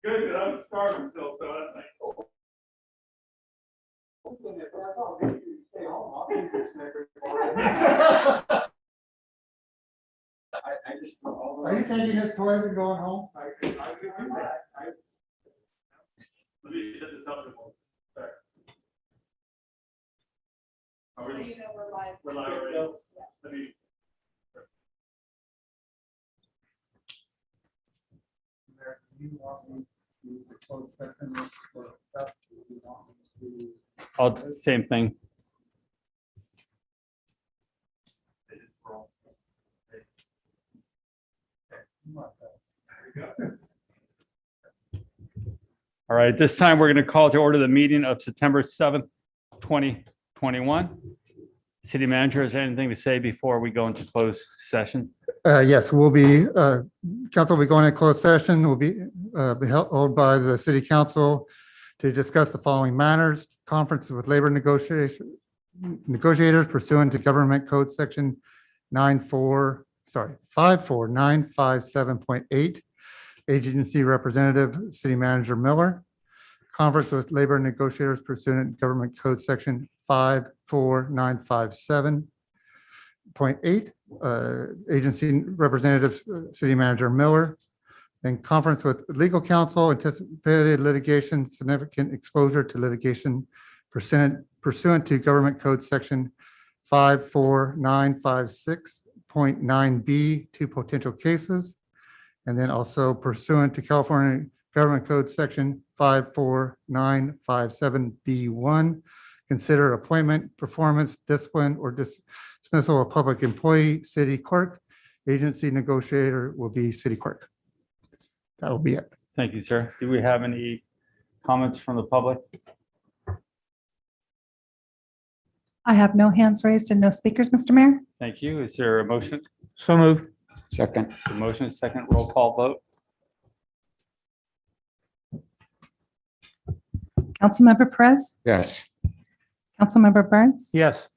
Good, because I'm starving still, so that's like, oh. I just. Are you taking his toys and going home? I could do that. Let me set this up. Sorry. Are So we, you know we're live. we're live already? Yes. Let me. Do you want me to close session for stuff? Do you want me to? All same thing. All right, this time we're going to call to order the meeting of September 7th, 2021. City manager, is there anything to say before we go into closed session? Yes, we'll be, council will be going into closed session, will be held by the city council to discuss the following matters: conference with labor negotiators pursuant to government code section 54957.8, agency representative, city manager Miller. Conference with labor negotiators pursuant to government code section 54957.8, agency representative, city manager Miller. Then conference with legal counsel, anticipated litigation, significant exposure to litigation pursuant to government code section 54956.9B, two potential cases. And then also pursuant to California Government Code Section 54957B1, consider appointment, performance, discipline, or dismissal of public employee, city clerk. Agency negotiator will be city clerk. That will be it. Thank you, sir. Do we have any comments from the public? I have no hands raised and no speakers, Mr. Mayor. Thank you. Is there a motion? So moved. Second. The motion is second, roll call vote. Councilmember Perez, Yes. Councilmember Burns, Yes.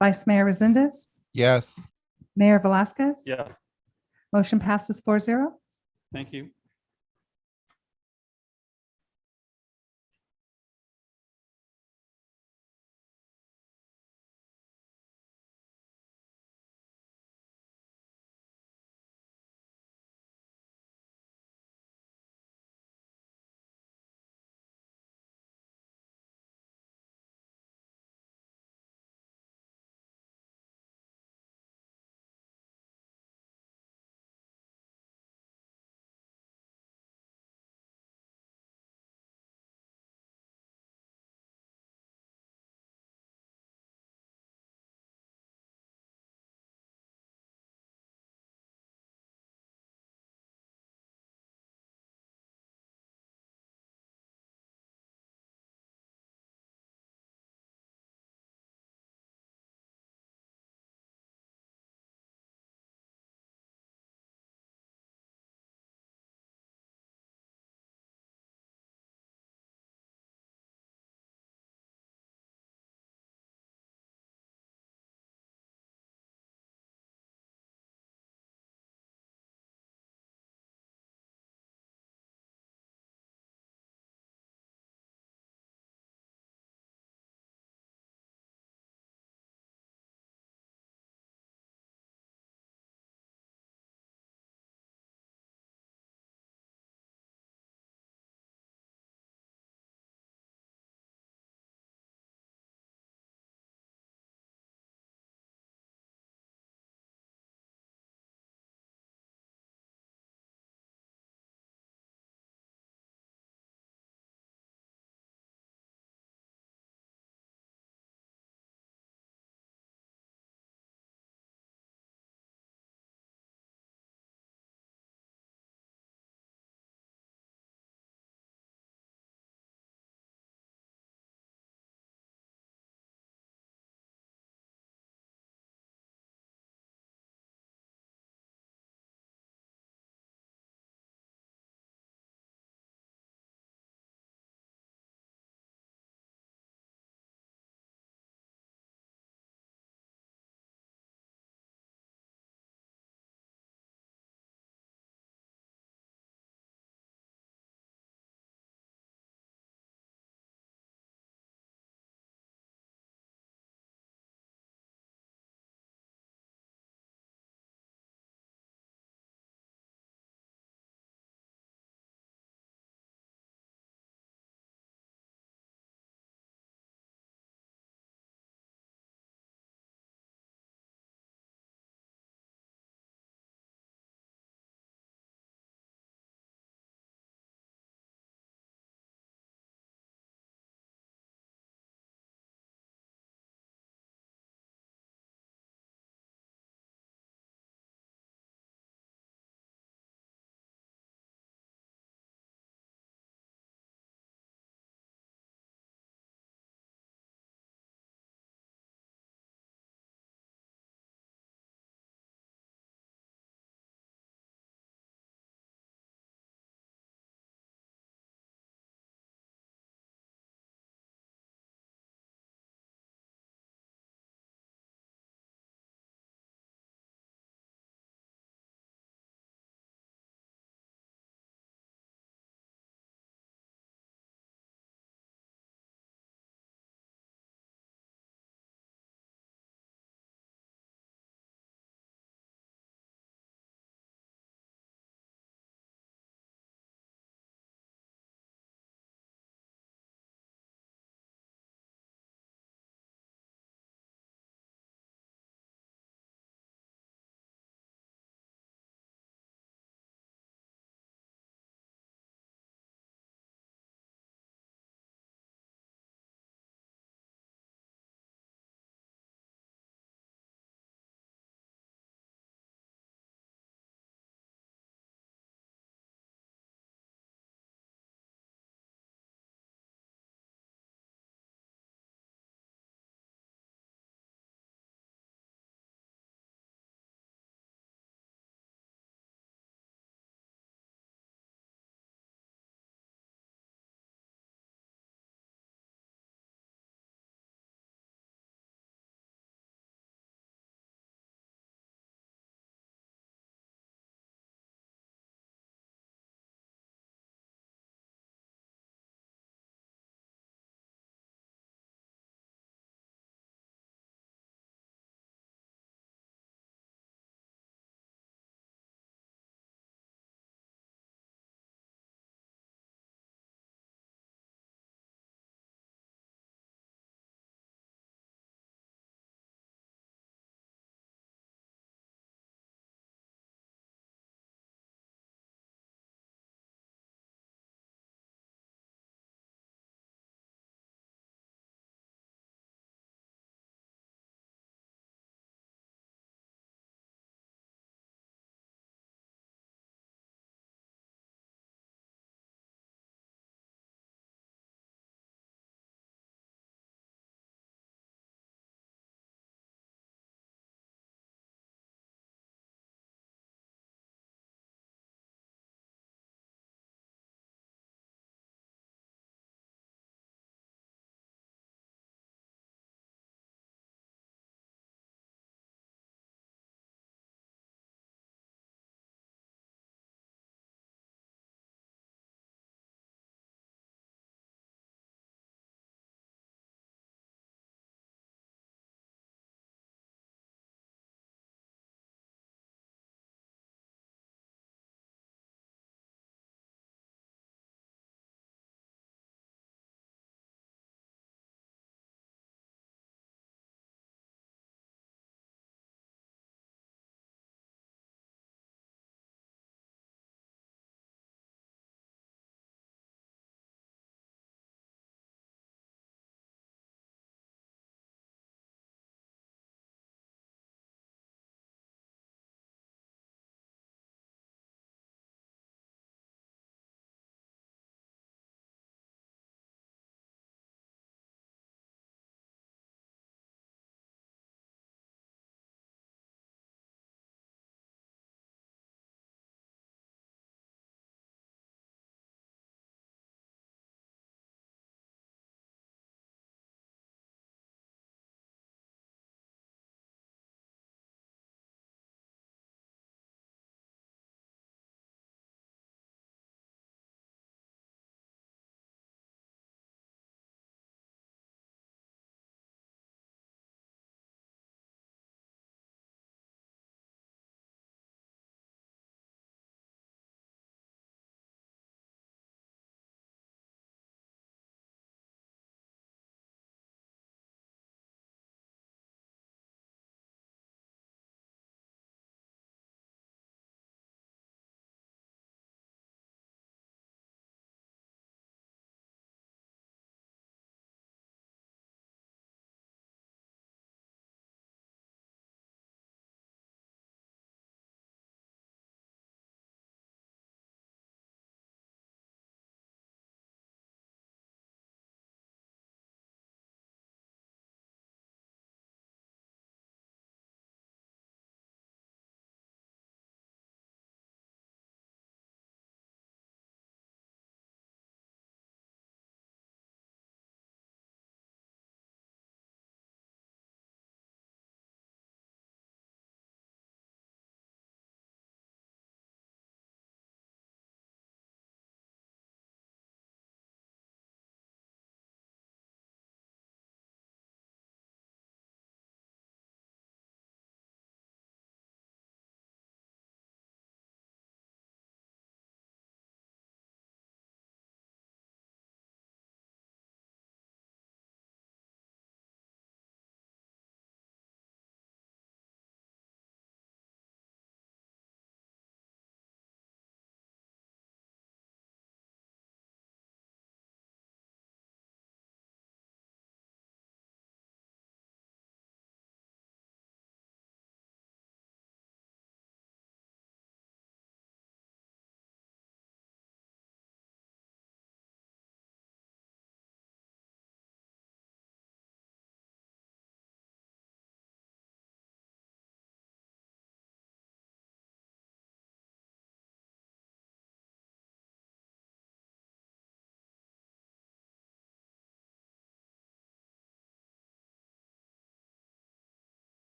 Vice Mayor Resendez, Yes. Mayor Velazquez. Yes, Motion passes 4-0. thank you.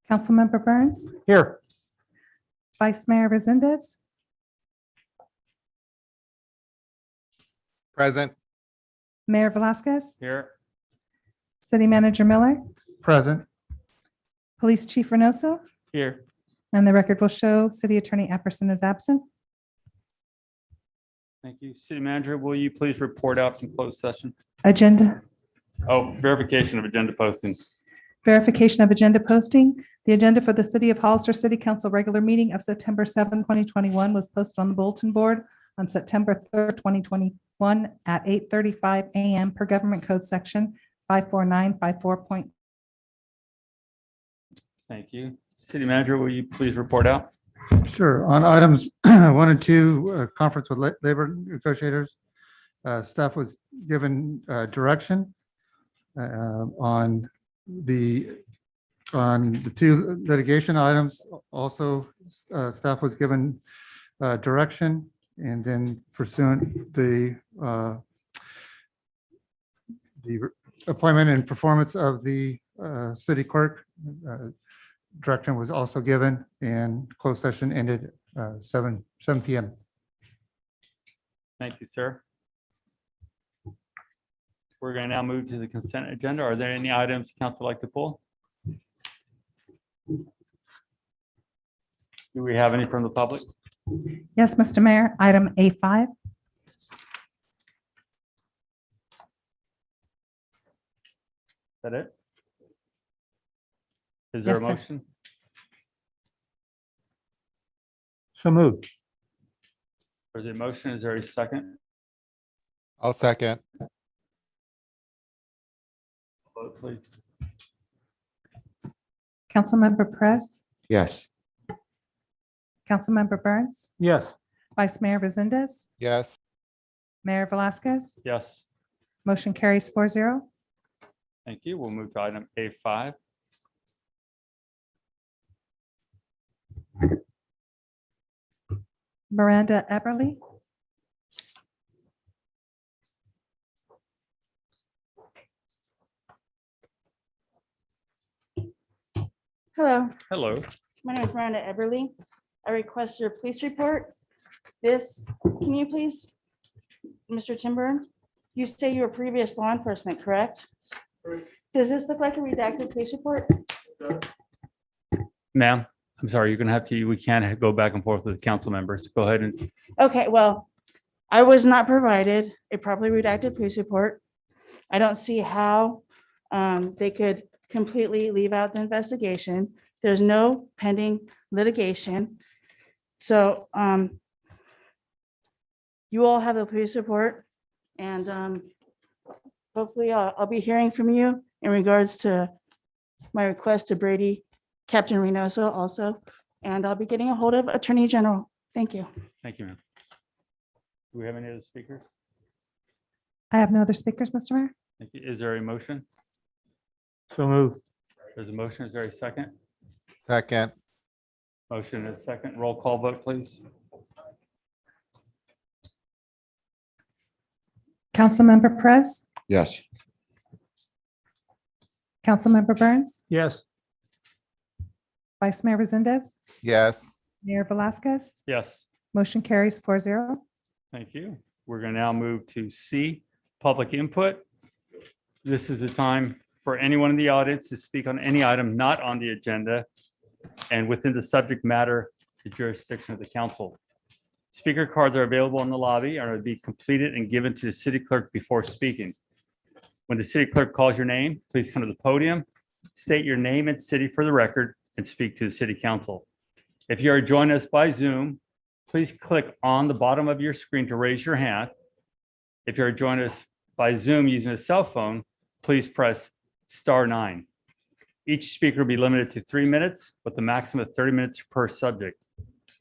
Councilmember Burns, Here. Vice Mayor Resendez, Present. Mayor Velazquez, Here. City Manager Miller, Present. Police Chief Renoso, Here. and the record will show City Attorney Epperson is absent. Thank you. City Manager, will you please report out from closed session? Agenda Oh, verification of agenda posting. verification of agenda posting. The agenda for the City of Hollister City Council regular meeting of September 7, 2021 was posted on the bulletin board on September 3rd, 2021 at 8:35 a.m. per Government Code Section 54954. Thank you. City Manager, will you please report out? Sure. On items 1 and 2, conference with labor negotiators, staff was given direction on the 2 litigation items. Also, staff was given direction, and then pursuant the appointment and performance of the city clerk, direction was also given, and closed session ended 7 PM. Thank you, sir. We're going to now move to the consent agenda. Are there any items council would like to pull? Do we have any from the public? Yes, Mr. Mayor, item A5. Is that it? Is there a Yes, sir. motion? So moved. Or is it motion? Is there a second? I'll second. Vote, please. Councilmember Perez, Yes. Councilmember Burns, Yes. Vice Mayor Resendez, Yes. Mayor Velazquez, Yes, motion carries 4-0. thank you. We'll move to item A5. Miranda Eberly, Hello, Hello. my name is Miranda Eberly. I request your police report. Can you please, Mr. Tim Burns? You say you were previous law enforcement, correct? Does this look like a redacted police report? Ma'am, I'm sorry, you're going to have to, we can't go back and forth with the council members. Go ahead and, Okay, well, I was not provided a properly redacted police report. I don't see how they could completely leave out the investigation. There's no pending litigation. So you all have the police report, and hopefully I'll be hearing from you in regards to my request to Brady, Captain Reynoso also, and I'll be getting a hold of Attorney General. Thank you. thank you, ma'am. Do we have any other speakers? I have no other speakers, Mr. Mayor. Thank you. Is there a motion? So moved. There's a motion. Is there a second? Second. Motion is second. Roll call vote, please. Councilmember Perez, Yes. Councilmember Burns, Yes. Vice Mayor Resendez, Yes. Mayor Velazquez, Yes, motion carries 4-0. thank you. We're going to now move to C, public input. This is the time for anyone in the audience to speak on any item not on the agenda and within the subject matter, the jurisdiction of the council. Speaker cards are available in the lobby and are to be completed and given to the city clerk before speaking. When the city clerk calls your name, please come to the podium, state your name and city for the record, and speak to the city council. If you are joining us by Zoom, please click on the bottom of your screen to raise your hand. If you're joining us by Zoom using a cell phone, please press *9. Each speaker will be limited to 3 minutes with a maximum of 30 minutes per subject.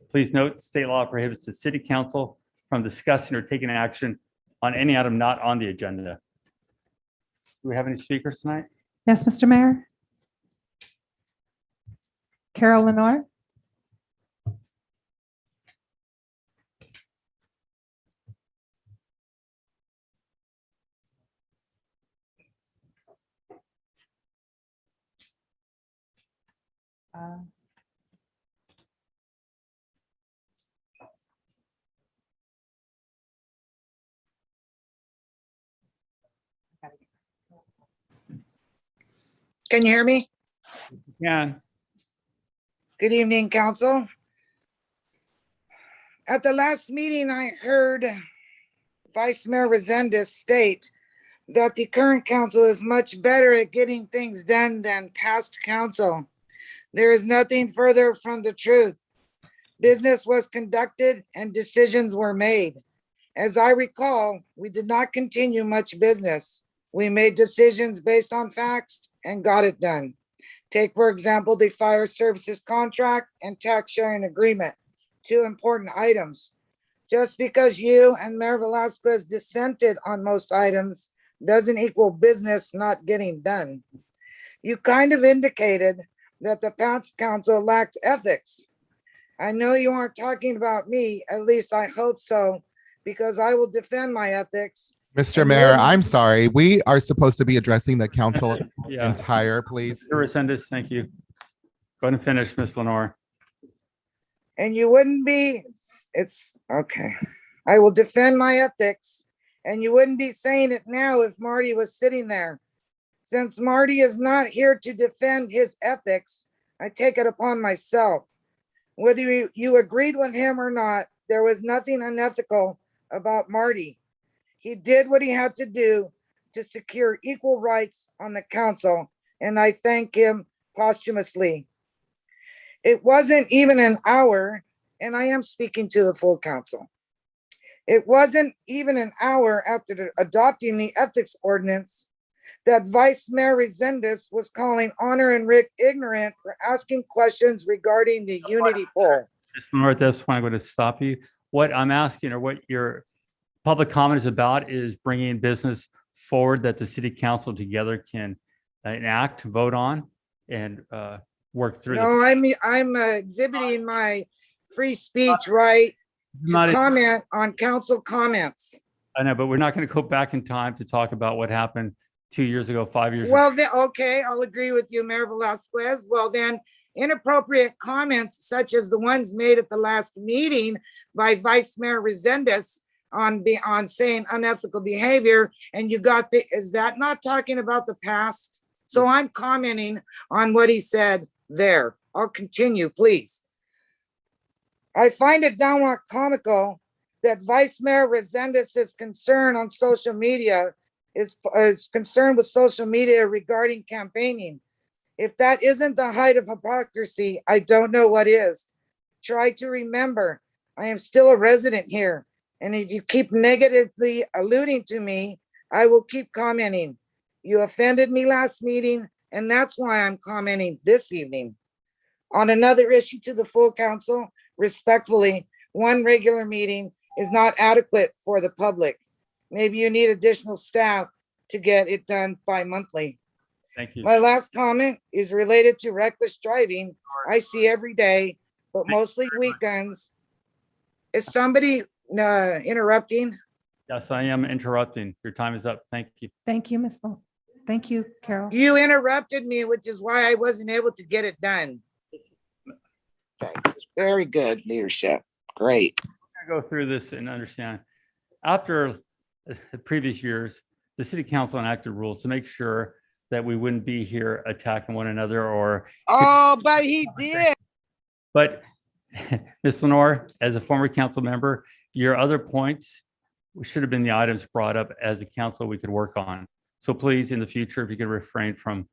Please note, state law prohibits the city council from discussing or taking action on any item not on the agenda. Do we have any speakers tonight? Yes, Mr. Mayor. Carol Lenore, Can you hear me? Yeah, Good evening, council. At the last meeting, I heard Vice Mayor Resendez state that the current council is much better at getting things done than past council. There is nothing further from the truth. Business was conducted and decisions were made. As I recall, we did not continue much business. We made decisions based on facts and got it done. Take, for example, the fire services contract and tax sharing agreement, two important items. Just because you and Mayor Velasquez dissented on most items doesn't equal business not getting done. You kind of indicated that the past council lacked ethics. I know you aren't talking about me, at least I hope so, because I will defend my ethics. Mr. Mayor, I'm sorry. We are supposed to be addressing the council yeah. entire, please. Mr. Resendez, thank you. Go ahead and finish, Ms. Lenore. And you wouldn't be, it's, okay. I will defend my ethics, and you wouldn't be saying it now if Marty was sitting there. Since Marty is not here to defend his ethics, I take it upon myself. Whether you agreed with him or not, there was nothing unethical about Marty. He did what he had to do to secure equal rights on the council, and I thank him posthumously. It wasn't even an hour, and I am speaking to the full council. It wasn't even an hour after adopting the ethics ordinance that Vice Mayor Resendez was calling Honor and Rick ignorant for asking questions regarding the Unity poll. Ms. Lenore, that's why I'm going to stop you. What I'm asking, or what your public comment is about, is bringing business forward that the city council together can enact, vote on, and work through. No, I'm exhibiting my free speech right to comment on council comments. I know, but we're not going to go back in time to talk about what happened 2 years ago, 5 years ago. Well, then, okay, I'll agree with you, Mayor Velasquez. Well, then, inappropriate comments such as the ones made at the last meeting by Vice Mayor Resendez on saying unethical behavior, and you got is that not talking about the past? So I'm commenting on what he said there. I'll continue, please. I find it downright comical that Vice Mayor Resendez's concern on social media is concerned with social media regarding campaigning. If that isn't the height of hypocrisy, I don't know what is. Try to remember, I am still a resident here. And if you keep negatively alluding to me, I will keep commenting. You offended me last meeting, and that's why I'm commenting this evening. On another issue to the full council, respectfully, one regular meeting is not adequate for the public. Maybe you need additional staff to get it done bi-monthly. Thank you. My last comment is related to reckless driving. I see every day, but mostly weekends. Is somebody interrupting? Yes, I am interrupting. Your time is up. Thank you. Thank you, Ms. Thank you, Carol. You interrupted me, which is why I wasn't able to get it done. Okay, very good leadership. Great. I'm gonna go through this and understand. After the previous years, the city council enacted rules to make sure that we wouldn't be here attacking one another or. Oh, but he did. But Ms. Lenore, as a former council member, your other points should have been the items brought up as a council we could work on. So please, in the future, if you could refrain from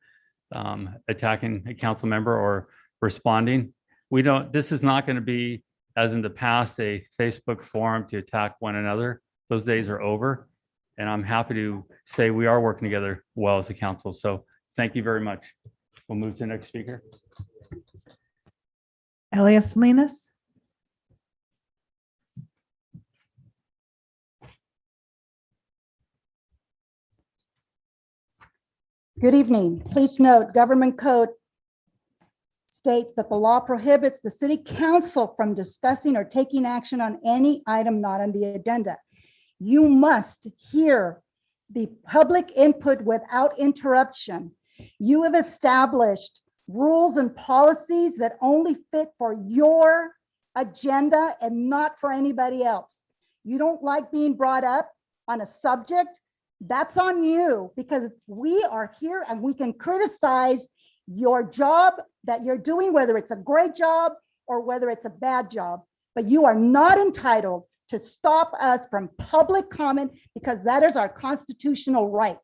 attacking a council member or responding. This is not going to be, as in the past, a Facebook forum to attack one another. Those days are over. And I'm happy to say we are working together well as a council. So thank you very much. We'll move to the next speaker. Elias Salinas. Good evening. Please note, Government Code states that the law prohibits the city council from discussing or taking action on any item not on the agenda. You must hear the public input without interruption. You have established rules and policies that only fit for your agenda and not for anybody else. You don't like being brought up on a subject, that's on you, because we are here and we can criticize your job that you're doing, whether it's a great job or whether it's a bad job, but you are not entitled to stop us from public comment because that is our constitutional right.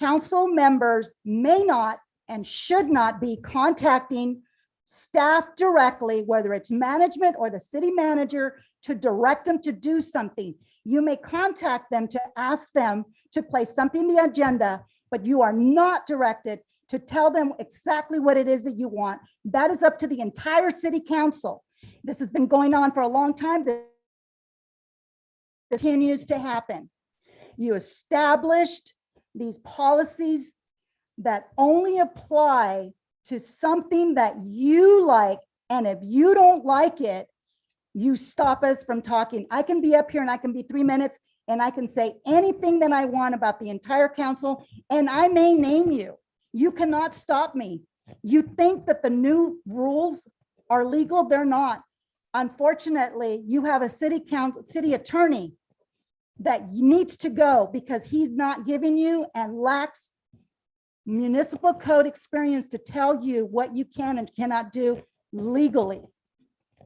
Council members may not and should not be contacting staff directly, whether it's management or the city manager, to direct them to do something. You may contact them to ask them to place something in the agenda, but you are not directed to tell them exactly what it is that you want. That is up to the entire city council. This has been going on for a long time. This continues to happen. You established these policies that only apply to something that you like, and if you don't like it, you stop us from talking. I can be up here and I can be 3 minutes and I can say anything that I want about the entire council, and I may name you. You cannot stop me. You think that the new rules are legal, they're not. Unfortunately, you have a city attorney that needs to go because he's not giving you and lacks municipal code experience to tell you what you can and cannot do legally.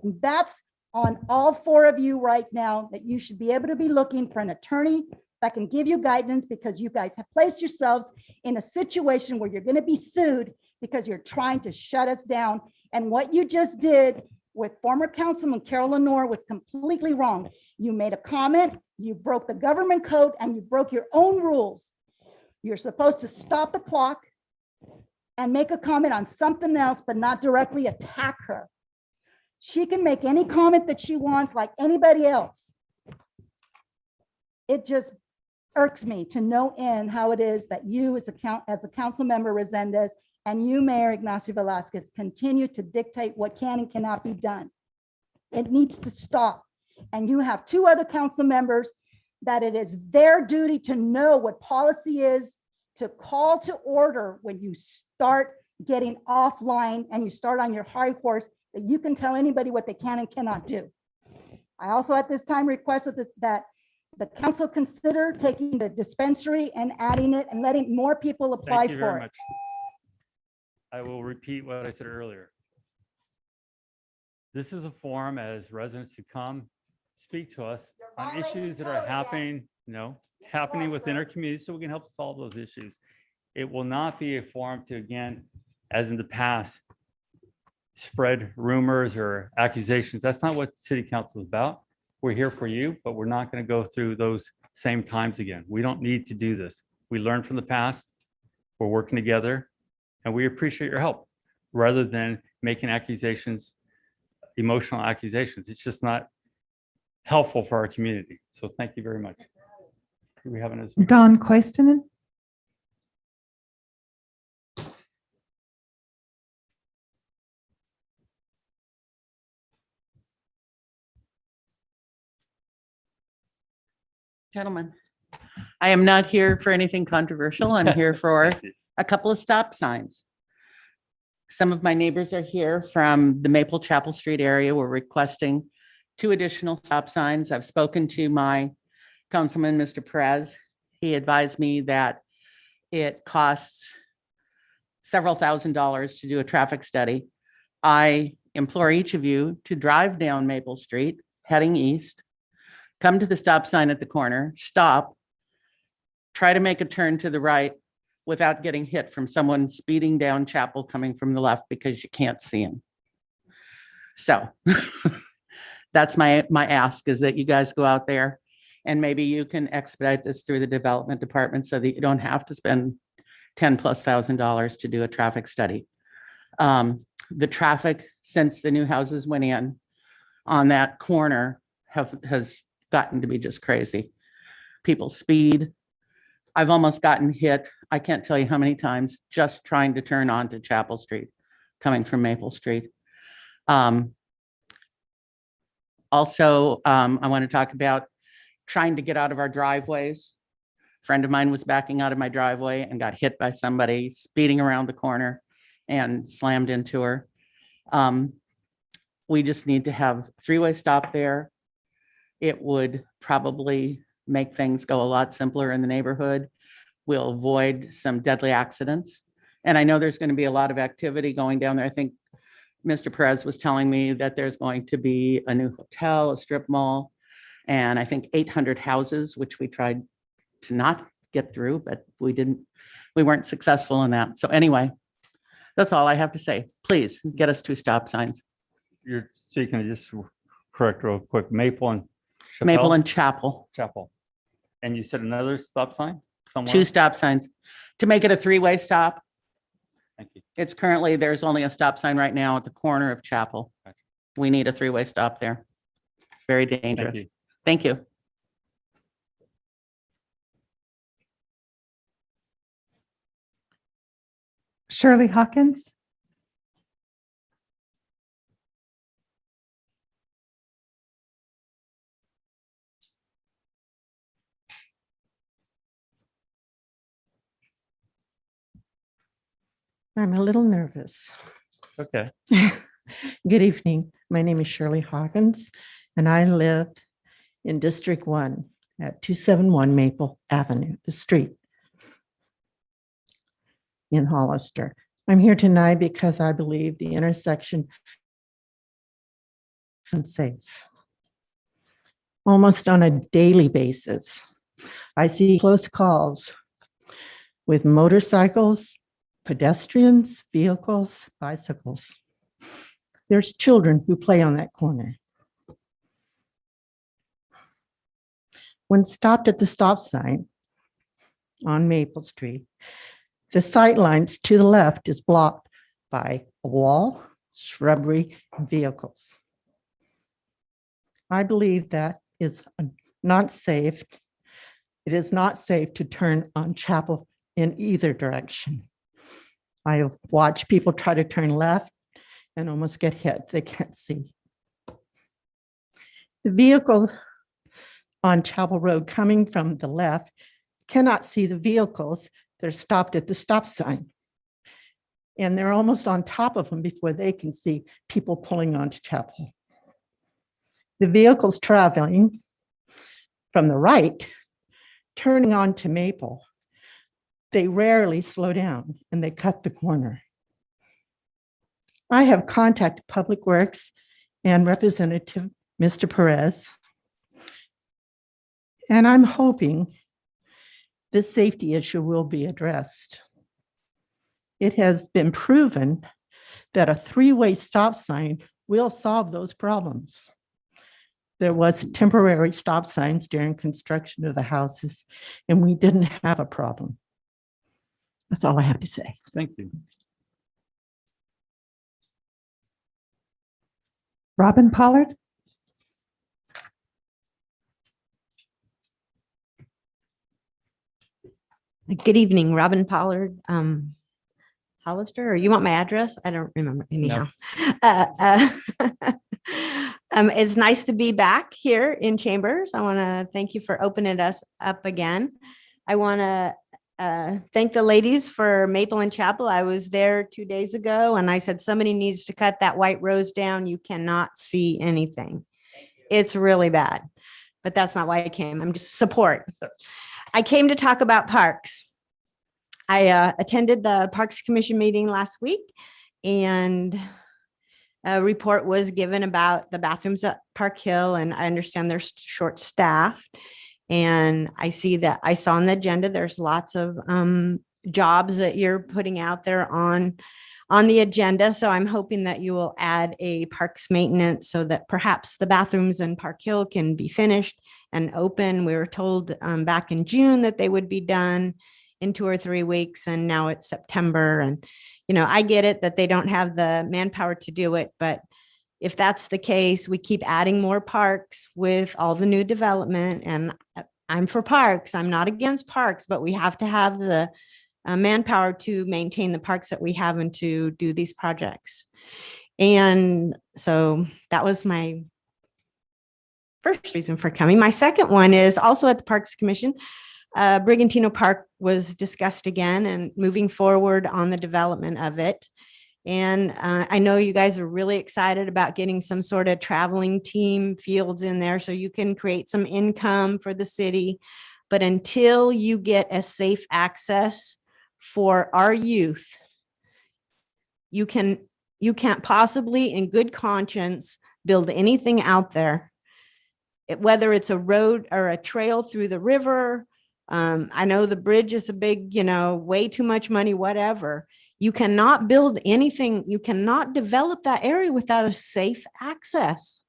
That's on all four of you right now, that you should be able to be looking for an attorney that can give you guidance, because you guys have placed yourselves in a situation where you're going to be sued because you're trying to shut us down. And what you just did with former Councilman Carol Lenore was completely wrong. You made a comment, you broke the government code, and you broke your own rules. You're supposed to stop the clock and make a comment on something else, but not directly attack her. She can make any comment that she wants like anybody else. It just irks me to no end how it is that you as a council member Resendez and you, Mayor Ignacio Velasquez, continue to dictate what can and cannot be done. It needs to stop. And you have two other council members that it is their duty to know what policy is, to call to order when you start getting offline and you start on your high horse, that you can tell anybody what they can and cannot do. I also at this time requested that the council consider taking the dispensary and adding it and letting more people apply Thank you very for it. much. I will repeat what I said earlier. This is a forum as residents who come speak to us on issues that are happening, happening within our community, so we can help solve those issues. It will not be a forum to, again, as in the past, spread rumors or accusations. That's not what city council is about. We're here for you, but we're not going to go through those same times again. We don't need to do this. We learned from the past. We're working together, and we appreciate your help rather than making accusations, emotional accusations. It's just not helpful for our community. So thank you very much. Do we have an Don Koistinen. Gentlemen, I am not here for anything controversial. I'm here for a couple of stop signs. Some of my neighbors are here from the Maple Chapel Street area. We're requesting 2 additional stop signs. I've spoken to my councilman, Mr. Perez. He advised me that it costs several $1,000s to do a traffic study. I implore each of you to drive down Maple Street, heading east, come to the stop sign at the corner, stop, try to make a turn to the right without getting hit from someone speeding down Chapel coming from the left because you can't see him. So that's my ask, is that you guys go out there and maybe you can expedite this through the development department so that you don't have to spend $10,000+ to do a traffic study. The traffic since the new houses went in on that corner has gotten to be just crazy. People speed. I've almost gotten hit. I can't tell you how many times just trying to turn onto Chapel Street, coming from Maple Street. Also, I want to talk about trying to get out of our driveways. Friend of mine was backing out of my driveway and got hit by somebody speeding around the corner and slammed into her. We just need to have three-way stop there. It would probably make things go a lot simpler in the neighborhood. We'll avoid some deadly accidents. And I know there's going to be a lot of activity going down there. I think Mr. Perez was telling me that there's going to be a new hotel, a strip mall, and I think 800 houses, which we tried to not get through, but we weren't successful in that. So anyway, that's all I have to say. Please get us 2 stop signs, You're speaking of, just correct real quick, Maple and Maple Chappelle? and Chapel, Chapel. And you said another stop sign somewhere? 2 stop signs to make it a 3-way stop. Thank you. It's currently, there's only a stop sign right now at the corner of Chapel. Gotcha. We need a 3-way stop there. It's very Thank dangerous. you. Thank you. Shirley Hawkins. I'm a little nervous. Okay. Good evening. My name is Shirley Hawkins, and I live in District 1 at 271 Maple Avenue, the street in Hollister. I'm here tonight because I believe the intersection is unsafe. Almost on a daily basis, I see close calls with motorcycles, pedestrians, vehicles, bicycles. There's children who play on that corner. When stopped at the stop sign on Maple Street, the sight lines to the left is blocked by a wall, shrubbery, and vehicles. I believe that is not safe. It is not safe to turn on Chapel in either direction. I have watched people try to turn left and almost get hit. They can't see. The vehicle on Chapel Road coming from the left cannot see the vehicles that are stopped at the stop sign. And they're almost on top of them before they can see people pulling onto Chapel. The vehicles traveling from the right, turning onto Maple, they rarely slow down and they cut the corner. I have contacted Public Works and Representative Mr. Perez, and I'm hoping this safety issue will be addressed. It has been proven that a 3-way stop sign will solve those problems. There was temporary stop signs during construction of the houses, and we didn't have a problem. That's all I have to say. Thank you. Robin Pollard. Good evening, Robin Pollard, Hollister, or you want my address? I don't remember anyhow. It's nice to be back here in Chambers. I want to thank you for opening us up again. I want to thank the ladies for Maple and Chapel. I was there 2 days ago and I said, somebody needs to cut that white rose down. You cannot see anything. It's really bad, but that's not why I came. I'm just support. I came to talk about parks. I attended the Parks Commission meeting last week, and a report was given about the bathrooms at Park Hill, and I understand they're short-staffed. And I see that I saw on the agenda, there's lots of jobs that you're putting out there on the agenda. So I'm hoping that you will add a parks maintenance so that perhaps the bathrooms in Park Hill can be finished and open. We were told back in June that they would be done in 2 or 3 weeks, and now it's September. And, you know, I get it that they don't have the manpower to do it, but if that's the case, we keep adding more parks with all the new development, and I'm for parks. I'm not against parks, but we have to have the manpower to maintain the parks that we have and to do these projects. And so that was my first reason for coming. My second one is also at the Parks Commission. Brigantino Park was discussed again and moving forward on the development of it. And I know you guys are really excited about getting some sort of traveling team fields in there so you can create some income for the city. But until you get a safe access for our youth, you can't possibly in good conscience build anything out there. Whether it's a road or a trail through the river. I know the bridge is a big, way too much money, whatever. You cannot build anything. You cannot develop that area without a safe access.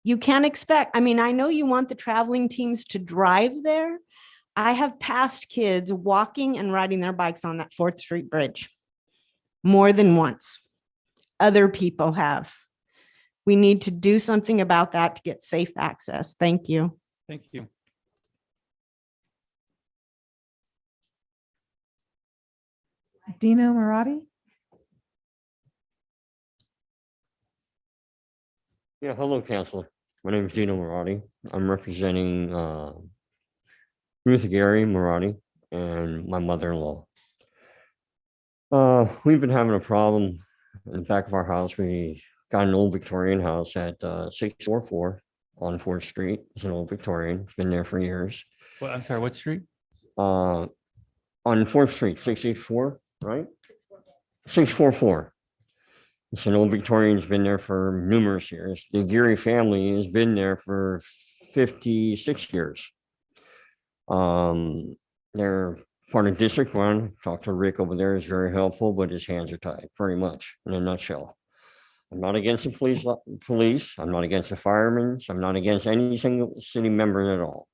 You can't expect, I know you want the traveling teams to drive there. I have passed kids walking and riding their bikes on that 4th Street Bridge more than once. Other people have. We need to do something about that to get safe access. Thank you. Thank you. Dino Marati? Yeah, hello, Council. My name is Dino Marati. I'm representing Ruth Gary Marati and my mother-in-law. We've been having a problem in the back of our house. We got an old Victorian house at 644 on 4th Street. It's an old Victorian. It's been there for years. Well, I'm sorry, what street? On 4th Street, 684, right? 644. It's an old Victorian. It's been there for numerous years. The Geary family has been there for 56 years. They're part of District 1. Talked to Rick over there. He's very helpful, but his hands are tied, pretty much, in a nutshell. I'm not against the police. I'm not against the firemen. I'm not against any single city member at all.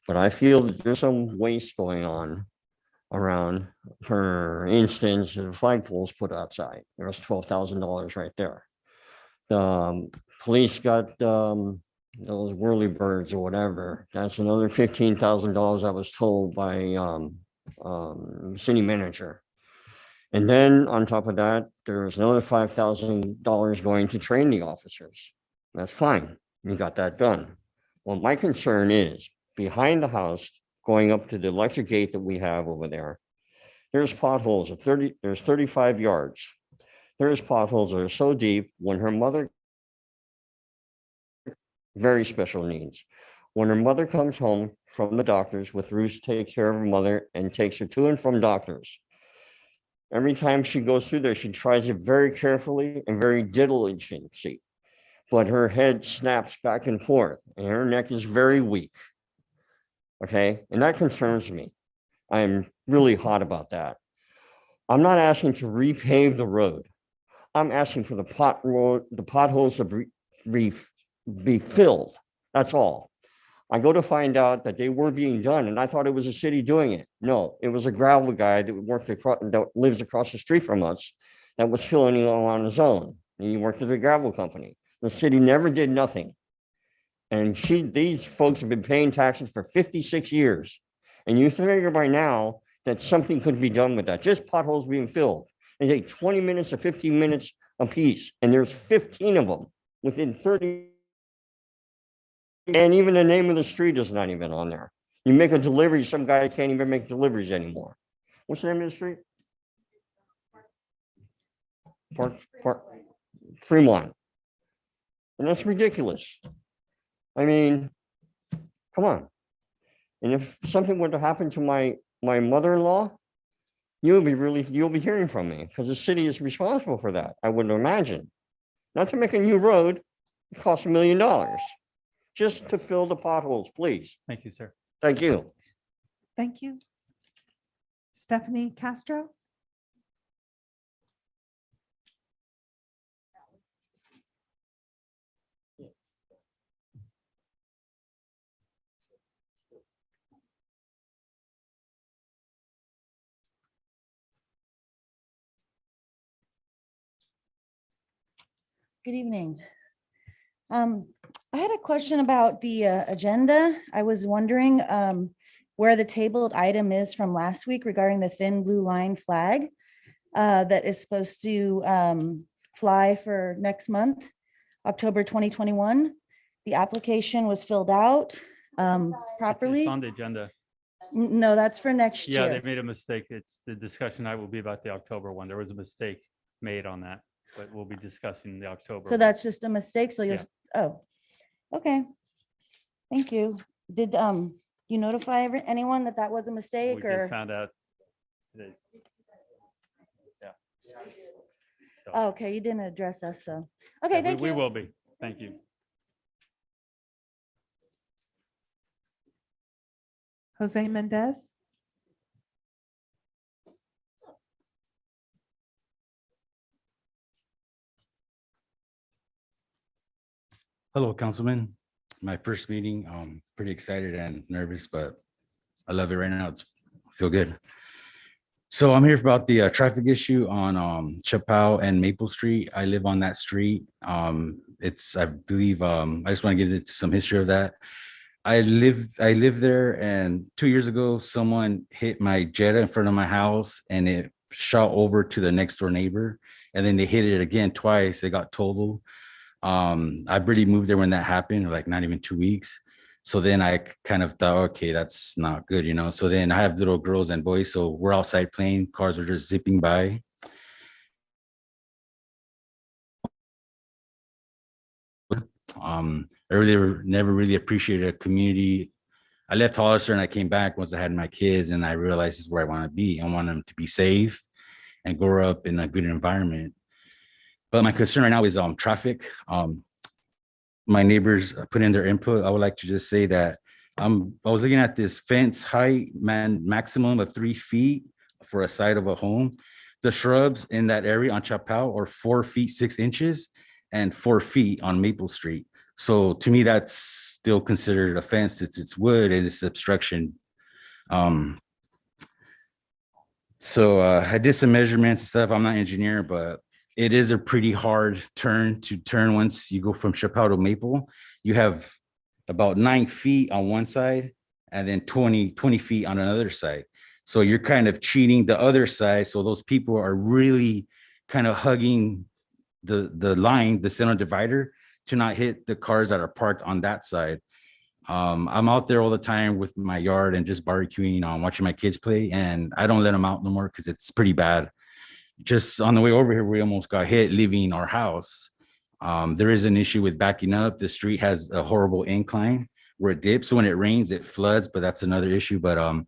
But I feel that there's some waste going on around. For instance, the flagpoles put outside. There's $12,000 right there. The police got those whirlybirds or whatever. That's another $15,000 I was told by city manager. And then on top of that, there's another $5,000 going to train the officers. That's fine. You got that done. Well, my concern is behind the house, going up to the electric gate that we have over there, there's potholes of 35 yards. There's potholes that are so deep when her mother, very special needs. When her mother comes home from the doctors, with Ruth takes care of her mother and takes her to and from doctors. Every time she goes through there, she tries it very carefully and very diligently, but her head snaps back and forth and her neck is very weak. Okay, and that concerns me. I'm really hot about that. I'm not asking to repave the road. I'm asking for the potholes to be filled. That's all. I go to find out that they were being done, and I thought it was a city doing it. No, it was a gravel guy that lives across the street from us that was filling it all on his own. He worked at a gravel company. The city never did nothing. And these folks have been paying taxes for 56 years. And you figure by now that something could be done with that. Just potholes being filled. They take 20 minutes to 15 minutes a piece. And there's 15 of them within 30. And even the name of the street is not even on there. You make a delivery, some guy can't even make deliveries anymore. What's the name of the street? Park Fremont. And that's ridiculous. I mean, come on. And if something were to happen to my mother-in-law, you'll be hearing from me because the city is responsible for that. I would imagine. Not to make a new road, it costs $1 million just to fill the potholes, please. Thank you, sir. Thank you. Thank you. Stephanie Castro? Good evening. I had a question about the agenda. I was wondering where the tabled item is from last week regarding the thin blue line flag that is supposed to fly for next month, October 2021. The application was filled out properly. It's on the agenda. No, that's for next Yeah, they year. made a mistake. It's the discussion night will be about the October one. There was a mistake made on that, but we'll be discussing the October. So one. that's just a mistake. So you'll, Yeah. oh, okay. Thank you. Did, you notify anyone that that was a We mistake just or? found out today. Yeah. So, Oh, okay, you didn't address us, so. Okay, yeah, thank We you. will be. Thank you. Jose Mendez. Hello, Councilman. My first meeting, pretty excited and nervous, but I love it right now. It's feel good. So I'm here about the traffic issue on Chappelle and Maple Street. I live on that street. It's, I believe, I just want to get into some history of that. I live there, and 2 years ago, someone hit my Jetta in front of my house and it shot over to the next door neighbor. And then they hit it again twice. They got totaled. I barely moved there when that happened, like not even 2 weeks. So then I kind of thought, okay, that's not good, you know? So then I have little girls and boys, so we're outside playing, cars are just zipping by. I really never really appreciated a community. I left Hollister and I came back once I had my kids, and I realized this is where I want to be. I want them to be safe and grow up in a good environment. But my concern right now is traffic. My neighbors put in their input. I would like to just say that I was looking at this fence height, maximum of 3 feet for a side of a home. The shrubs in that area on Chappelle are 4 feet 6 inches and 4 feet on Maple Street. So to me, that's still considered a fence. It's wood and it's obstruction. So I did some measurements and stuff. I'm not an engineer, but it is a pretty hard turn once you go from Chappelle to Maple. You have about 9 feet on one side and then 20 feet on another side. So you're kind of cheating the other side. So those people are really kind of hugging the line, the center divider, to not hit the cars that are parked on that side. I'm out there all the time with my yard and just barbecuing, watching my kids play, and I don't let them out no more because it's pretty bad. Just on the way over here, we almost got hit leaving our house. There is an issue with backing up. The street has a horrible incline where it dips. So when it rains, it floods, but that's another issue. But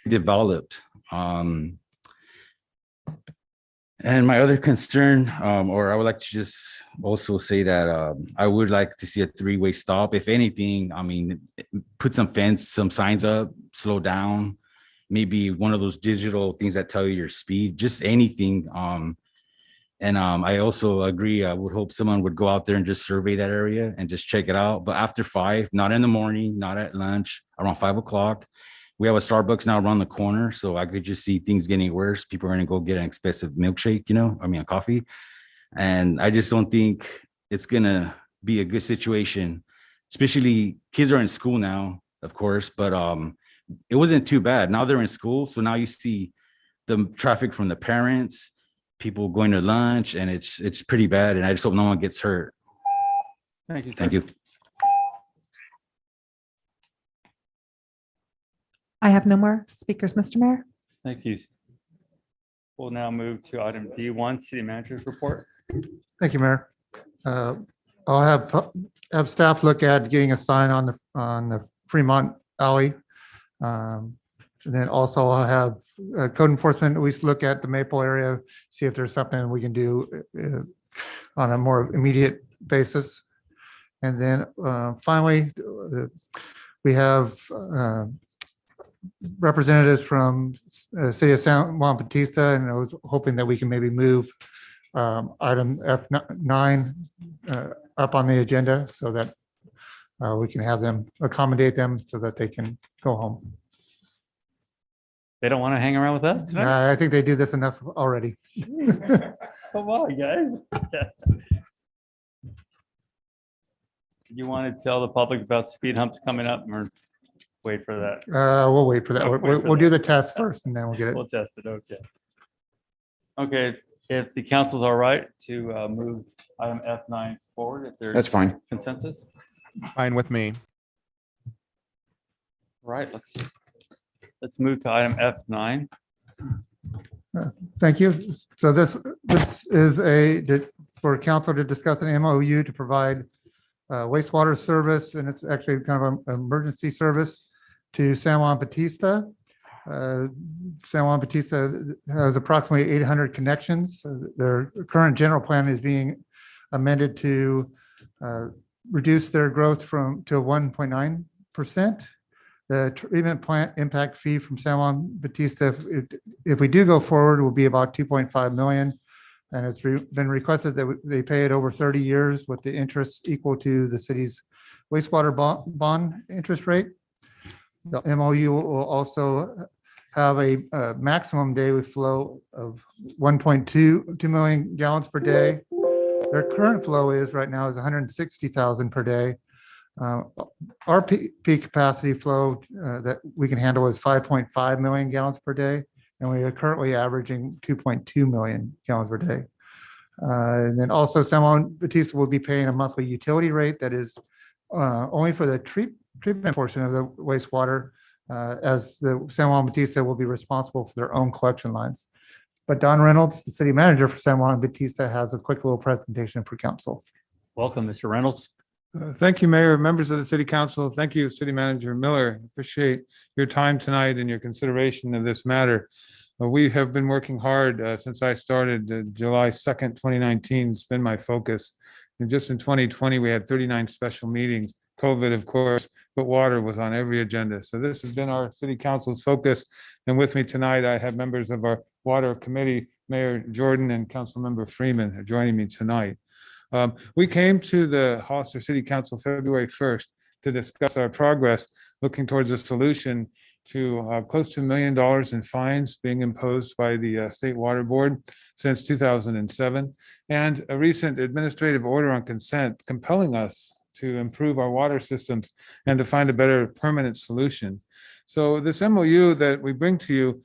developed. And my other concern, or I would like to just also say that I would like to see a 3-way stop. If anything, I mean, put some fence, some signs up, slow down, maybe one of those digital things that tell you your speed, just anything. And I also agree, I would hope someone would go out there and just survey that area and just check it out. But after 5, not in the morning, not at lunch, around 5 o'clock. We have a Starbucks now around the corner, so I could just see things getting worse. People are going to go get an expensive milkshake, a coffee. And I just don't think it's going to be a good situation, especially kids are in school now, of course, but it wasn't too bad. Now they're in school. So now you see the traffic from the parents, people going to lunch, and it's pretty bad. And I just hope no one gets hurt. Thank you. Sir. Thank you. I have no more speakers, Mr. Mayor. Thank you. We'll now move to item D1, City Manager's Report. Thank you, Mayor. I'll have staff look at getting a sign on the Fremont Alley. And then also I'll have code enforcement at least look at the Maple area, see if there's something we can do on a more immediate basis. And then finally, we have representatives from City of San Juan Bautista, and I was hoping that we can maybe move item F9 up on the agenda so that we can have them, accommodate them so that they can go home. They don't want to hang around with us tonight? I think they do this enough already. Come on, guys. You want to tell the public about speed humps coming up, or wait for that? We'll wait for that. Wait for We'll do that. the test first and then we'll get it. We'll test it, okay. Okay, if the council's all right to move item F9 forward, if there's That's fine. consensus? Fine with me. Right, let's move to item F9. Thank you. So this is for council to discuss an MOU to provide wastewater service, and it's actually kind of an emergency service to San Juan Bautista. San Juan Bautista has approximately 800 connections. Their current general plan is being amended to reduce their growth to 1.9%. The treatment plant impact fee from San Juan Bautista, if we do go forward, will be about 2.5 million. And it's been requested that they pay it over 30 years with the interest equal to the city's wastewater bond interest rate. The MOU will also have a maximum daily flow of 1.2 million gallons per day. Their current flow right now is 160,000 per day. Our peak capacity flow that we can handle is 5.5 million gallons per day, and we are currently averaging 2.2 million gallons per day. And then also San Juan Bautista will be paying a monthly utility rate that is only for the treatment portion of the wastewater, as the San Juan Bautista will be responsible for their own collection lines. But Don Reynolds, the city manager for San Juan Bautista, has a quick little presentation for council. Welcome, Mr. Reynolds. Thank you, Mayor, members of the City Council. Thank you, City Manager Miller. Appreciate your time tonight and your consideration of this matter. We have been working hard since I started July 2nd, 2019. It's been my focus. And just in 2020, we had 39 special meetings. COVID, of course, but water was on every agenda. So this has been our City Council's focus. And with me tonight, I have members of our Water Committee, Mayor Jordan and Councilmember Freeman are joining me tonight. We came to the Hollister City Council February 1st to discuss our progress, looking towards a solution to close to $1 million in fines being imposed by the State Water Board since 2007, and a recent administrative order on consent compelling us to improve our water systems and to find a better permanent solution. So this MOU that we bring to you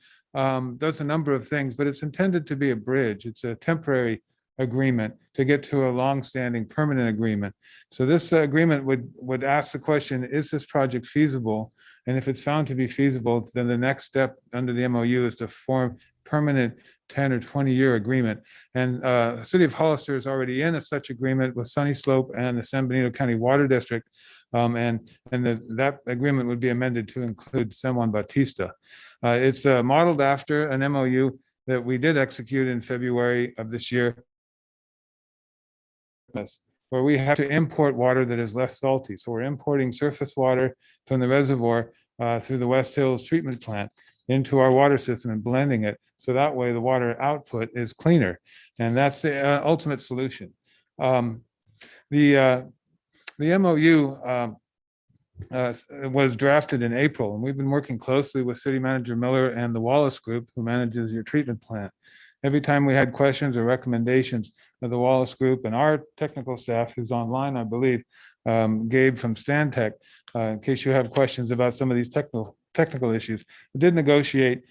does a number of things, but it's intended to be a bridge. It's a temporary agreement to get to a long-standing permanent agreement. So this agreement would ask the question, is this project feasible? And if it's found to be feasible, then the next step under the MOU is to form permanent 10 or 20-year agreement. And the city of Hollister is already in such agreement with Sunny Slope and the San Benito County Water District. That agreement would be amended to include San Juan Bautista. It's modeled after an MOU that we did execute in February of this year, where we have to import water that is less salty. So we're importing surface water from the reservoir through the West Hills treatment plant into our water system and blending it. So that way the water output is cleaner. And that's the ultimate solution. The MOU was drafted in April, and we've been working closely with City Manager Miller and the Wallace Group, who manages your treatment plant. Every time we had questions or recommendations of the Wallace Group and our technical staff, who's online, I believe, Gabe from Stantec, in case you have questions about some of these technical issues, we did negotiate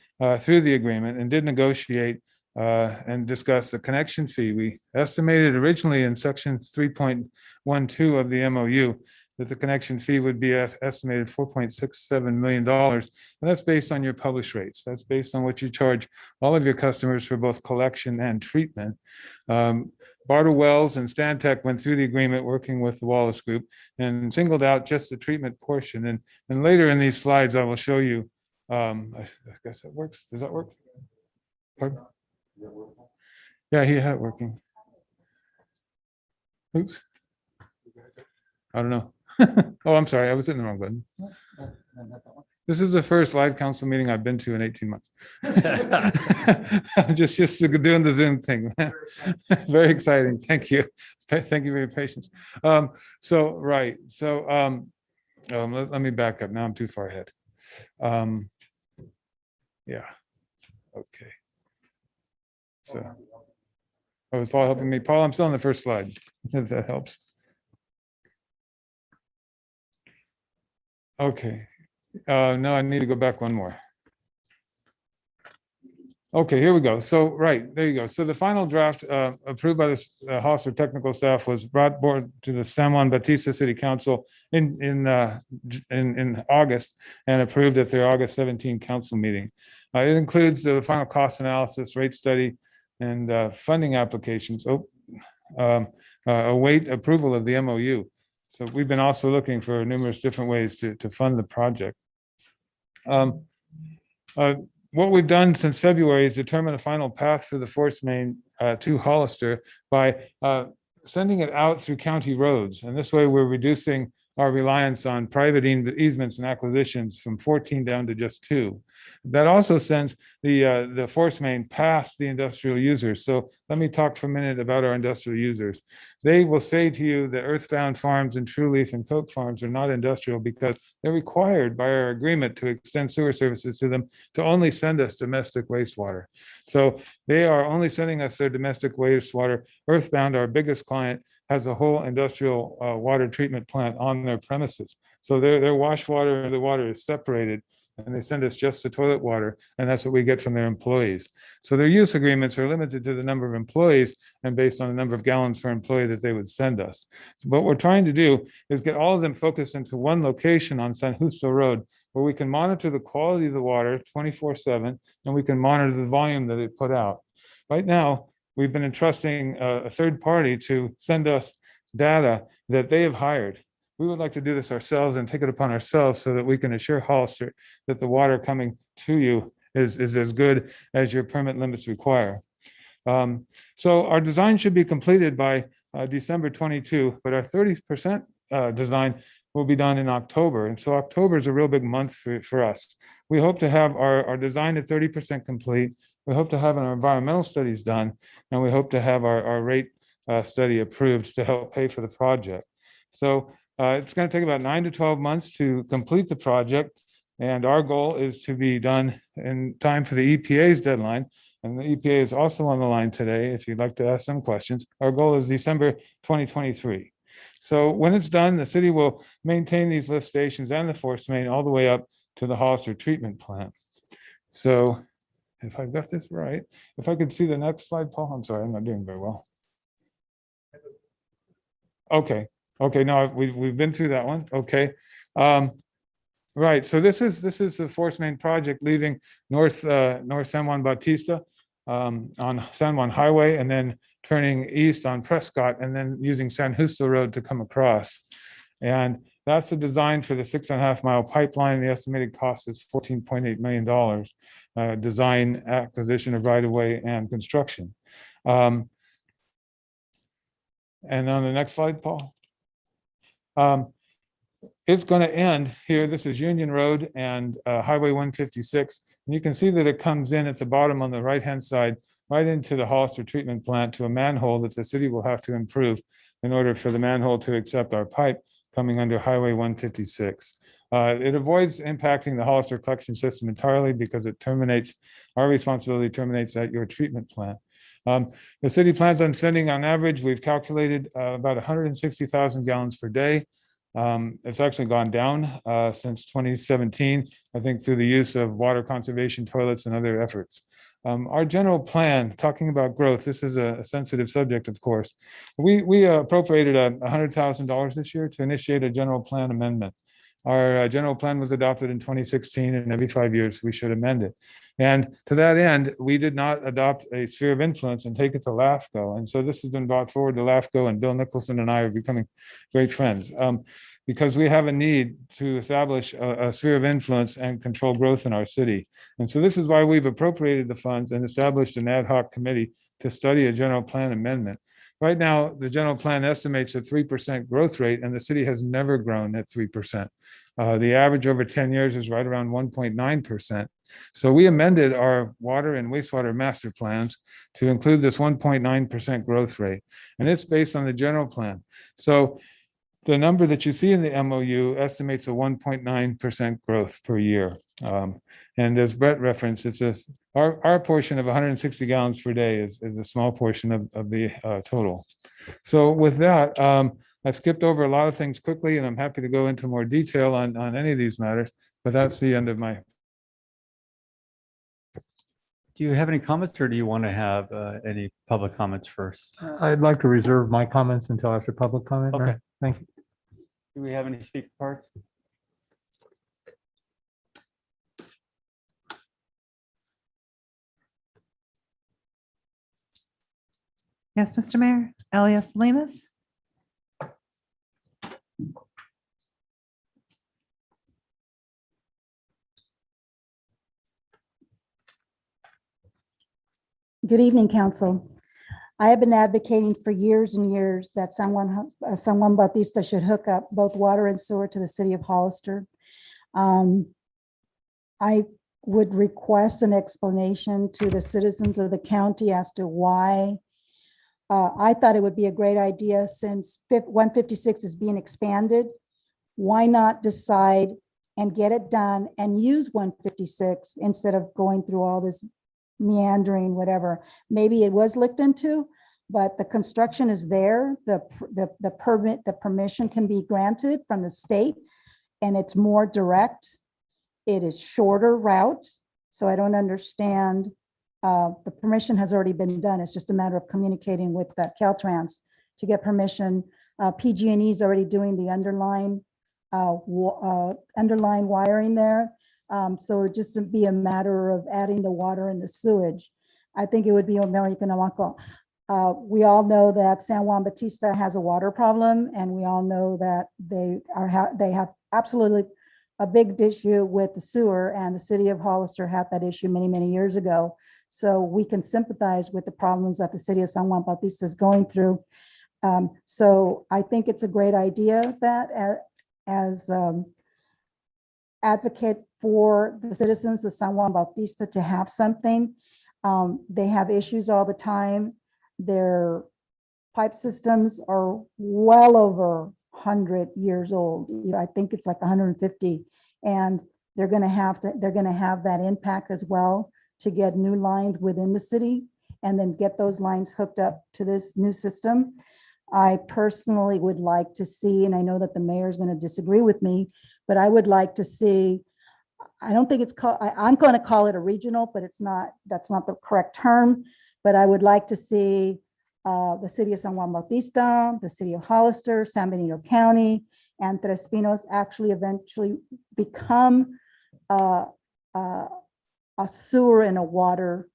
through the agreement and did negotiate and discuss the connection fee. We estimated originally in section 3.12 of the MOU that the connection fee would be estimated $4.67 million. And that's based on your published rates. That's based on what you charge all of your customers for both collection and treatment. Bartle Wells and Stantec went through the agreement working with the Wallace Group and singled out just the treatment portion. And later in these slides, I will show you, I guess that works. Does that work? Pardon? Yeah, he had it working. Oops. I don't know. Oh, I'm sorry. I was hitting the wrong button. This is the first live council meeting I've been to in 18 months. I'm just doing the Zoom thing. Very exciting. Thank you. Thank you for your patience. Let me back up. Now I'm too far ahead. Yeah. Okay. So, is Paul helping me? Paul, I'm still on the first slide, if that helps. Okay. No, I need to go back one more. Okay, here we go. So, right, there you go. So the final draft approved by the Hollister technical staff was brought board to the San Juan Bautista City Council in August and approved at their August 17 council meeting. It includes the final cost analysis, rate study, and funding applications. Await approval of the MOU. So we've been also looking for numerous different ways to fund the project. What we've done since February is determine a final path for the force main to Hollister by sending it out through county roads. And this way we're reducing our reliance on private easements and acquisitions from 14 down to just 2. That also sends the force main past the industrial users. So let me talk for a minute about our industrial users. They will say to you that Earthbound Farms and True Leaf and Coke Farms are not industrial because they're required by our agreement to extend sewer services to them to only send us domestic wastewater. So they are only sending us their domestic wastewater. Earthbound, our biggest client, has a whole industrial water treatment plant on their premises. So their wash water, the water is separated, and they send us just the toilet water, and that's what we get from their employees. So their use agreements are limited to the number of employees and based on the number of gallons per employee that they would send us. So what we're trying to do is get all of them focused into one location on San Justo Road, where we can monitor the quality of the water 24/7, and we can monitor the volume that it put out. Right now, we've been entrusting a third party to send us data that they have hired. We would like to do this ourselves and take it upon ourselves so that we can assure Hollister that the water coming to you is as good as your permit limits require. So our design should be completed by December 22, but our 30% design will be done in October. And so October is a real big month for us. We hope to have our design at 30% complete. We hope to have our environmental studies done, and we hope to have our rate study approved to help pay for the project. So it's going to take about 9 to 12 months to complete the project. And our goal is to be done in time for the EPA's deadline. And the EPA is also on the line today, if you'd like to ask some questions. Our goal is December 2023. So when it's done, the city will maintain these lift stations and the force main all the way up to the Hollister treatment plant. So if I've got this right, if I could see the next slide, Paul, I'm sorry, I'm not doing very well. Okay, no, we've been through that one. Okay. Right, so this is the force main project leaving north San Juan Bautista on San Juan Highway, and then turning east on Prescott, and then using San Justo Road to come across. And that's the design for the 6.5 mile pipeline. The estimated cost is $14.8 million, design, acquisition of right of way, and construction. And on the next slide, Paul. It's going to end here. This is Union Road and Highway 156. And you can see that it comes in at the bottom on the right-hand side, right into the Hollister treatment plant to a manhole that the city will have to improve in order for the manhole to accept our pipe coming under Highway 156. It avoids impacting the Hollister collection system entirely because it terminates, our responsibility terminates at your treatment plant. The city plans on sending, on average, we've calculated about 160,000 gallons per day. It's actually gone down since 2017, I think, through the use of water conservation toilets and other efforts. Our general plan, talking about growth, this is a sensitive subject, of course. We appropriated $100,000 this year to initiate a general plan amendment. Our general plan was adopted in 2016, and every 5 years we should amend it. And to that end, we did not adopt a sphere of influence and take it to LAFCO. And so this has been brought forward to LAFCO, and Bill Nicholson and I are becoming great friends because we have a need to establish a sphere of influence and control growth in our city. And so this is why we've appropriated the funds and established an ad hoc committee to study a general plan amendment. Right now, the general plan estimates a 3% growth rate, and the city has never grown at 3%. The average over 10 years is right around 1.9%. So we amended our water and wastewater master plans to include this 1.9% growth rate, and it's based on the general plan. So the number that you see in the MOU estimates a 1.9% growth per year. And as Brett referenced, it's our portion of 160 gallons per day is a small portion of the total. So with that, I've skipped over a lot of things quickly, and I'm happy to go into more detail on any of these matters, but that's the end of my. Do you have any comments or do you want to have any public comments first? I'd like to reserve my comments until after public comment. Mayor. Okay. Thank you. Do we have any speaker cards? Yes, Mr. Mayor. Elias Salinas. Good evening, council. I have been advocating for years and years that San Juan Bautista should hook up both water and sewer to the city of Hollister. I would request an explanation to the citizens of the county as to why. I thought it would be a great idea since 156 is being expanded. Why not decide and get it done and use 156 instead of going through all this meandering, whatever. Maybe it was looked into, but the construction is there. The permit, the permission can be granted from the state, and it's more direct. It is shorter routes, so I don't understand. The permission has already been done. It's just a matter of communicating with the Caltrans to get permission. PG&E is already doing the underline wiring there. So it just be a matter of adding the water and the sewage. I think it would be very economical. We all know that San Juan Bautista has a water problem, and we all know that they have absolutely a big issue with the sewer, and the city of Hollister had that issue many, many years ago. So we can sympathize with the problems that the city of San Juan Bautista is going through. So I think it's a great idea that as advocate for the citizens of San Juan Bautista to have something. They have issues all the time. Their pipe systems are well over 100 years old. I think it's like 150, and they're going to have that impact as well to get new lines within the city and then get those lines hooked up to this new system. I personally would like to see, and I know that the mayor is going to disagree with me, but I would like to see, I don't think it's called, I'm going to call it a regional, but it's not, that's not the correct term. But I would like to see the city of San Juan Bautista, the city of Hollister, San Benito County, and Tres Pinos actually eventually become a sewer and a water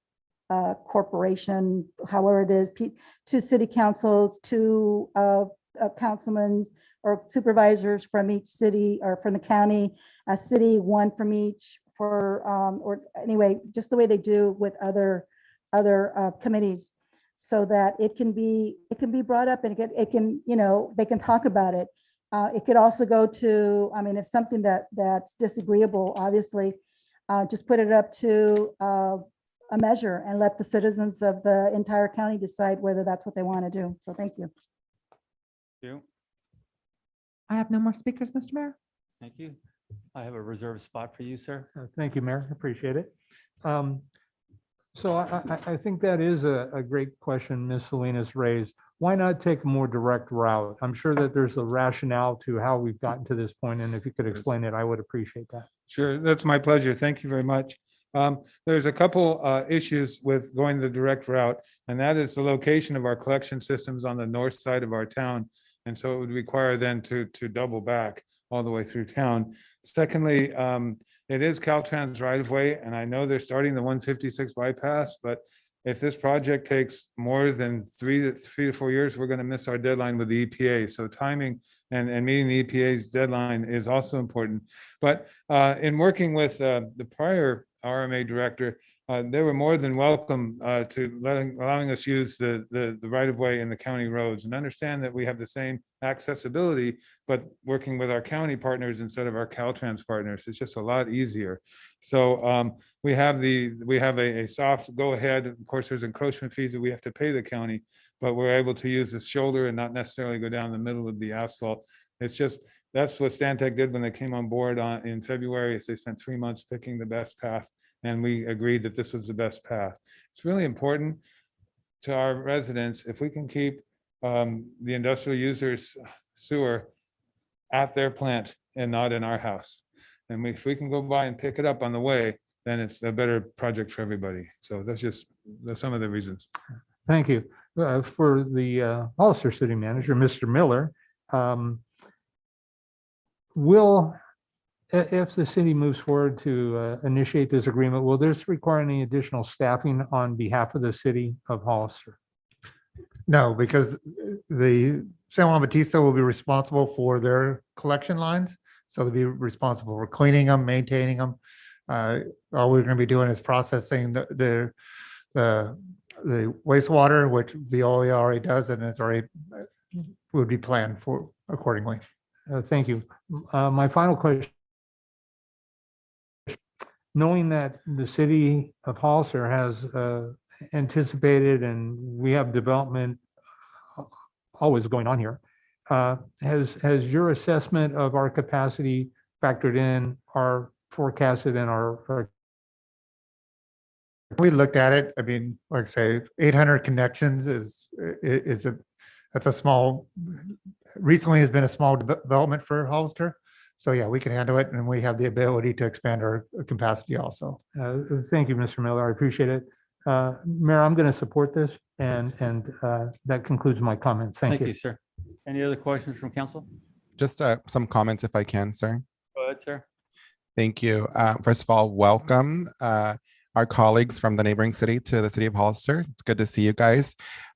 corporation, however it is, two city councils, two councilmen or supervisors from each city or from the county, a city, one from each for, or anyway, just the way they do with other committees, so that it can be brought up and it can, you know, they can talk about it. It could also go to, I mean, if something that's disagreeable, obviously, just put it up to a measure and let the citizens of the entire county decide whether that's what they want to do. So thank you. You. I have no more speakers, Mr. Mayor. Thank you. I have a reserved spot for you, sir. Thank you, Mayor. Appreciate it. So I think that is a great question Ms. Salinas raised. Why not take a more direct route? I'm sure that there's a rationale to how we've gotten to this point, and if you could explain it, I would appreciate that. Sure, that's my pleasure. Thank you very much. There's a couple issues with going the direct route, and that is the location of our collection systems on the north side of our town. And so it would require then to double back all the way through town. Secondly, it is Caltrans right of way, and I know they're starting the 156 bypass, but if this project takes more than 3 to 4 years, we're going to miss our deadline with the EPA. So timing and meeting the EPA's deadline is also important. But in working with the prior RMA director, they were more than welcome to allowing us use the right of way in the county roads, and understand that we have the same accessibility, but working with our county partners instead of our Caltrans partners, it's just a lot easier. So we have a soft go ahead. Of course, there's encroachment fees that we have to pay the county, but we're able to use this shoulder and not necessarily go down the middle of the asphalt. It's just, that's what Stantec did when they came on board in February. Is they spent 3 months picking the best path, and we agreed that this was the best path. It's really important to our residents if we can keep the industrial users sewer at their plant and not in our house. And if we can go by and pick it up on the way, then it's a better project for everybody. So that's some of the reasons. Thank you. For the Hollister City Manager, Mr. Miller, if the city moves forward to initiate this agreement, will this require any additional staffing on behalf of the city of Hollister? No, because the San Juan Bautista will be responsible for their collection lines. So they'll be responsible for cleaning them, maintaining them. All we're going to be doing is processing the wastewater, which Veolia already does, and it's already would be planned for accordingly. Thank you. My final question. Knowing that the city of Hollister has anticipated and we have development always going on here, has your assessment of our capacity factored in our forecasted and our We looked at it. I mean, like I say, 800 connections that's a small, recently has been a small development for Hollister. So yeah, we can handle it, and we have the ability to expand our capacity also. Thank you, Mr. Miller. I appreciate it. Mayor, I'm going to support this, and that concludes my comments. Thank you. sir. Any other questions from council? Just some comments if I can, sir. Go ahead, sir. Thank you. First of all, welcome our colleagues from the neighboring city to the city of Hollister. It's good to see you guys.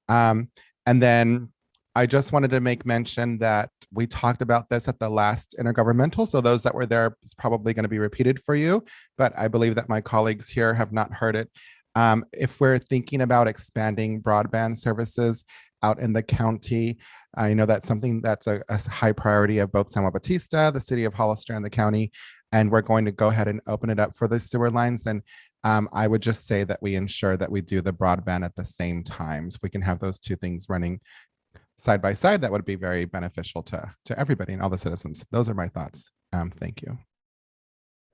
And then I just wanted to make mention that we talked about this at the last intergovernmental. So those that were there, it's probably going to be repeated for you, but I believe that my colleagues here have not heard it. If we're thinking about expanding broadband services out in the county, I know that's something that's a high priority of both San Juan Bautista, the city of Hollister, and the county, and we're going to go ahead and open it up for the sewer lines. Then I would just say that we ensure that we do the broadband at the same time. So we can have those two things running side by side. That would be very beneficial to everybody and all the citizens. Those are my thoughts. Thank you.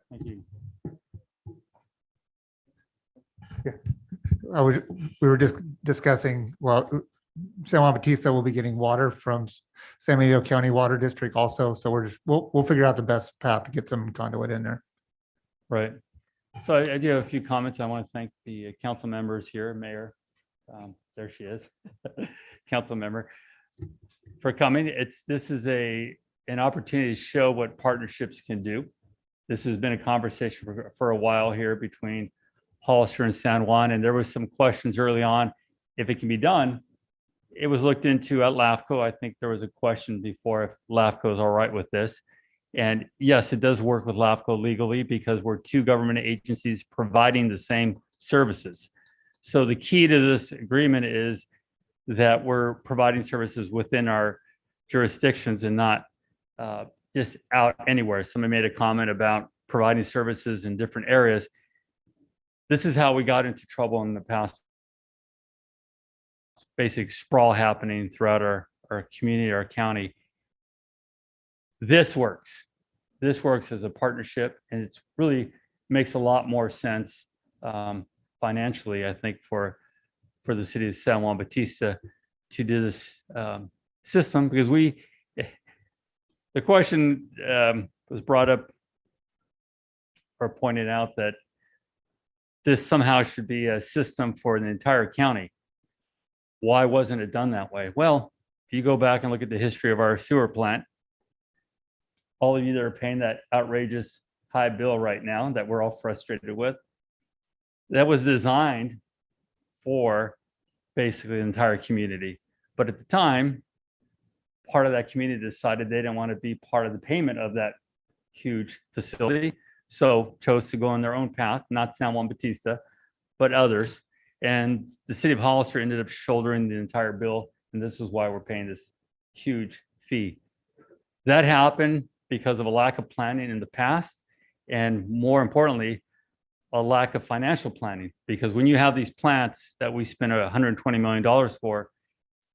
Thank you. We were just discussing, well, San Juan Bautista will be getting water from San Benito County Water District also. So we'll figure out the best path to get some conduit in there. Right. So I do have a few comments. I want to thank the council members here, Mayor. There she is, council member, for coming. This is an opportunity to show what partnerships can do. This has been a conversation for a while here between Hollister and San Juan, and there was some questions early on if it can be done. It was looked into at LAFCO. I think there was a question before if LAFCO is all right with this. And yes, it does work with LAFCO legally because we're two government agencies providing the same services. So the key to this agreement is that we're providing services within our jurisdictions and not just out anywhere. Somebody made a comment about providing services in different areas. This is how we got into trouble in the past. Basic sprawl happening throughout our community, our county. This works. This works as a partnership, and it's really makes a lot more sense financially, I think, for the city of San Juan Bautista to do this system, because the question was brought up or pointed out that this somehow should be a system for the entire county. Why wasn't it done that way? Well, if you go back and look at the history of our sewer plant, all of you that are paying that outrageous high bill right now that we're all frustrated with, that was designed for basically the entire community. But at the time, part of that community decided they didn't want to be part of the payment of that huge facility. So chose to go on their own path, not San Juan Bautista, but others. And the city of Hollister ended up shouldering the entire bill. And this is why we're paying this huge fee. That happened because of a lack of planning in the past. And more importantly, a lack of financial planning. Because when you have these plants that we spend $120 million for,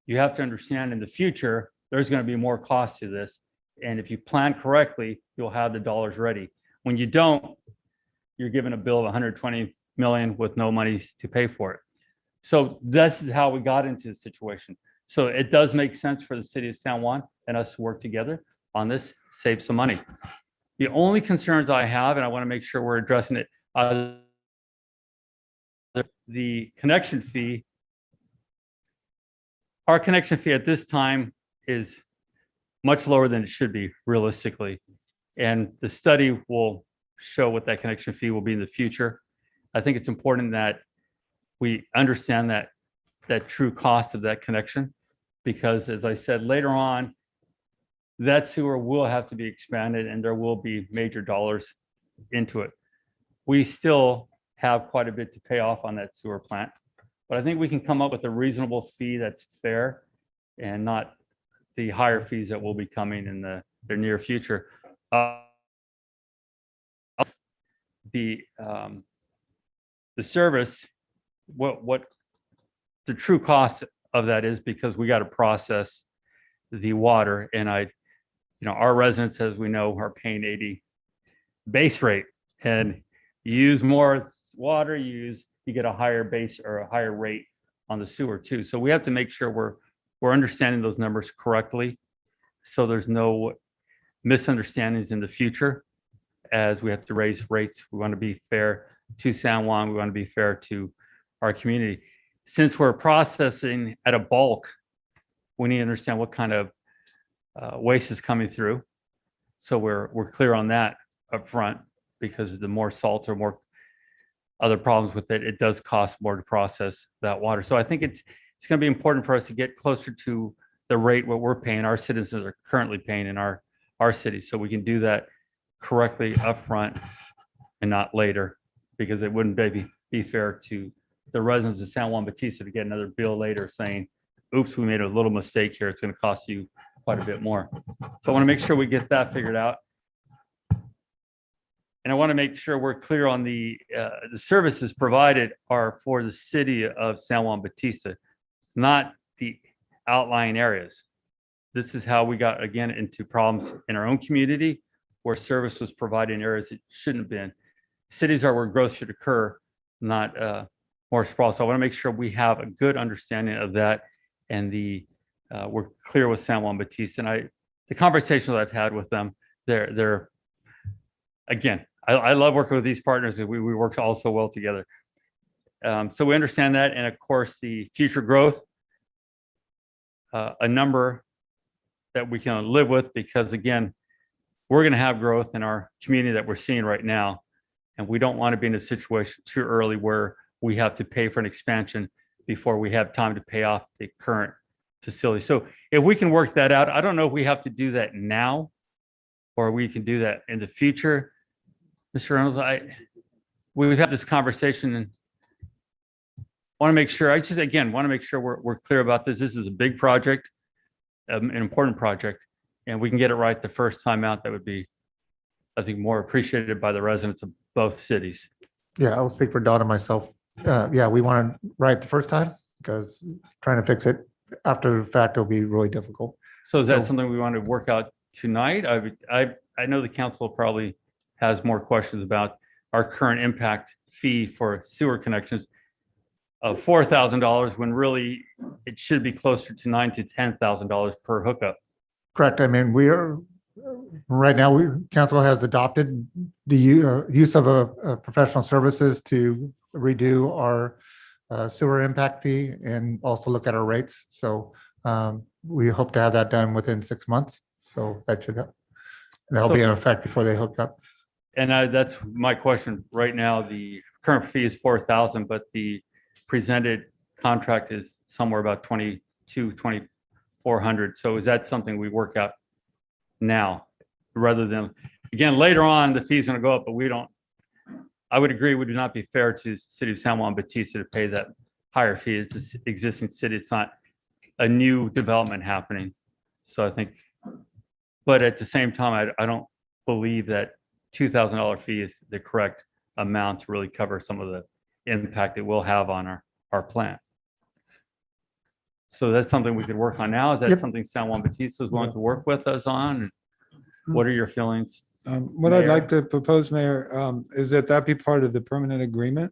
you have to understand in the future, there's going to be more cost to this. And if you plan correctly, you'll have the dollars ready. When you don't, you're given a bill of $120 million with no money to pay for it. So this is how we got into the situation. So it does make sense for the city of San Juan and us to work together on this, save some money. The only concerns I have, and I want to make sure we're addressing it, the connection fee, our connection fee at this time is much lower than it should be realistically. And the study will show what that connection fee will be in the future. I think it's important that we understand that true cost of that connection, because as I said, later on, that sewer will have to be expanded and there will be major dollars into it. We still have quite a bit to pay off on that sewer plant, but I think we can come up with a reasonable fee that's fair and not the higher fees that will be coming in the near future. The service, what the true cost of that is, because we got to process the water, and our residents, as we know, are paying 80 base rate, and you use more water, you get a higher base or a higher rate on the sewer too. So we have to make sure we're understanding those numbers correctly, so there's no misunderstandings in the future as we have to raise rates. We want to be fair to San Juan. We want to be fair to our community. Since we're processing at a bulk, we need to understand what kind of waste is coming through. So we're clear on that up front, because the more salt or more other problems with it, it does cost more to process that water. So I think it's going to be important for us to get closer to the rate what we're paying, our citizens are currently paying in our city, so we can do that correctly upfront and not later, because it wouldn't be fair to the residents of San Juan Bautista to get another bill later saying, oops, we made a little mistake here. It's going to cost you quite a bit more. So I want to make sure we get that figured out. And I want to make sure we're clear on the services provided are for the city of San Juan Bautista, not the outlying areas. This is how we got, again, into problems in our own community where service was provided in areas it shouldn't have been. Cities are where growth should occur, not more sprawl. So I want to make sure we have a good understanding of that, and we're clear with San Juan Bautista. And the conversations I've had with them, they're again, I love working with these partners, and we work all so well together. So we understand that, and of course the future growth, a number that we can live with, because again, we're going to have growth in our community that we're seeing right now, and we don't want to be in a situation too early where we have to pay for an expansion before we have time to pay off the current facility. So if we can work that out, I don't know if we have to do that now or we can do that in the future. Mr. Reynolds, we've had this conversation and want to make sure, want to make sure we're clear about this. This is a big project, an important project, and we can get it right the first time out. That would be, I think, more appreciated by the residents of both cities. Yeah, I will speak for Don and myself. Yeah, we want to right the first time, because trying to fix it after the fact will be really difficult. So is that something we want to work out tonight? I know the council probably has more questions about our current impact fee for sewer connections of $4,000, when really it should be closer to $9,000 to $10,000 per hookup. Correct. I mean, right now, council has adopted the use of professional services to redo our sewer impact fee and also look at our rates. So we hope to have that done within 6 months. So that'll be in effect before they hook up. And that's my question right now. The current fee is $4,000, but the presented contract is somewhere about $2,400. So is that something we work out now, rather than, again, later on, the fee's going to go up, but I would agree, would not be fair to the city of San Juan Bautista to pay that higher fee. It's an existing city. It's not a new development happening. So I think, but at the same time, I don't believe that $2,000 fee is the correct amount to really cover some of the impact it will have on our plant. So that's something we could work on now. Is that something San Juan Bautista is willing to work with us on? What are your feelings? What I'd like to propose, Mayor, is that be part of the permanent agreement,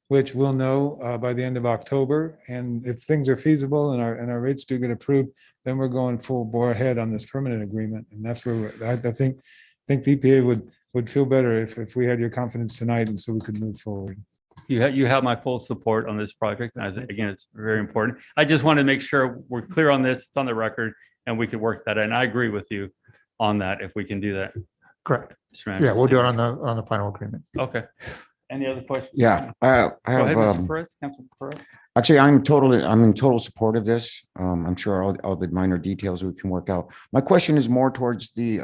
which we'll know by the end of October. And if things are feasible and our rates do get approved, then we're going full bore ahead on this permanent agreement. And that's where I think the EPA would feel better if we had your confidence tonight, and so we could move forward. you have my full support on this project. And I think, again, it's very important. I just want to make sure we're clear on this, it's on the record, and we could work that. And I agree with you on that, if we can do that. Correct. Mr. Manager. Yeah, we'll do it on the final agreement. Okay. Any other questions? Yeah, I Go ahead, have, Mr. Perez, Councilman Perez. actually, I'm in total support of this. I'm sure all the minor details we can work out. My question is more towards the,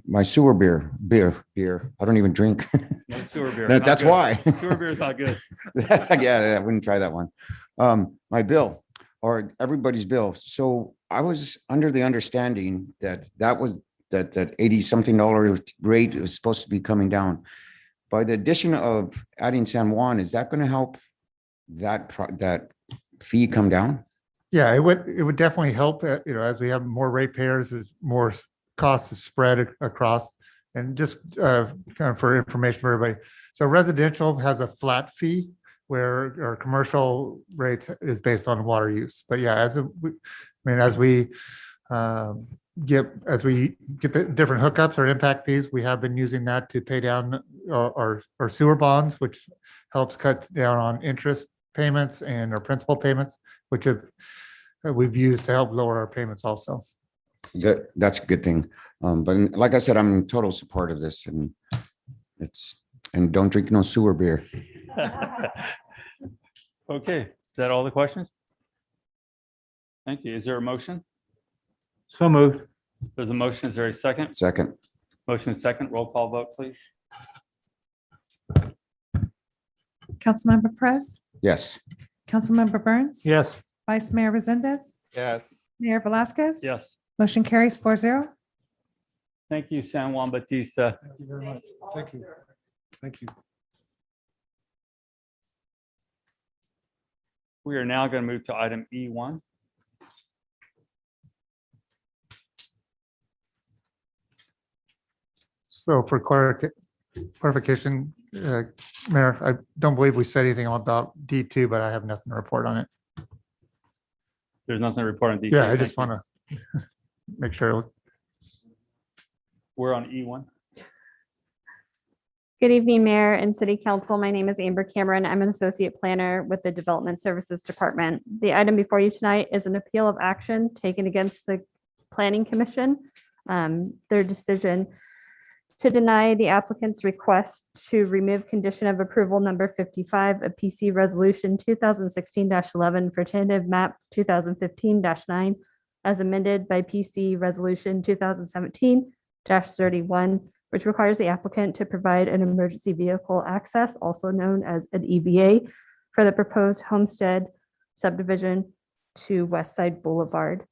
my sewer beer. I don't even drink. No sewer beer. That- not That's good. why. Sewer beer is not good. Yeah, I wouldn't try that one. My bill or everybody's bill. So I was under the understanding that that 80 something dollar rate was supposed to be coming down. By the addition of adding San Juan, is that going to help that fee come down? Yeah, it would definitely help, as we have more ratepayers, there's more costs to spread across. And just kind of for information for everybody. So residential has a flat fee where our commercial rates is based on water use. But yeah, as we get the different hookups or impact fees, we have been using that to pay down our sewer bonds, which helps cut down on interest payments and our principal payments, which we've used to help lower our payments also. Good, that's a good thing. But like I said, I'm in total support of this and don't drink no sewer beer. Okay, is that all the questions? Thank you. Is there a motion? So moved. There's a motion. Is there a second? Second, Motion is second. Roll call vote, please. Councilmember Perez, yes. Councilmember Burns. Yes. Vice Mayor Resendez, Yes. Mayor Velazquez. Yes. Motion carries 4-0. Thank you, San Juan Bautista. Thank you very much. Thank you. Thank you. We are now going to move to item E1. So for clarification, Mayor, I don't believe we said anything about D2, but I have nothing to report on it. There's nothing to report on detail. Yeah, I just want to make sure. We're on E1. Good evening, Mayor and City Council. My name is Amber Cameron. I'm an associate planner with the Development Services Department. The item before you tonight is an appeal of action taken against the Planning Commission. Their decision to deny the applicant's request to remove condition of approval number 55 of PC Resolution 2016-11 for tentative map 2015-9 as amended by PC Resolution 2017-31, which requires the applicant to provide an emergency vehicle access, also known as an EVA, for the proposed homestead subdivision to West Side Boulevard.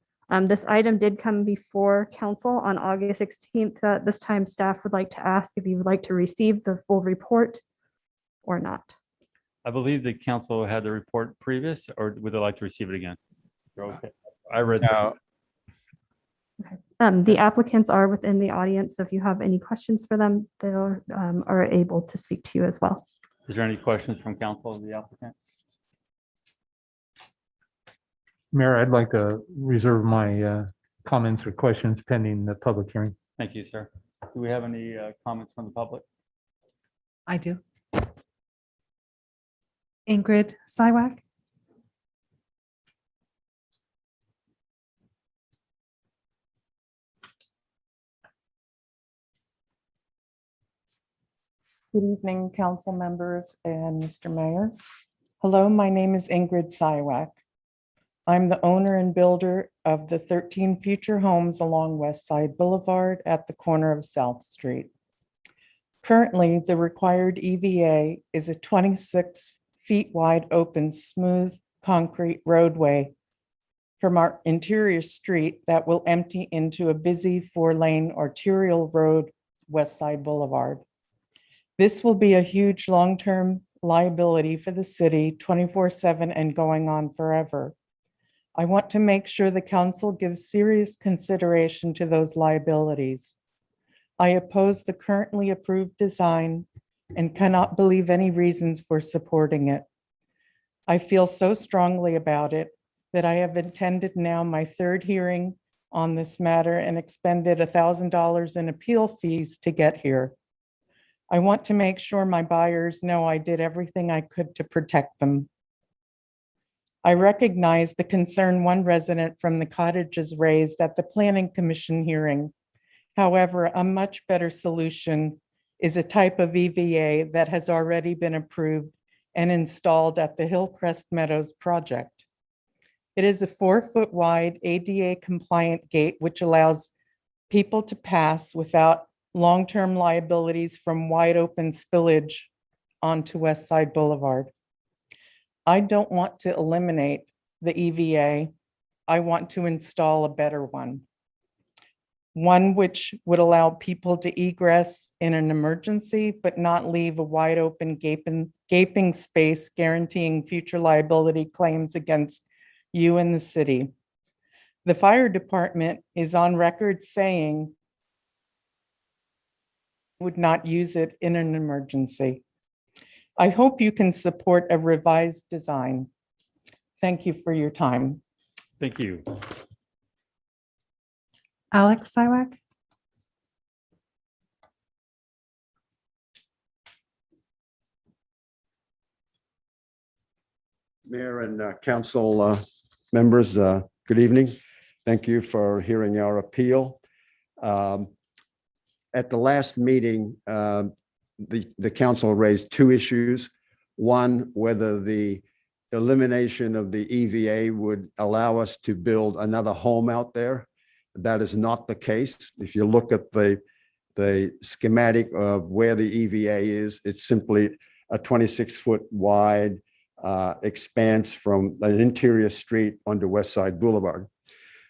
This item did come before council on August 16th. This time staff would like to ask if you would like to receive the full report or not. I believe the council had the report previous, or would they like to receive it again? You're okay. I read that. The applicants are within the audience, so if you have any questions for them, they are able to speak to you as well. Is there any questions from council of the applicant? Mayor, I'd like to reserve my comments or questions pending the public hearing. Thank you, sir. Do we have any comments from the public? I do. Ingrid Siwak. Good evening, council members and Mr. Mayor. Hello, my name is Ingrid Siwak. I'm the owner and builder of the 13 future homes along West Side Boulevard at the corner of South Street. Currently, the required EVA is a 26 feet wide open smooth concrete roadway from our interior street that will empty into a busy 4-lane arterial road, West Side Boulevard. This will be a huge long-term liability for the city 24/7 and going on forever. I want to make sure the council gives serious consideration to those liabilities. I oppose the currently approved design and cannot believe any reasons for supporting it. I feel so strongly about it that I have attended now my 3rd hearing on this matter and expended $1,000 in appeal fees to get here. I want to make sure my buyers know I did everything I could to protect them. I recognize the concern one resident from the cottages raised at the Planning Commission hearing. However, a much better solution is a type of EVA that has already been approved and installed at the Hillcrest Meadows project. It is a 4-foot wide ADA compliant gate which allows people to pass without long-term liabilities from wide open spillage onto West Side Boulevard. I don't want to eliminate the EVA. I want to install a better one. One which would allow people to egress in an emergency, but not leave a wide open gaping space guaranteeing future liability claims against you and the city. The fire department is on record saying would not use it in an emergency. I hope you can support a revised design. Thank you for your time. Thank you. Alex Siwak. Mayor and council members, good evening. Thank you for hearing our appeal. At the last meeting, the council raised two issues. One, whether the elimination of the EVA would allow us to build another home out there. That is not the case. If you look at the schematic of where the EVA is, it's simply a 26-foot wide expanse from an interior street onto West Side Boulevard.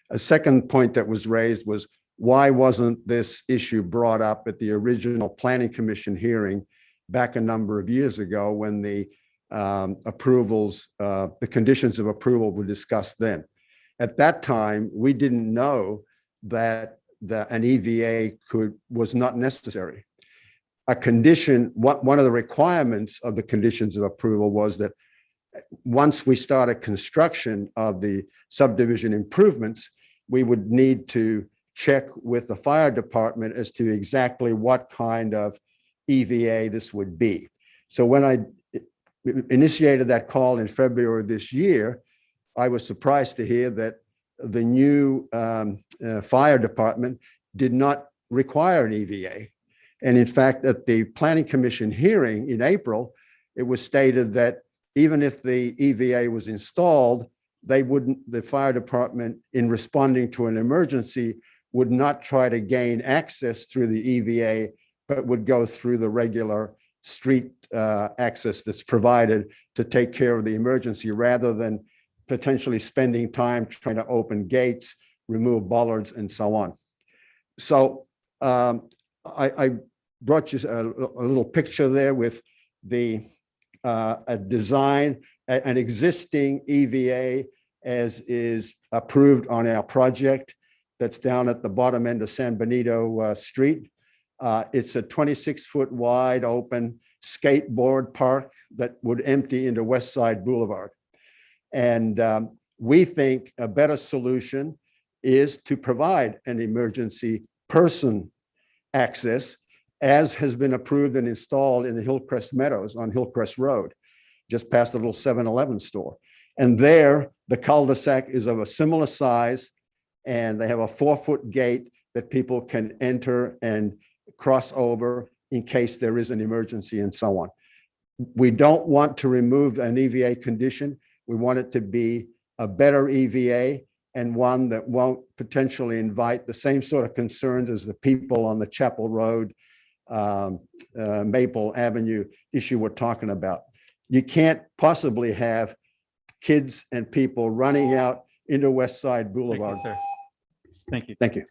A second point that was raised was, why wasn't this issue brought up at the original Planning Commission hearing back a number of years ago when the approvals, the conditions of approval were discussed then? At that time, we didn't know that an EVA was not necessary. A condition, one of the requirements of the conditions of approval was that once we started construction of the subdivision improvements, we would need to check with the fire department as to exactly what kind of EVA this would be. So when I initiated that call in February of this year, I was surprised to hear that the new fire department did not require an EVA. And in fact, at the Planning Commission hearing in April, it was stated that even if the EVA was installed, the fire department, in responding to an emergency, would not try to gain access through the EVA, but would go through the regular street access that's provided to take care of the emergency, rather than potentially spending time trying to open gates, remove bollards, and so on. So I brought you a little picture there with a design, an existing EVA as is approved on our project that's down at the bottom end of San Benito Street. It's a 26-foot wide open skateboard park that would empty into West Side Boulevard. And we think a better solution is to provide an emergency person access, as has been approved and installed in the Hillcrest Meadows on Hillcrest Road, just past the little 7-Eleven store. And there, the cul-de-sac is of a similar size, and they have a 4-foot gate that people can enter and cross over in case there is an emergency and so on. We don't want to remove an EVA condition. We want it to be a better EVA, and one that won't potentially invite the same sort of concerns as the people on the Chapel Road, Maple Avenue issue we're talking about. You can't possibly have kids and people running out into West Side Boulevard. Thank you. Thank you.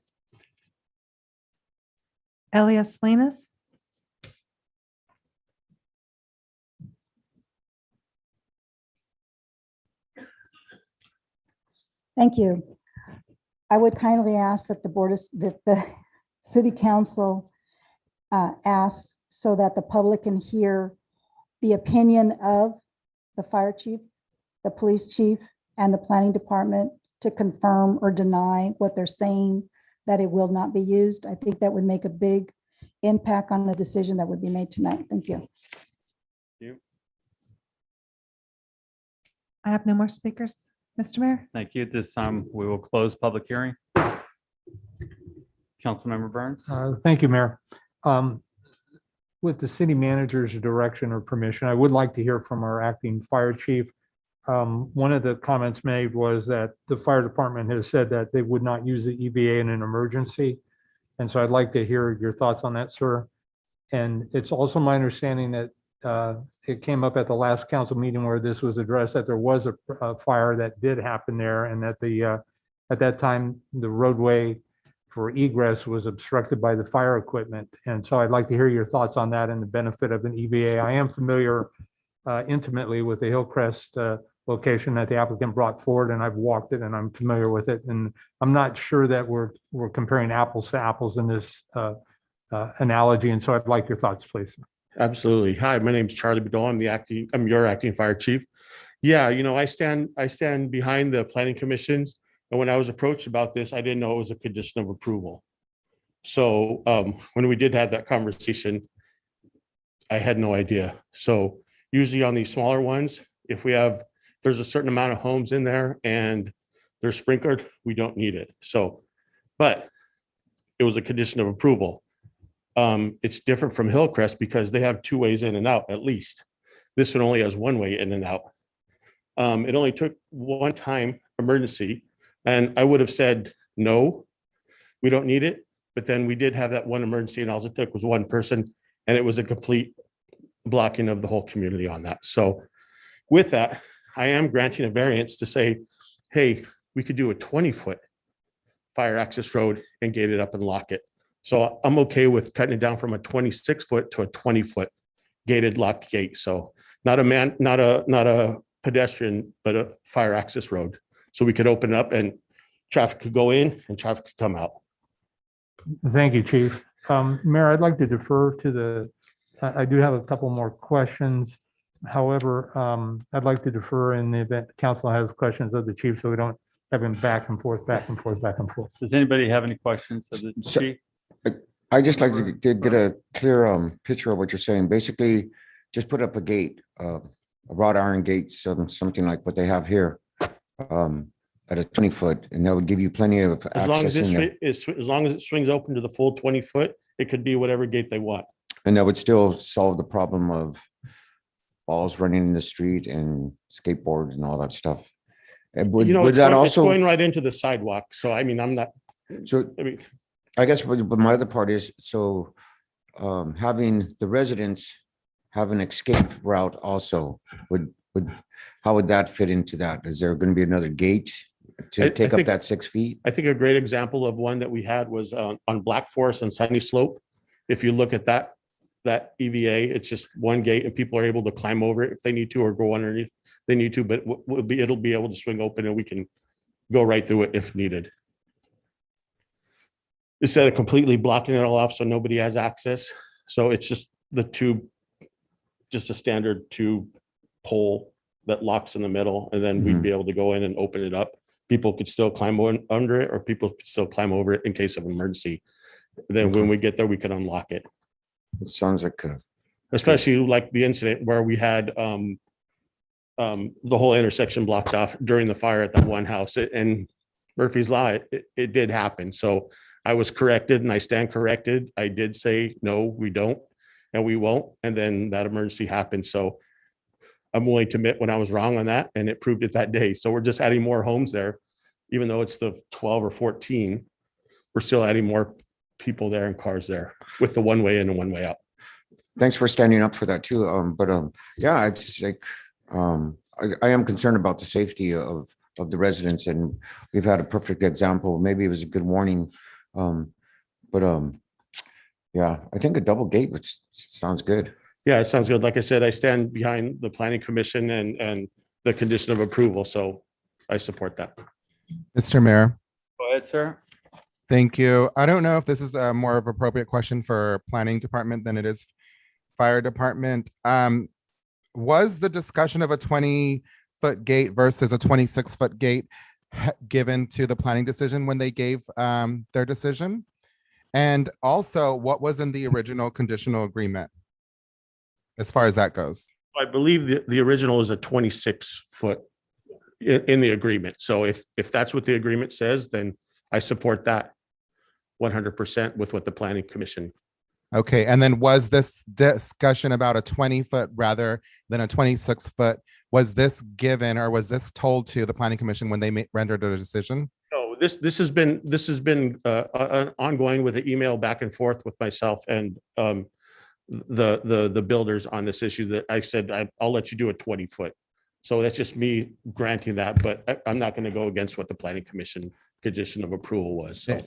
Elias Salinas. Thank you. I would kindly ask that that the city council ask so that the public can hear the opinion of the fire chief, the police chief, and the planning department to confirm or deny what they're saying, that it will not be used. I think that would make a big impact on the decision that would be made tonight. Thank you. I have no more speakers, Mr. Mayor. Thank you. At this time, we will close public hearing. Councilmember Burns. Thank you, Mayor. With the city manager's direction or permission, I would like to hear from our acting fire chief. One of the comments made was that the fire department has said that they would not use the EVA in an emergency. And so I'd like to hear your thoughts on that, sir. And it's also my understanding that it came up at the last council meeting where this was addressed, that there was a fire that did happen there, and that at that time, the roadway for egress was obstructed by the fire equipment. And so I'd like to hear your thoughts on that and the benefit of an EVA. I am familiar intimately with the Hillcrest location that the applicant brought forward, and I've walked it and I'm familiar with it. And I'm not sure that we're comparing apples to apples in this analogy. And so I'd like your thoughts, please. Absolutely. Hi, my name is Charlie Bedell. I'm your acting fire chief. Yeah, I stand behind the planning commissions. And when I was approached about this, I didn't know it was a condition of approval. So when we did have that conversation, I had no idea. So usually on these smaller ones, if there's a certain amount of homes in there and they're sprinkled, we don't need it. So, but it was a condition of approval. It's different from Hillcrest because they have 2 ways in and out at least. This one only has 1 way in and out. It only took one time emergency, and I would have said, no, we don't need it. But then we did have that one emergency, and all it took was one person, and it was a complete blocking of the whole community on that. So with that, I am granting a variance to say, hey, we could do a 20-foot fire access road and gate it up and lock it. So I'm okay with cutting it down from a 26-foot to a 20-foot gated locked gate. So not a pedestrian, but a fire access road. So we could open it up and traffic could go in and traffic could come out. Thank you, Chief. Mayor, I'd like to defer to I do have a couple more questions. However, I'd like to defer in the event the council has questions of the chief, so we don't have him back and forth, back and forth, back and forth. Does anybody have any questions of the chief? I just like to get a clear picture of what you're saying. Basically, just put up a gate, a wrought iron gate, something like what they have here, at a 20-foot, and that would give you plenty of As long as access in there. as long as it swings open to the full 20-foot, it could be whatever gate they want. And that would still solve the problem of balls running in the street and skateboards and all that stuff. And would It's that going- also? It's going right into the sidewalk. So I mean, I'm not. So I mean, I guess, but my other part is, so having the residents have an escape route also, how would that fit into that? Is there going to be another gate to I take up think- that 6 feet? I think a great example of one that we had was on Black Forest and Sunny Slope. If you look at that EVA, it's just one gate and people are able to climb over it if they need to or go underneath. They need to, but it'll be able to swing open and we can go right through it if needed. Instead of completely blocking it all off so nobody has access. So it's just just a standard tube pole that locks in the middle, and then we'd be able to go in and open it up. People could still climb under it, or people could still climb over it in case of emergency. Then when we get there, we can unlock it. It sounds like Especially like the incident where we had the whole intersection blocked off during the fire at that one house. And Murphy's Law, it did happen. So I was corrected and I stand corrected. I did say, no, we don't, and we won't. And then that emergency happened. So I'm willing to admit when I was wrong on that, and it proved it that day. So we're just adding more homes there, even though it's the 12 or 14, we're still adding more people there and cars there with the one way in and one way out. Thanks for standing up for that too. Yeah, it's like, I am concerned about the safety of the residents, and we've had a perfect example. Maybe it was a good warning. Yeah, I think a double gate sounds good. Yeah, it sounds good. Like I said, I stand behind the planning commission and the condition of approval. So I support that. Mr. Mayor. Go ahead, sir. Thank you. I don't know if this is a more of appropriate question for planning department than it is fire department. Was the discussion of a 20-foot gate versus a 26-foot gate given to the planning decision when they gave their decision? And also, what was in the original conditional agreement? As far as that goes. I believe the original is a 26-foot in the agreement. So if that's what the agreement says, then I support that 100% with what the planning commission. Okay, and then was this discussion about a 20-foot rather than a 26-foot, was this given or was this told to the planning commission when they rendered a decision? No, this has been ongoing with an email back and forth with myself and the builders on this issue that I said, I'll let you do a 20-foot. So that's just me granting that, but I'm not going to go against what the planning commission condition of approval was. So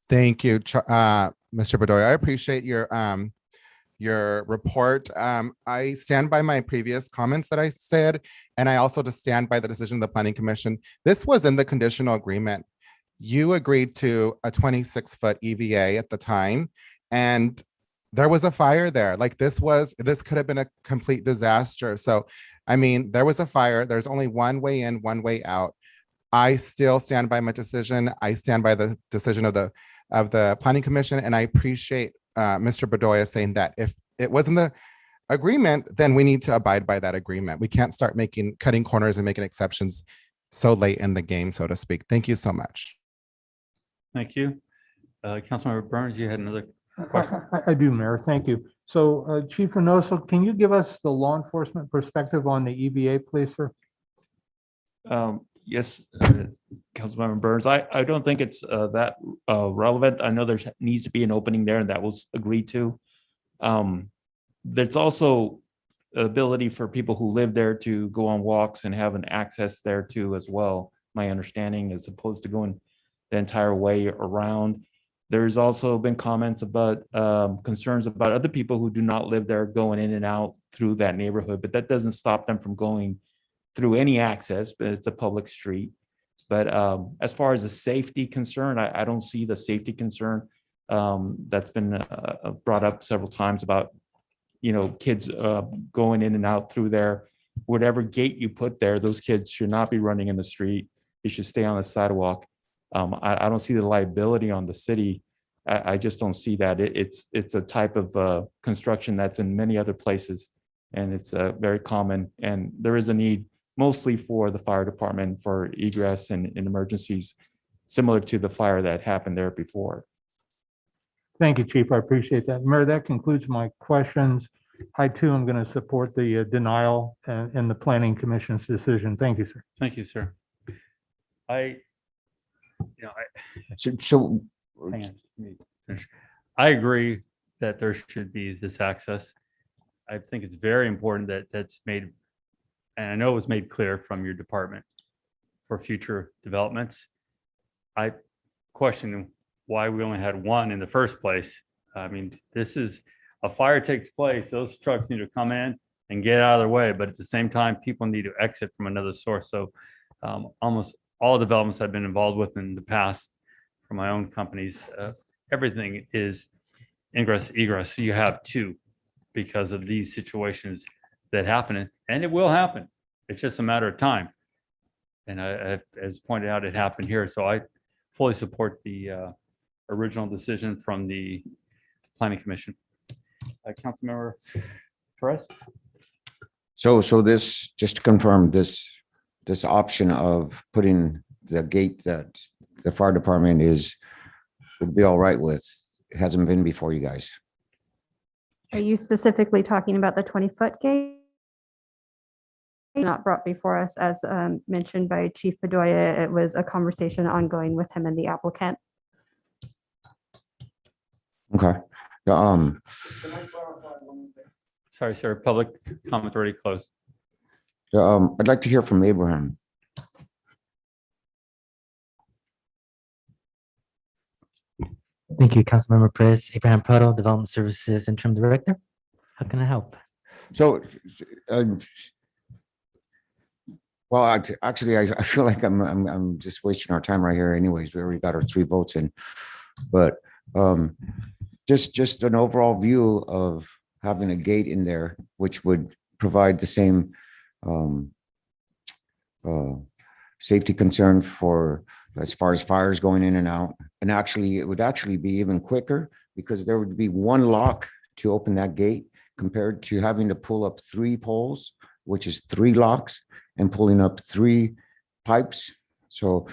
Thank you, Mr. Bedoya. I appreciate your report. I stand by my previous comments that I said, and I also just stand by the decision of the planning commission. This was in the conditional agreement. You agreed to a 26-foot EVA at the time, and there was a fire there. Like this could have been a complete disaster. So, I mean, there was a fire. There's only one way in, one way out. I still stand by my decision. I stand by the decision of the planning commission, and I appreciate Mr. Bedoya saying that if it wasn't the agreement, then we need to abide by that agreement. We can't start cutting corners and making exceptions so late in the game, so to speak. Thank you so much. Thank you. Councilmember Burns, you had another question? I do, Mayor. Thank you. So Chief Reynoso, can you give us the law enforcement perspective on the EVA, please, sir? Yes, Councilmember Burns, I don't think it's that relevant. I know there needs to be an opening there and that was agreed to. There's also ability for people who live there to go on walks and have an access there too as well, my understanding, as opposed to going the entire way around. There's also been comments about concerns about other people who do not live there going in and out through that neighborhood, but that doesn't stop them from going through any access, but it's a public street. But as far as the safety concern, I don't see the safety concern that's been brought up several times about, kids going in and out through there. Whatever gate you put there, those kids should not be running in the street. They should stay on the sidewalk. I don't see the liability on the city. I just don't see that. It's a type of construction that's in many other places, and it's very common. And there is a need mostly for the fire department for egress and emergencies, similar to the fire that happened there before. Thank you, Chief. I appreciate that. Mayor, that concludes my questions. I too am going to support the denial and the planning commission's decision. Thank you, sir. Thank you, sir. I hang on, let me finish. I agree that there should be this access. I think it's very important that that's made, and I know it was made clear from your department for future developments. I question why we only had one in the first place. I mean, this is a fire takes place, those trucks need to come in and get out of their way, but at the same time, people need to exit from another source. So almost all developments I've been involved with in the past for my own companies, everything is ingress, egress. So you have two because of these situations that happen, and it will happen. It's just a matter of time. And as pointed out, it happened here. So I fully support the original decision from the Planning Commission. Councilmember Perez? So this, just to confirm, this option of putting the gate that the fire department would be all right with, hasn't been before you guys. Are you specifically talking about the 20-foot gate? Not brought before us, as mentioned by Chief Bedoya. It was a conversation ongoing with him and the applicant. Okay. Sorry, sir. Public comment already closed. I'd like to hear from Abraham. Thank you, Councilmember Perez. Abraham Proto, Development Services Interim Director. How can I help? So, well, actually, I feel like I'm just wasting our time right here anyways. We already got our 3 votes in. But just an overall view of having a gate in there, which would provide the same safety concern for as far as fires going in and out. And actually, it would actually be even quicker because there would be one lock to open that gate compared to having to pull up 3 poles, which is 3 locks, and pulling up 3 pipes. So,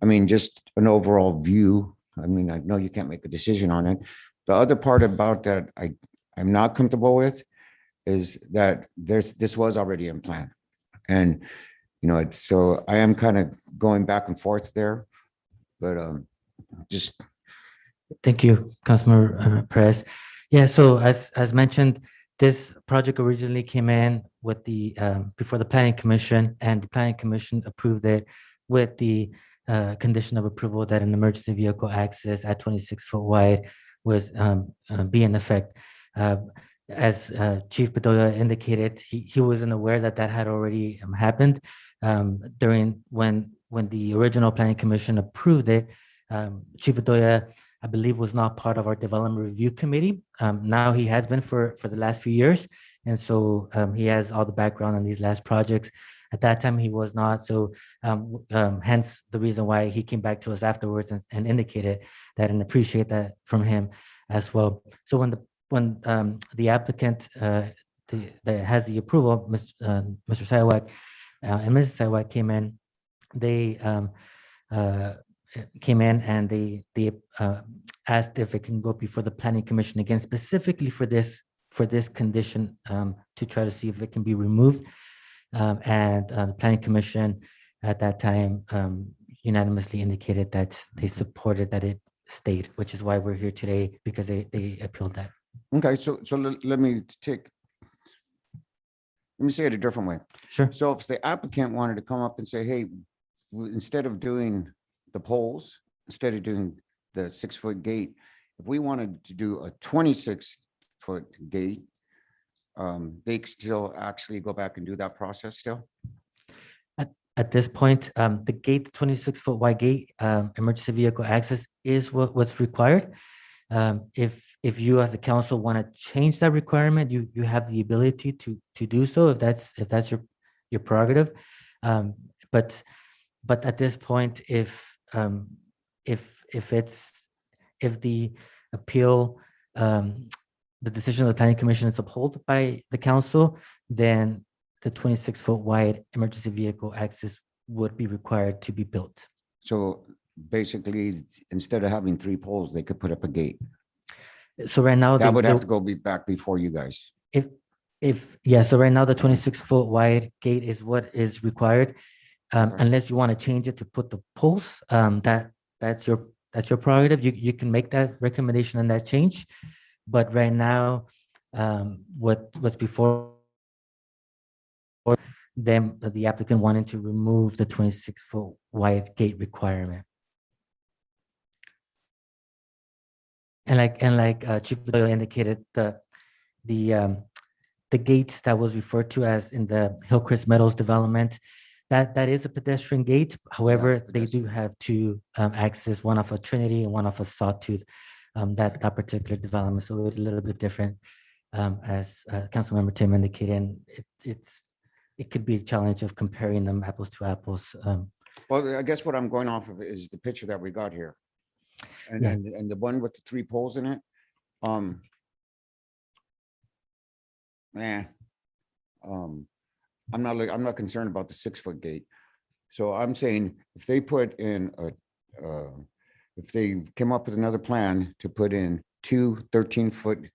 I mean, just an overall view. I mean, I know you can't make a decision on it. The other part about that I'm not comfortable with is that this was already in plan. And, you know, so I am kind of going back and forth there, but just. Thank you, Councilmember Perez. Yeah, so as mentioned, this project originally came in with the before the Planning Commission, and the Planning Commission approved it with the condition of approval that an emergency vehicle access at 26 foot wide was be in effect. As Chief Bedoya indicated, he wasn't aware that that had already happened during when the original Planning Commission approved it. Chief Bedoya, I believe, was not part of our development review committee. Now he has been for the last few years, and so he has all the background on these last projects. At that time, he was not. So hence the reason why he came back to us afterwards and indicated that, and appreciate that from him as well. So when the applicant that has the approval, Mr. Siwak and Mrs. Siwak came in, they came in and they asked if it can go before the Planning Commission again, specifically for this condition, to try to see if it can be removed. And the Planning Commission at that time unanimously indicated that they supported that it stayed, which is why we're here today, because they appealed that. Okay, so let me say it a different way. Sure. So if the applicant wanted to come up and say, hey, instead of doing the poles, instead of doing the 6-foot gate, if we wanted to do a 26-foot gate, they could still actually go back and do that process still? At this point, the gate, 26-foot wide gate, emergency vehicle access is what's required. If you as a council want to change that requirement, you have the ability to do so if that's your prerogative. But at this point, if the appeal, the decision of the Planning Commission is upheld by the council, then the 26-foot wide emergency vehicle access would be required to be built. So basically, instead of having 3 poles, they could put up a gate. So right now That would have to go back before you guys. So right now the 26-foot wide gate is what is required. Unless you want to change it to put the poles, that's your prerogative. You can make that recommendation and that change. But right now, what's before them, the applicant wanted to remove the 26-foot wide gate requirement. And like Chief Bedoya indicated, the gates that was referred to as in the Hillcrest Meadows development, that is a pedestrian gate. However, they do have 2 access, one off of Trinity and one off of Sawtooth, that particular development. So it's a little bit different, as Councilmember Tim indicated. And it could be a challenge of comparing them apples to apples. Well, I guess what I'm going off of is the picture that we got here. And Yeah. and the one with the 3 poles in it. I'm not concerned about the 6-foot gate. So I'm saying if they put in if they came up with another plan to put in 2 13-foot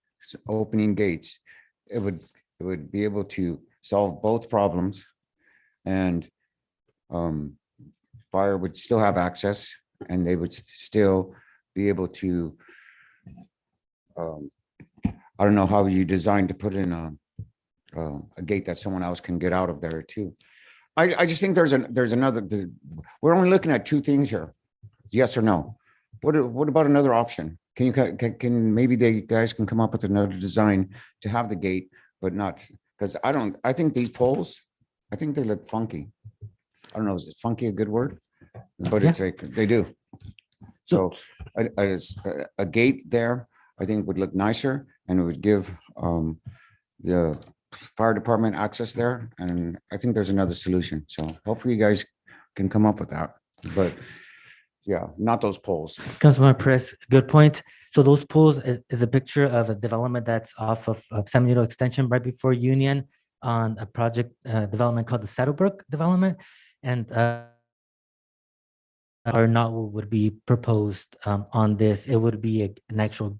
opening gates, it would be able to solve both problems, and fire would still have access, and they would still be able to, I don't know how you design to put in a gate that someone else can get out of there too. I just think there's another, we're only looking at 2 things here. Yes or no? What about another option? Can maybe the guys can come up with another design to have the gate, but not, because I think these poles, I think they look funky. I don't know, is funky a good word? But it's like, they do. So a gate there, I think would look nicer, and it would give the fire department access there. And I think there's another solution. So hopefully you guys can come up with that. But Yeah, not those poles. Councilmember Perez, good point. So those pools is a picture of a development that's off of San Benito Extension right before Union on a project development called the Saddlebrook development. And or not what would be proposed on this, it would be an actual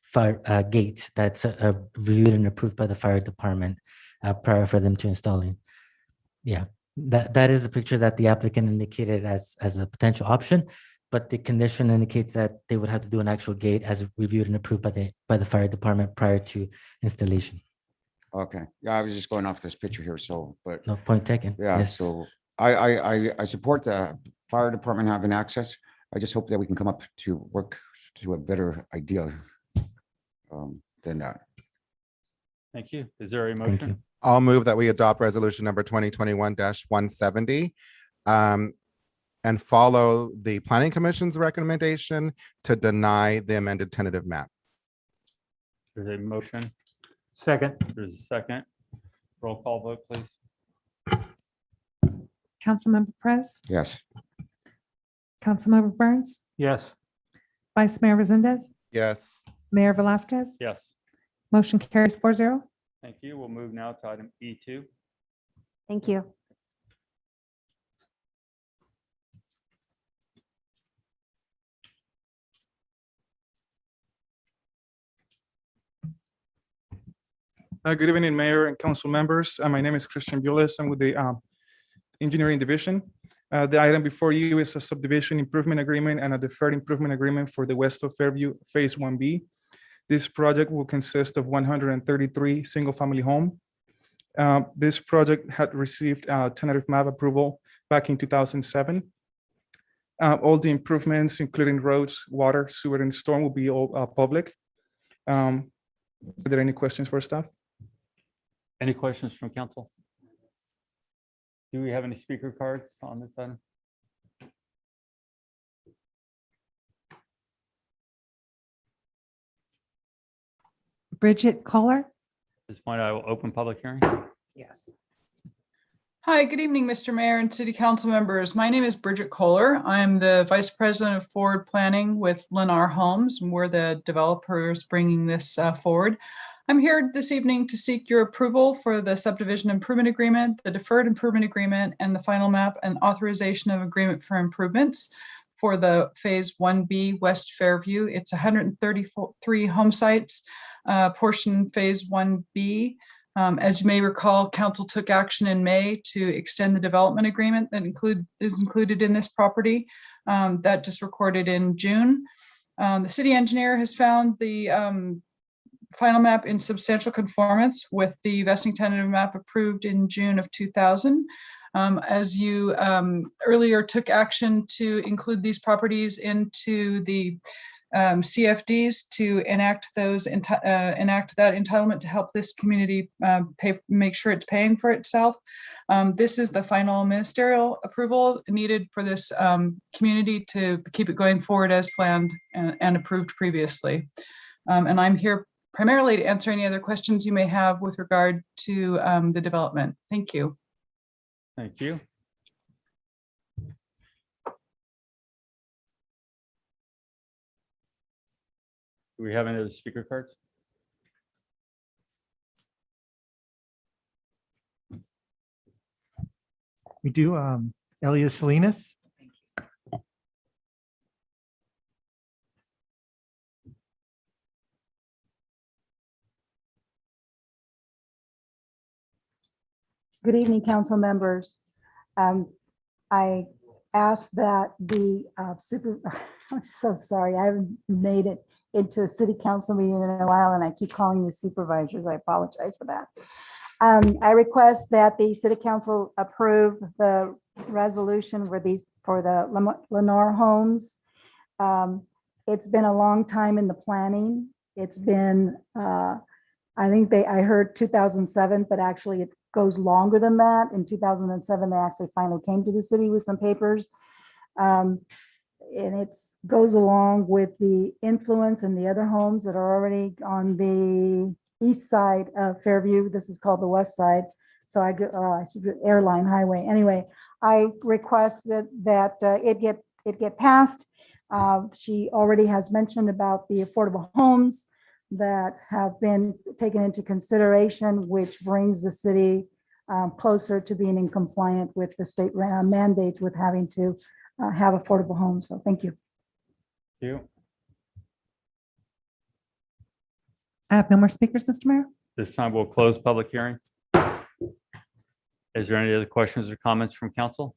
fire gate that's reviewed and approved by the fire department prior for them to installing. Yeah, that is the picture that the applicant indicated as a potential option, but the condition indicates that they would have to do an actual gate as reviewed and approved by the fire department prior to installation. Okay, yeah, I was just going off this picture here, so, but No point taken. yeah, Yes. so I support the fire department having access. I just hope that we can come up to work to a better idea than that. Thank you. Is there a Thank you. motion? I'll move that we adopt resolution number 2021-170 and follow the planning commission's recommendation to deny the amended tentative map. There's a motion. Second. There's a second. Roll call vote, please. Councilmember Perez, Yes. Councilmember Burns, Yes. Vice Mayor Resendez, Yes. Mayor Velazquez. Yes. Motion carries 4-0. Thank you. We'll move now to item E2. Thank you. Good evening, Mayor and council members. My name is Christian Bulis. I'm with the Engineering Division. The item before you is a subdivision improvement agreement and a deferred improvement agreement for the West of Fairview Phase 1B. This project will consist of 133 single-family home. This project had received tentative map approval back in 2007. All the improvements, including roads, water, sewer, and storm, will be all public. Are there any questions for staff? Any questions from council? Do we have any speaker cards on this item? Bridget Kohler. At this point, I will open public hearing. Yes. Hi, good evening, Mr. Mayor and City Council members. My name is Bridget Kohler. I'm the Vice President of Forward Planning with Lennar Homes, and we're the developers bringing this forward. I'm here this evening to seek your approval for the subdivision improvement agreement, the deferred improvement agreement, and the final map and authorization of agreement for improvements for the Phase 1B West Fairview. It's 133 home sites, portion Phase 1B. As you may recall, council took action in May to extend the development agreement that is included in this property. That just recorded in June. The city engineer has found the final map in substantial conformance with the vesting tentative map approved in June of 2000. As you earlier took action to include these properties into the CFDs to enact that entitlement to help this community make sure it's paying for itself. This is the final ministerial approval needed for this community to keep it going forward as planned and approved previously. And I'm here primarily to answer any other questions you may have with regard to the development. Thank you. Thank you. Do we have any other speaker cards? We do. Elias Salinas. Good evening, council members. I asked that the I'm so sorry, I haven't made it into a city council meeting in a while and I keep calling you supervisors. I apologize for that. I request that the city council approve the resolution for the Lennar Homes. It's been a long time in the planning. It's been, I think I heard 2007, but actually it goes longer than that. In 2007, they actually finally came to the city with some papers. And it goes along with the influence and the other homes that are already on the east side of Fairview. This is called the west side. So I should do Airline Highway. Anyway, I request that it gets it get passed. She already has mentioned about the affordable homes that have been taken into consideration, which brings the city closer to being in compliant with the state mandate with having to have affordable homes. So thank you. You. I have no more speakers, Mr. Mayor. This time we'll close public hearing. Is there any other questions or comments from council?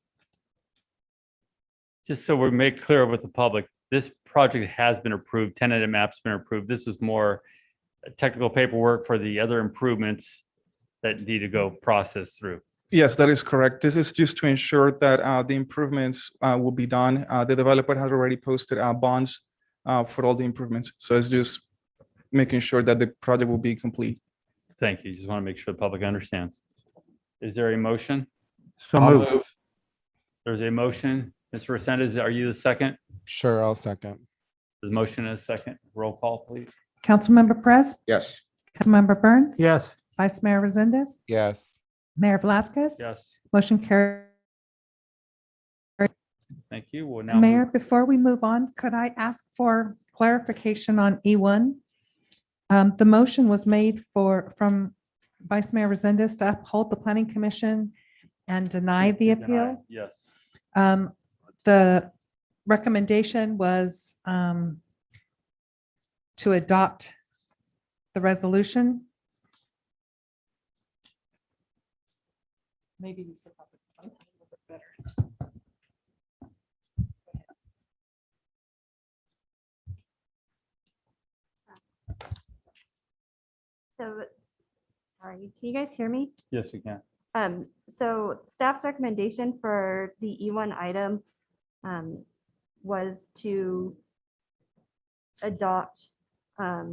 Just so we make clear with the public, this project has been approved, tentative map's been approved. This is more technical paperwork for the other improvements that need to go process through. Yes, that is correct. This is just to ensure that the improvements will be done. The developer has already posted bonds for all the improvements. So it's just making sure that the project will be complete. Thank you. Just want to make sure the public understands. Is there a motion? So I'll moved. move. There's a motion. Mr. Resendez, are you the second? Sure, I'll second. The motion is second. Roll call, please. Councilmember Perez, Yes. Councilmember Burns. Yes. Vice Mayor Resendez, Yes. Mayor Velazquez. Yes. Motion carried. Thank you. We'll now. Mayor, before we move on, could I ask for clarification on E1? The motion was made from Vice Mayor Resendez to uphold the planning commission and deny the appeal. Yes. The recommendation was to adopt the resolution. Maybe you could help explain it a little bit better. So, sorry, can you guys hear me? Yes, we can. So staff's recommendation for the E1 item was to adopt a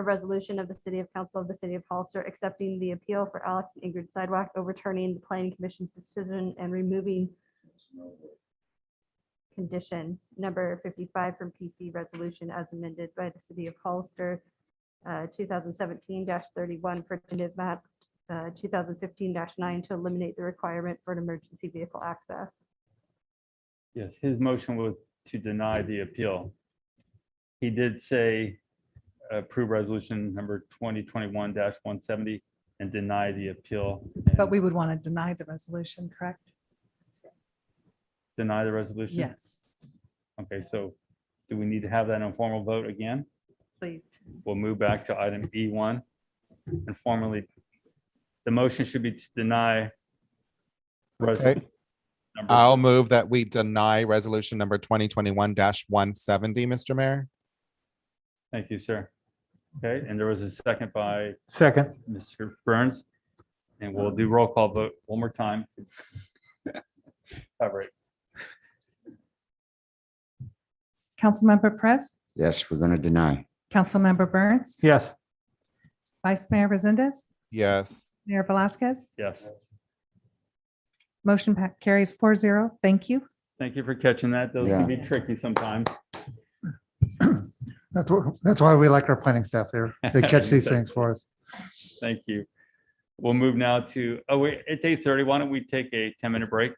resolution of the City of Council of the City of Hollister accepting the appeal for Alex and Ingrid Sidewalk, overturning the Planning Commission's decision and removing condition number 55 from PC resolution as amended by the City of Hollister 2017-31 for tentative map 2015-9 to eliminate the requirement for an emergency vehicle access. Yes, his motion was to deny the appeal. He did say approve resolution number 2021-170 and deny the appeal. But we would want to deny the resolution, correct? Deny the resolution? Yes, Okay, so do we need to have that in formal vote again? please. We'll move back to item E1 and formally, the motion should be to deny. Okay. number- I'll move that we deny resolution number 2021-170, Mr. Mayor. Thank you, sir. Okay, and there was a second by Second. Mr. Burns. And we'll do roll call vote one more time. Cover it. Councilmember Perez, Yes, we're going to deny. Councilmember Burns, Yes. Vice Mayor Resendez, Yes. Mayor Velazquez. Yes. Motion carries 4-0. Thank you. Thank you for catching that. Those can be tricky sometimes. That's why we like our planning staff there. They catch these things for us. Thank you. We'll move now to, oh wait, it's 8:30. Why don't we take a 10-minute break?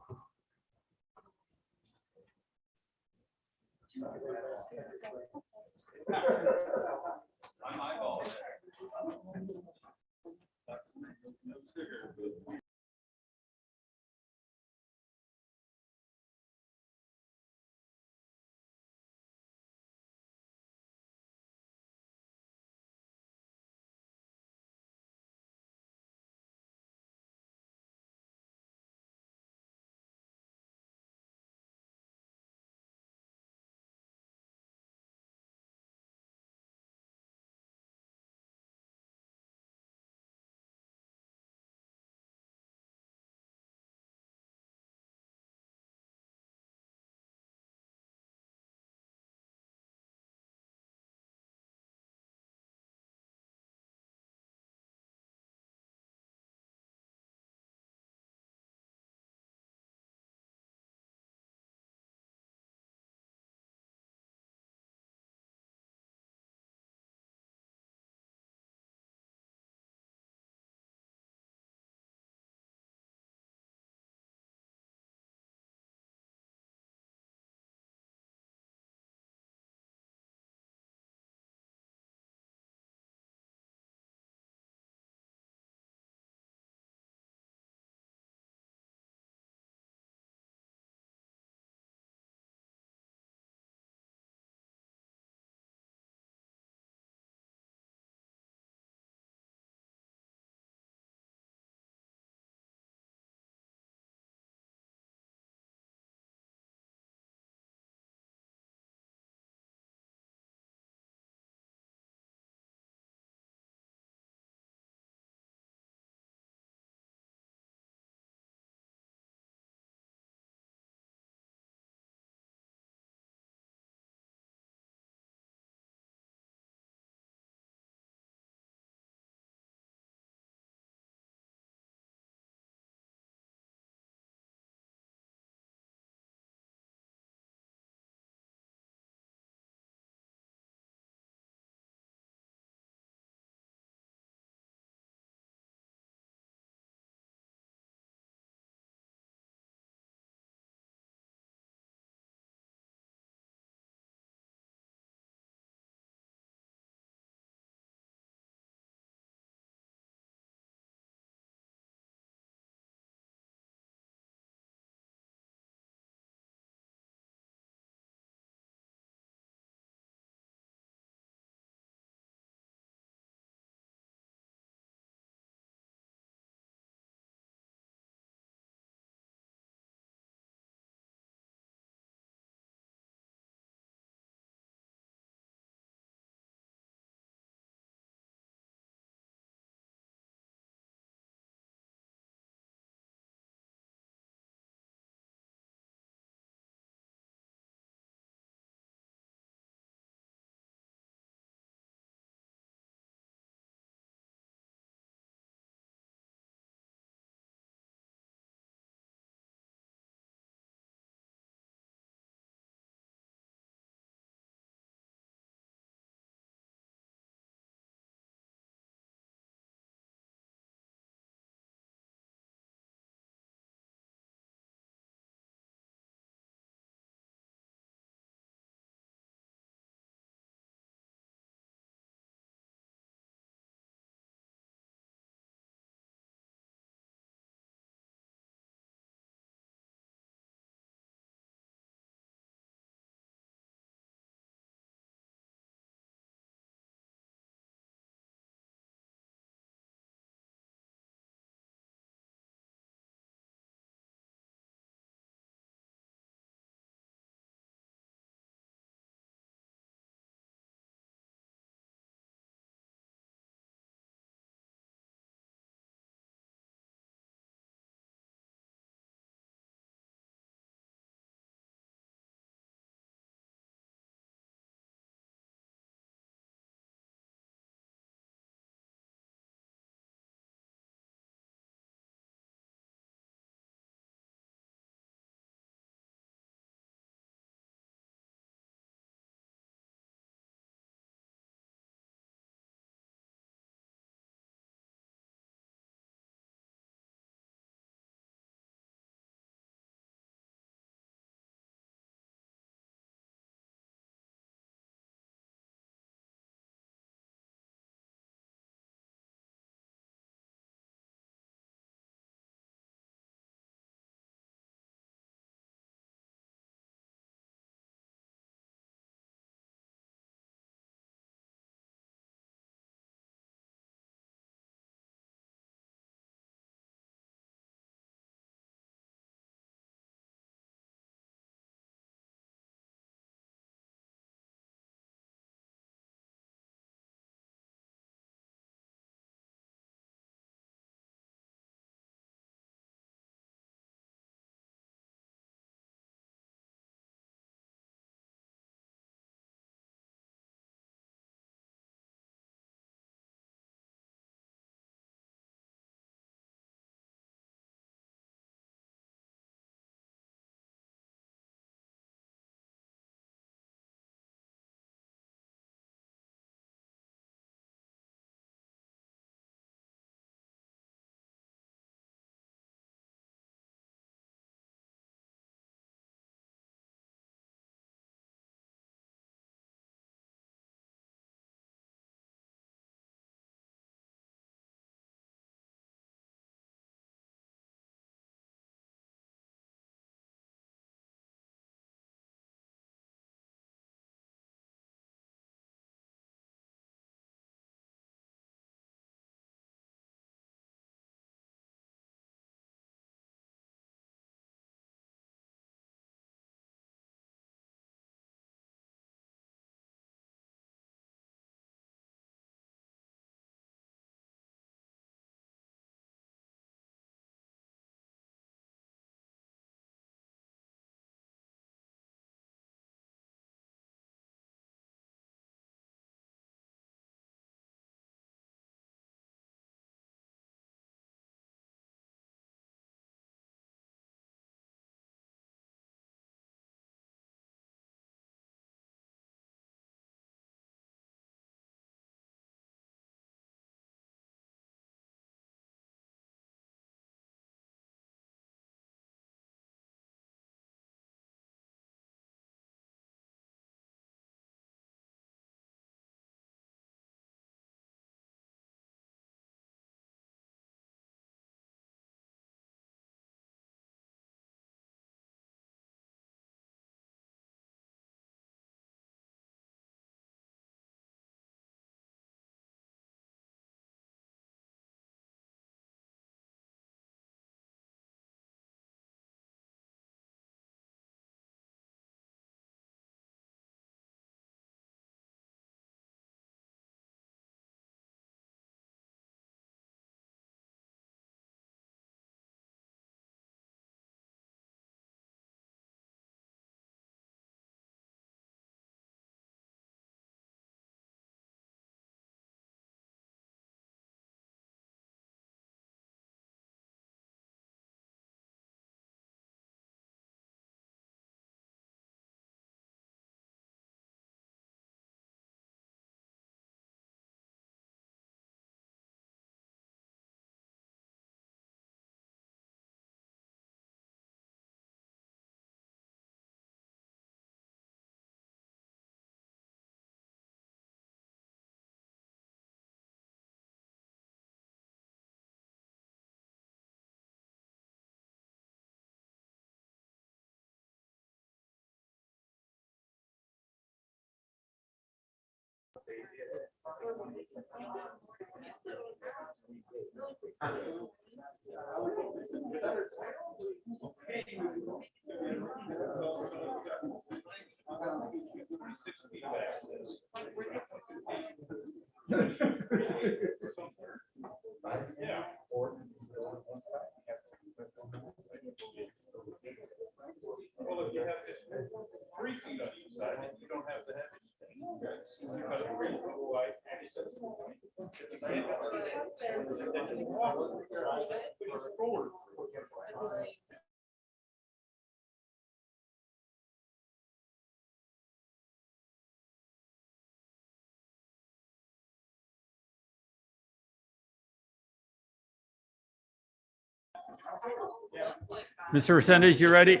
Mr. Resendez, you ready?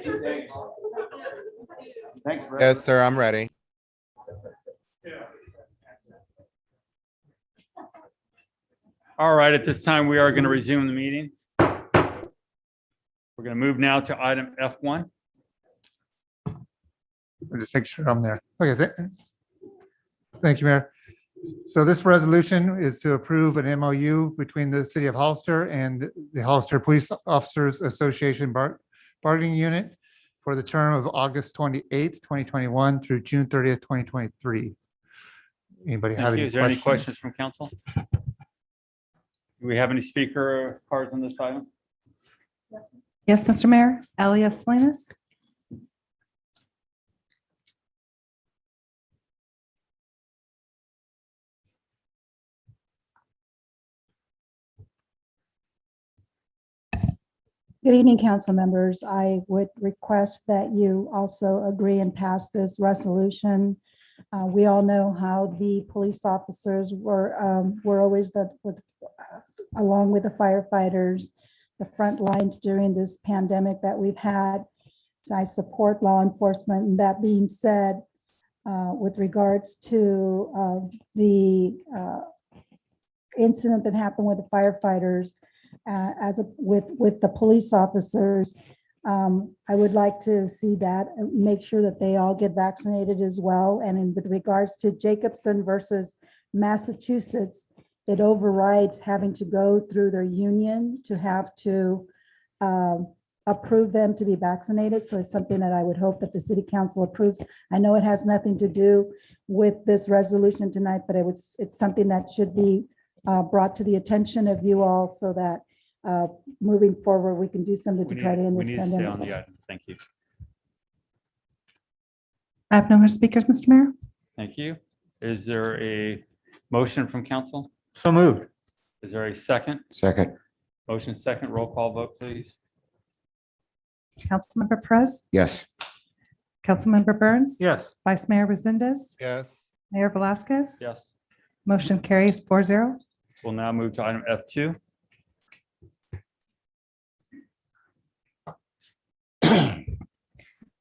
Yes, sir, I'm ready. All right, at this time, we are going to resume the meeting. We're going to move now to item F1. I'll just make sure I'm there. Okay, thank you, Mayor. So this resolution is to approve an MOU between the City of Hollister and the Hollister Police Officers Association bargaining unit for the term of August 28th, 2021 through June 30th, 2023. Anybody have Thank you. any Is there any questions? questions from council? Do we have any speaker cards on this item? Yes, Mr. Mayor, Elias Salinas. Good evening, council members. I would request that you also agree and pass this resolution. We all know how the police officers were always along with the firefighters, the front lines during this pandemic that we've had. So I support law enforcement. And that being said, with regards to the incident that happened with the firefighters, with the police officers, I would like to see that, make sure that they all get vaccinated as well. And with regards to Jacobson versus Massachusetts, it overrides having to go through their union to have to approve them to be vaccinated. So it's something that I would hope that the city council approves. I know it has nothing to do with this resolution tonight, but it's something that should be brought to the attention of you all so that moving forward, we can do something to try to end We this need to stay on the pandemic. item. Thank you. I have no more speakers, Mr. Mayor. Thank you. Is there a motion from council? So moved. Is there a second? Second, Motion second, roll call vote, please. Councilmember Perez, yes. Councilmember Burns, Yes. Vice Mayor Resendez, Yes. Mayor Velazquez. Yes. Motion carries 4-0. We'll now move to item F2.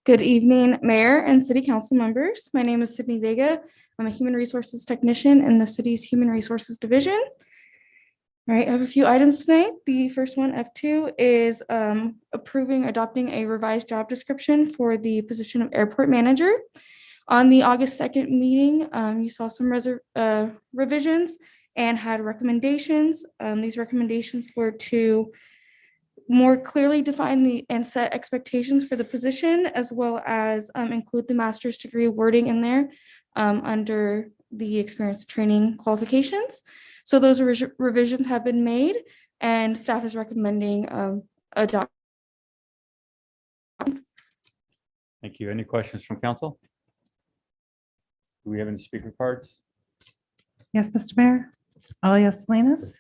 Good evening, Mayor and City Council members. My name is Sydney Vega. I'm a Human Resources Technician in the city's Human Resources Division. All right, I have a few items tonight. The first one, F2, is adopting a revised job description for the position of airport manager. On the August 2nd meeting, you saw some revisions and had recommendations. These recommendations were to more clearly define and set expectations for the position, as well as include the master's degree wording in there under the experience training qualifications. So those revisions have been made and staff is recommending adopt. Thank you. Any questions from council? Do we have any speaker cards? Yes, Mr. Mayor, Elias Salinas.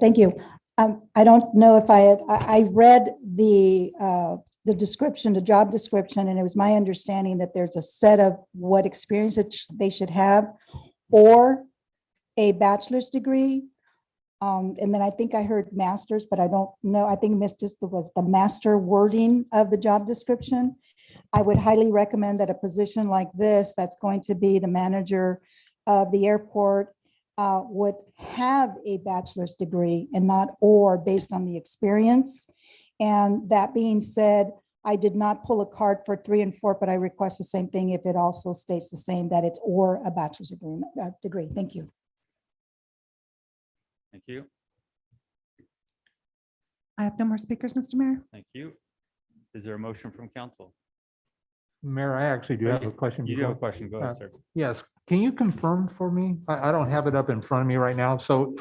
Thank you. I don't know if I read the description, the job description, and it was my understanding that there's a set of what experience that they should have or a bachelor's degree. And then I think I heard master's, but I don't know. I think this was the master wording of the job description. I would highly recommend that a position like this, that's going to be the manager of the airport, would have a bachelor's degree and not or based on the experience. And that being said, I did not pull a card for 3 and 4, but I request the same thing if it also states the same, that it's or a bachelor's degree. Thank you. Thank you. I have no more speakers, Mr. Mayor. Thank you. Is there a motion from council? Mayor, I actually do have a question. You do have a before- question. Go ahead, sir. Yes, can you confirm for me? I don't have it up in front of me right now, so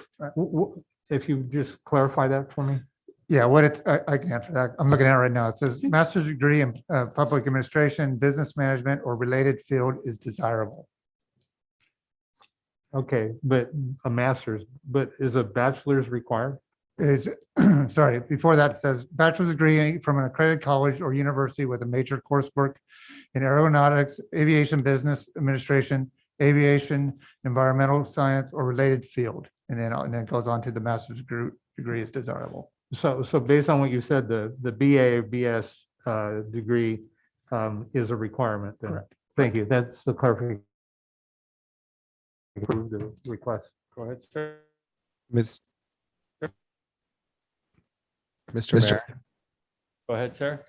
if you just clarify that for me? Yeah, what it, I can answer that. I'm looking at it right now. It says master's degree in public administration, business management, or related field is desirable. Okay, but a master's, but is a bachelor's required? Is, sorry, before that it says bachelor's degree from an accredited college or university with a major coursework in aeronautics, aviation business administration, aviation, environmental science, or related field. And then it goes on to the master's degree is desirable. So based on what you said, the BA or BS degree is a requirement then? Correct. Thank you. That's the clarification. Approve the request. Go ahead, sir. Mr. Mr. Mayor. Go ahead, sir.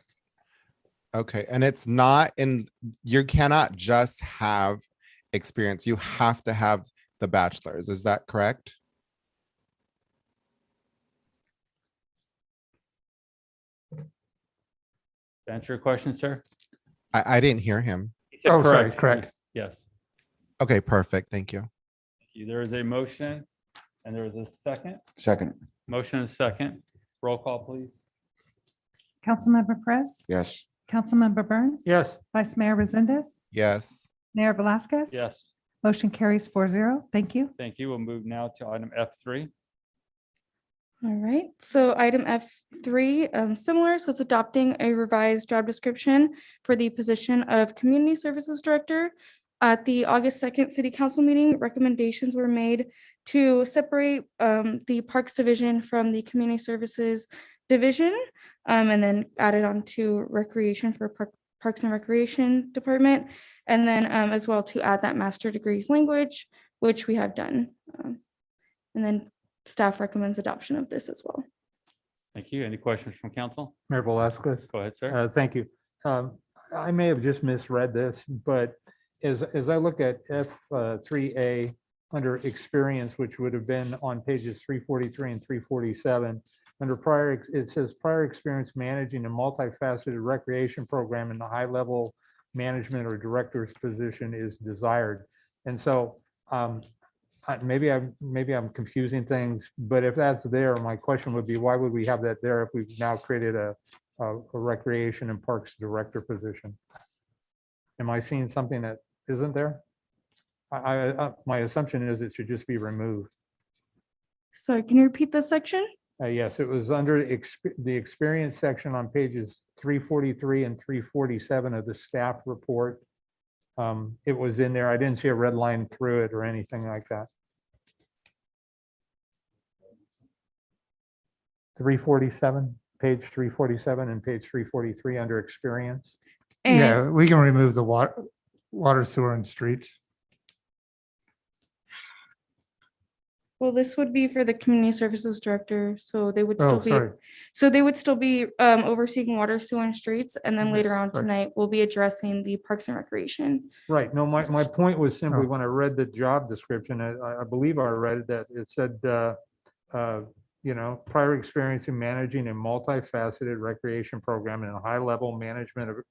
Okay, and it's not in, you cannot just have experience. You have to have the bachelor's. Is that correct? To answer your question, sir? I didn't hear him. He said Oh, sorry, correct. Yes. Okay, perfect. Thank you. There is a motion and there is a second. Second, Motion and second. Roll call, please. Councilmember Perez, yes. Councilmember Burns. Yes. Vice Mayor Resendez, Yes. Mayor Velazquez. Yes. Motion carries 4-0. Thank you. Thank you. We'll move now to item F3. All right, so item F3, similar, so it's adopting a revised job description for the position of Community Services Director. At the August 2nd City Council meeting, recommendations were made to separate the Parks Division from the Community Services Division, and then added on to Recreation for Parks and Recreation Department, and then as well to add that master degrees language, which we have done. And then staff recommends adoption of this as well. Thank you. Any questions from council? Mayor Velazquez. Go ahead, sir. Thank you. I may have just misread this, but as I look at F3A under experience, which would have been on pages 343 and 347, under prior, it says prior experience managing a multifaceted recreation program in the high-level management or director's position is desired. And so maybe I'm confusing things, but if that's there, my question would be, why would we have that there if we've now created a recreation and parks director position? Am I seeing something that isn't there? My assumption is it should just be removed. Sorry, can you repeat this section? Yes, it was under the experience section on pages 343 and 347 of the staff report. It was in there. I didn't see a red line through it or anything like that. 347, page 347 and page 343 under experience. Yeah, we can remove the water, sewer and streets. Well, this would be for the Community Services Director, so they would still Oh, be, sorry. so they would still be overseeing water, sewer, and streets, and then later on sorry. tonight, we'll be addressing the Parks and Recreation. Right. No, my point was simply Oh. when I read the job description, I believe I read that it said, prior experience in managing a multifaceted recreation program in a high-level management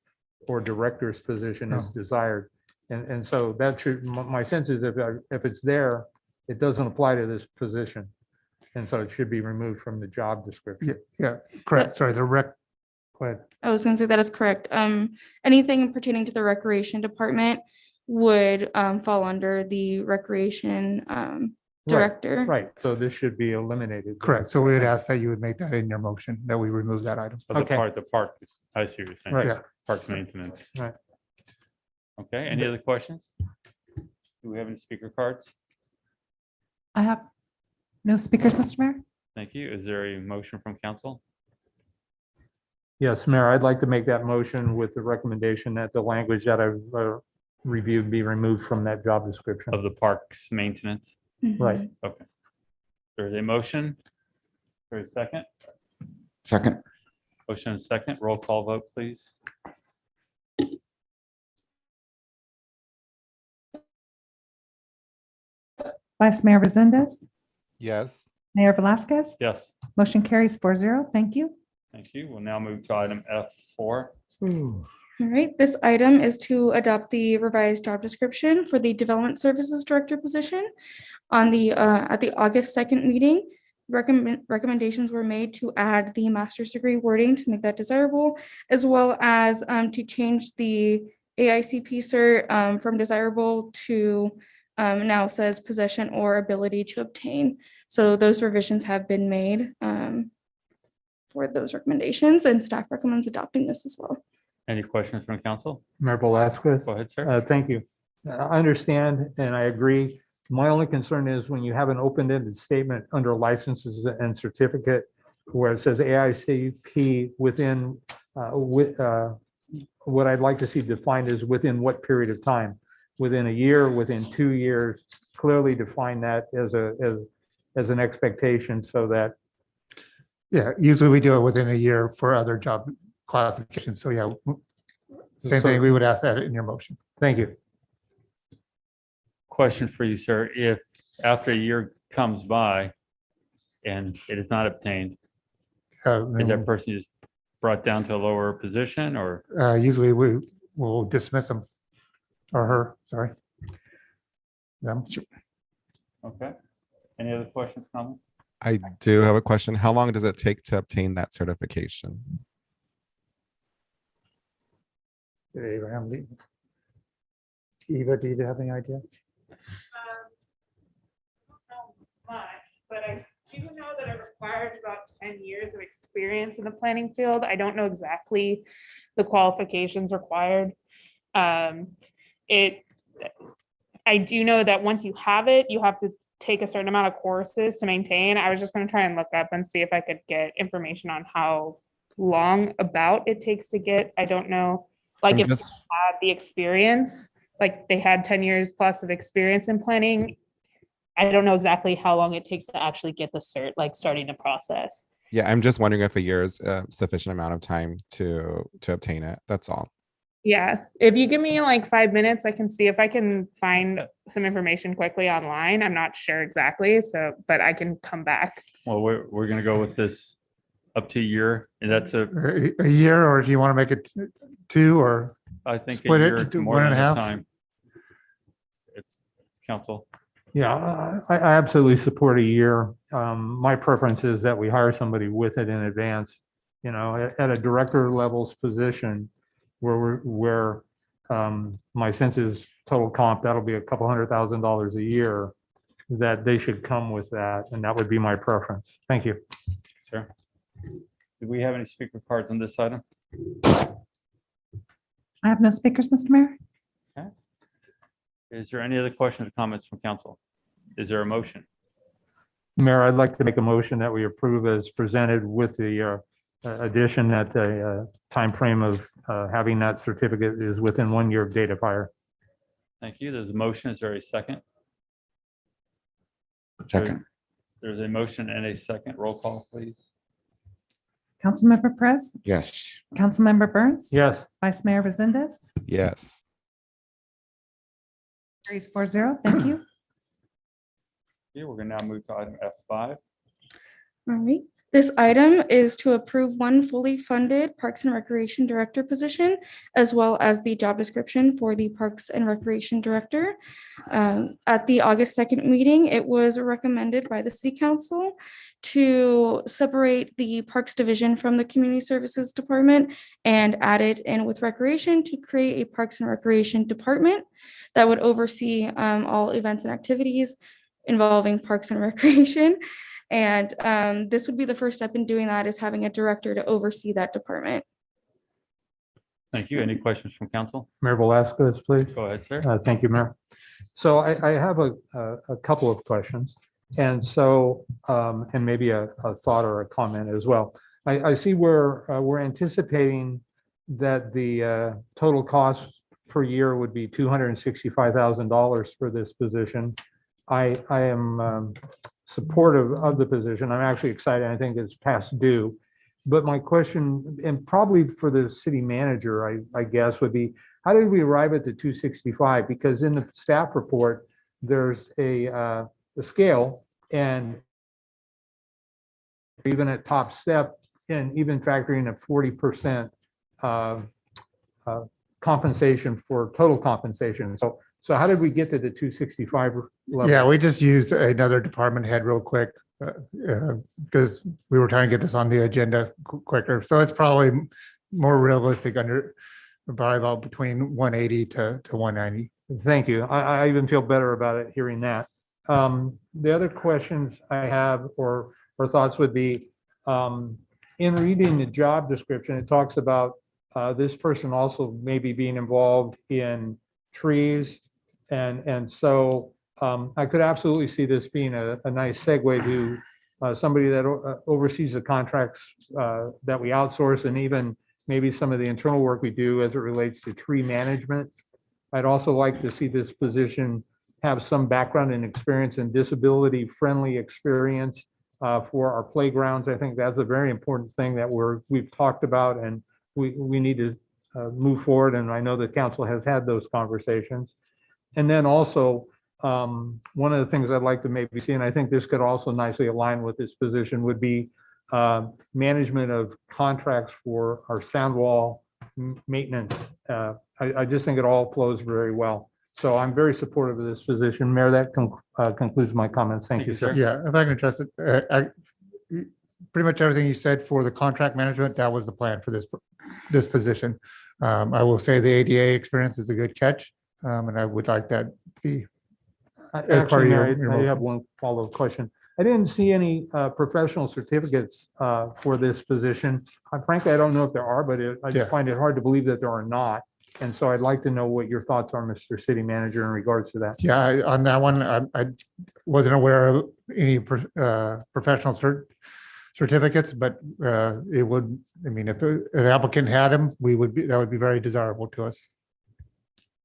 or director's position is Oh. desired. And so that should, my sense is if it's there, it doesn't apply to this position. And so it should be removed from the job description. Yeah, correct. Sorry, the rec, go ahead. I was gonna say that is correct. Anything pertaining to the Recreation Department would fall under the Recreation Director. Right. So this should be eliminated. Correct. So we would ask that you would make that in your motion, that we remove that item. Of the Okay. part, I see what you're saying. Right. Yeah. Parks maintenance. Right. Okay, any other questions? Do we have any speaker cards? I have no speakers, Mr. Mayor. Thank you. Is there a motion from council? Yes, Mayor, I'd like to make that motion with the recommendation that the language that I've reviewed be removed from that job description. Of the parks maintenance? Right. Okay. There's a motion. There's a second. Second, Motion and second, roll call vote, please. Vice Mayor Resendez, Yes. Mayor Velazquez. Yes, Motion carries 4-0. Thank you. thank you. We'll now move to item F4. All right, this item is to adopt the revised job description for the Development Services Director position. On the, at the August 2nd meeting, recommendations were made to add the master's degree wording to make that desirable, as well as to change the AICP cert from desirable to now says possession or ability to obtain. So those revisions have been made for those recommendations, and staff recommends adopting this as well. Any questions from council? Mayor Velazquez. Go ahead, sir. Thank you. I understand and I agree. My only concern is when you have an open-ended statement under licenses and certificate where it says AICP within, what I'd like to see defined is within what period of time? Within a year, within 2 years, clearly define that as an expectation so that. Yeah, usually we do it within a year for other job classifications. So yeah, same thing. We would ask that in your motion. Thank you. Question for you, sir. If after a year comes by and it is not obtained, is that person just brought down to a lower position or? Usually we will dismiss them or her, sorry. Yeah, sure. Okay. Any other questions, comments? I do have a question. How long does it take to obtain that certification? Did Abraham leave? Eva, do you have any idea? But I do know that it requires about 10 years of experience in the planning field. I don't know exactly the qualifications required. I do know that once you have it, you have to take a certain amount of courses to maintain. I was just going to try and look up and see if I could get information on how long about it takes to get. I don't know, like if they had the experience, like they had 10 years plus of experience in planning. I don't know exactly how long it takes to actually get the cert, like starting the process. Yeah, I'm just wondering if a year is a sufficient amount of time to obtain it. That's all. Yeah, if you give me like 5 minutes, I can see if I can find some information quickly online. I'm not sure exactly, so, but I can come back. Well, we're gonna go with this up to a year, and that's a, A year, or if you want to make it 2 or I think a split year it to more 1.5. than a time. It's council. Yeah, I absolutely support a year. My preference is that we hire somebody with it in advance. You know, at a director level's position where my sense is total comp, that'll be a couple $100,000 a year, that they should come with that. And that would be my preference. Thank you. Sir. Do we have any speaker cards on this item? I have no speakers, Mr. Mayor. Okay. Is there any other questions or comments from council? Is there a motion? Mayor, I'd like to make a motion that we approve as presented with the addition that the timeframe of having that certificate is within 1 year of date of hire. Thank you. There's a motion. Is there a second? Second. There's a motion and a second. Roll call, please. Councilmember Perez, Yes. Councilmember Burns, Yes. Vice Mayor Resendez, Yes. carries 4-0. Thank you. Okay, we're gonna now move to item F5. All right. This item is to approve one fully funded Parks and Recreation Director position, as well as the job description for the Parks and Recreation Director. At the August 2nd meeting, it was recommended by the City Council to separate the Parks Division from the Community Services Department and add it in with Recreation to create a Parks and Recreation Department that would oversee all events and activities involving Parks and Recreation. And this would be the first step in doing that, is having a director to oversee that department. Thank you. Any questions from council? Mayor Velazquez, please. Go ahead, sir. Thank you, Mayor. So I have a couple of questions. And so, and maybe a thought or a comment as well. I see where we're anticipating that the total cost per year would be $265,000 for this position. I am supportive of the position. I'm actually excited. I think it's past due. But my question, and probably for the city manager, I guess, would be, how did we arrive at the 265? Because in the staff report, there's a scale, and even at top step, and even factoring a 40% compensation for total compensation. So how did we get to the 265 level? Yeah, we just used another department head real quick because we were trying to get this on the agenda quicker. So it's probably more realistic probably about between 180 to 190. Thank you. I even feel better about it hearing that. The other questions I have or thoughts would be, in reading the job description, it talks about this person also maybe being involved in trees. And so I could absolutely see this being a nice segue to somebody that oversees the contracts that we outsource, and even maybe some of the internal work we do as it relates to tree management. I'd also like to see this position have some background and experience in disability-friendly experience for our playgrounds. I think that's a very important thing that we've talked about, and we need to move forward. And I know the council has had those conversations. And then also, one of the things I'd like to maybe see, and I think this could also nicely align with this position, would be management of contracts for our sound wall maintenance. I just think it all flows very well. So I'm very supportive of this position. Mayor, that concludes my comments. Thank you, sir. Yeah, if I can address it, pretty much everything you said for the contract management, that was the plan for this position. I will say the ADA experience is a good catch, and I would like that to be. Actually, Mayor, I have one follow-up question. I didn't see any professional certificates for this position. Frankly, I don't know if there are, but I just find it hard to believe that there are not. And so I'd like to know what your thoughts are, Mr. City Manager, in regards to that. Yeah, on that one, I wasn't aware of any professional certificates, but it would, I mean, if an applicant had them, that would be very desirable to us.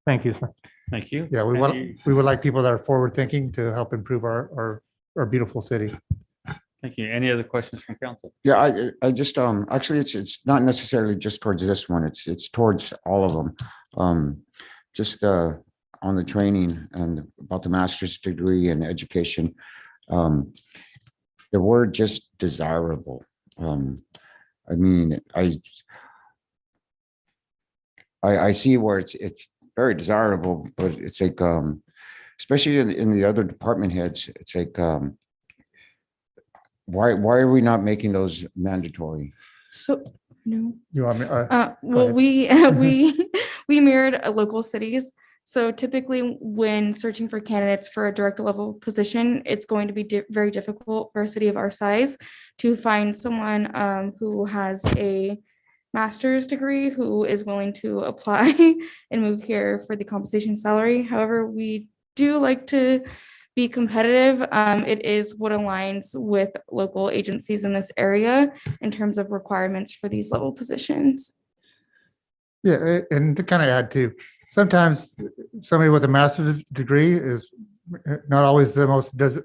Thank you, sir. Thank you. Yeah, we would like people that are forward-thinking to help improve our beautiful city. Thank you. Any other questions from council? Yeah, I just, actually, it's not necessarily just towards this one. It's towards all of them. Just on the training and about the master's degree and education. The word just desirable. I mean, I see where it's very desirable, but it's like, especially in the other department heads, it's like, why are we not making those mandatory? So, no. You want me? Well, we mirrored local cities. So typically when searching for candidates for a director level position, it's going to be very difficult for a city of our size to find someone who has a master's degree who is willing to apply and move here for the compensation salary. However, we do like to be competitive. It is what aligns with local agencies in this area in terms of requirements for these level positions. Yeah, and to kind of add to, sometimes somebody with a master's degree is not always the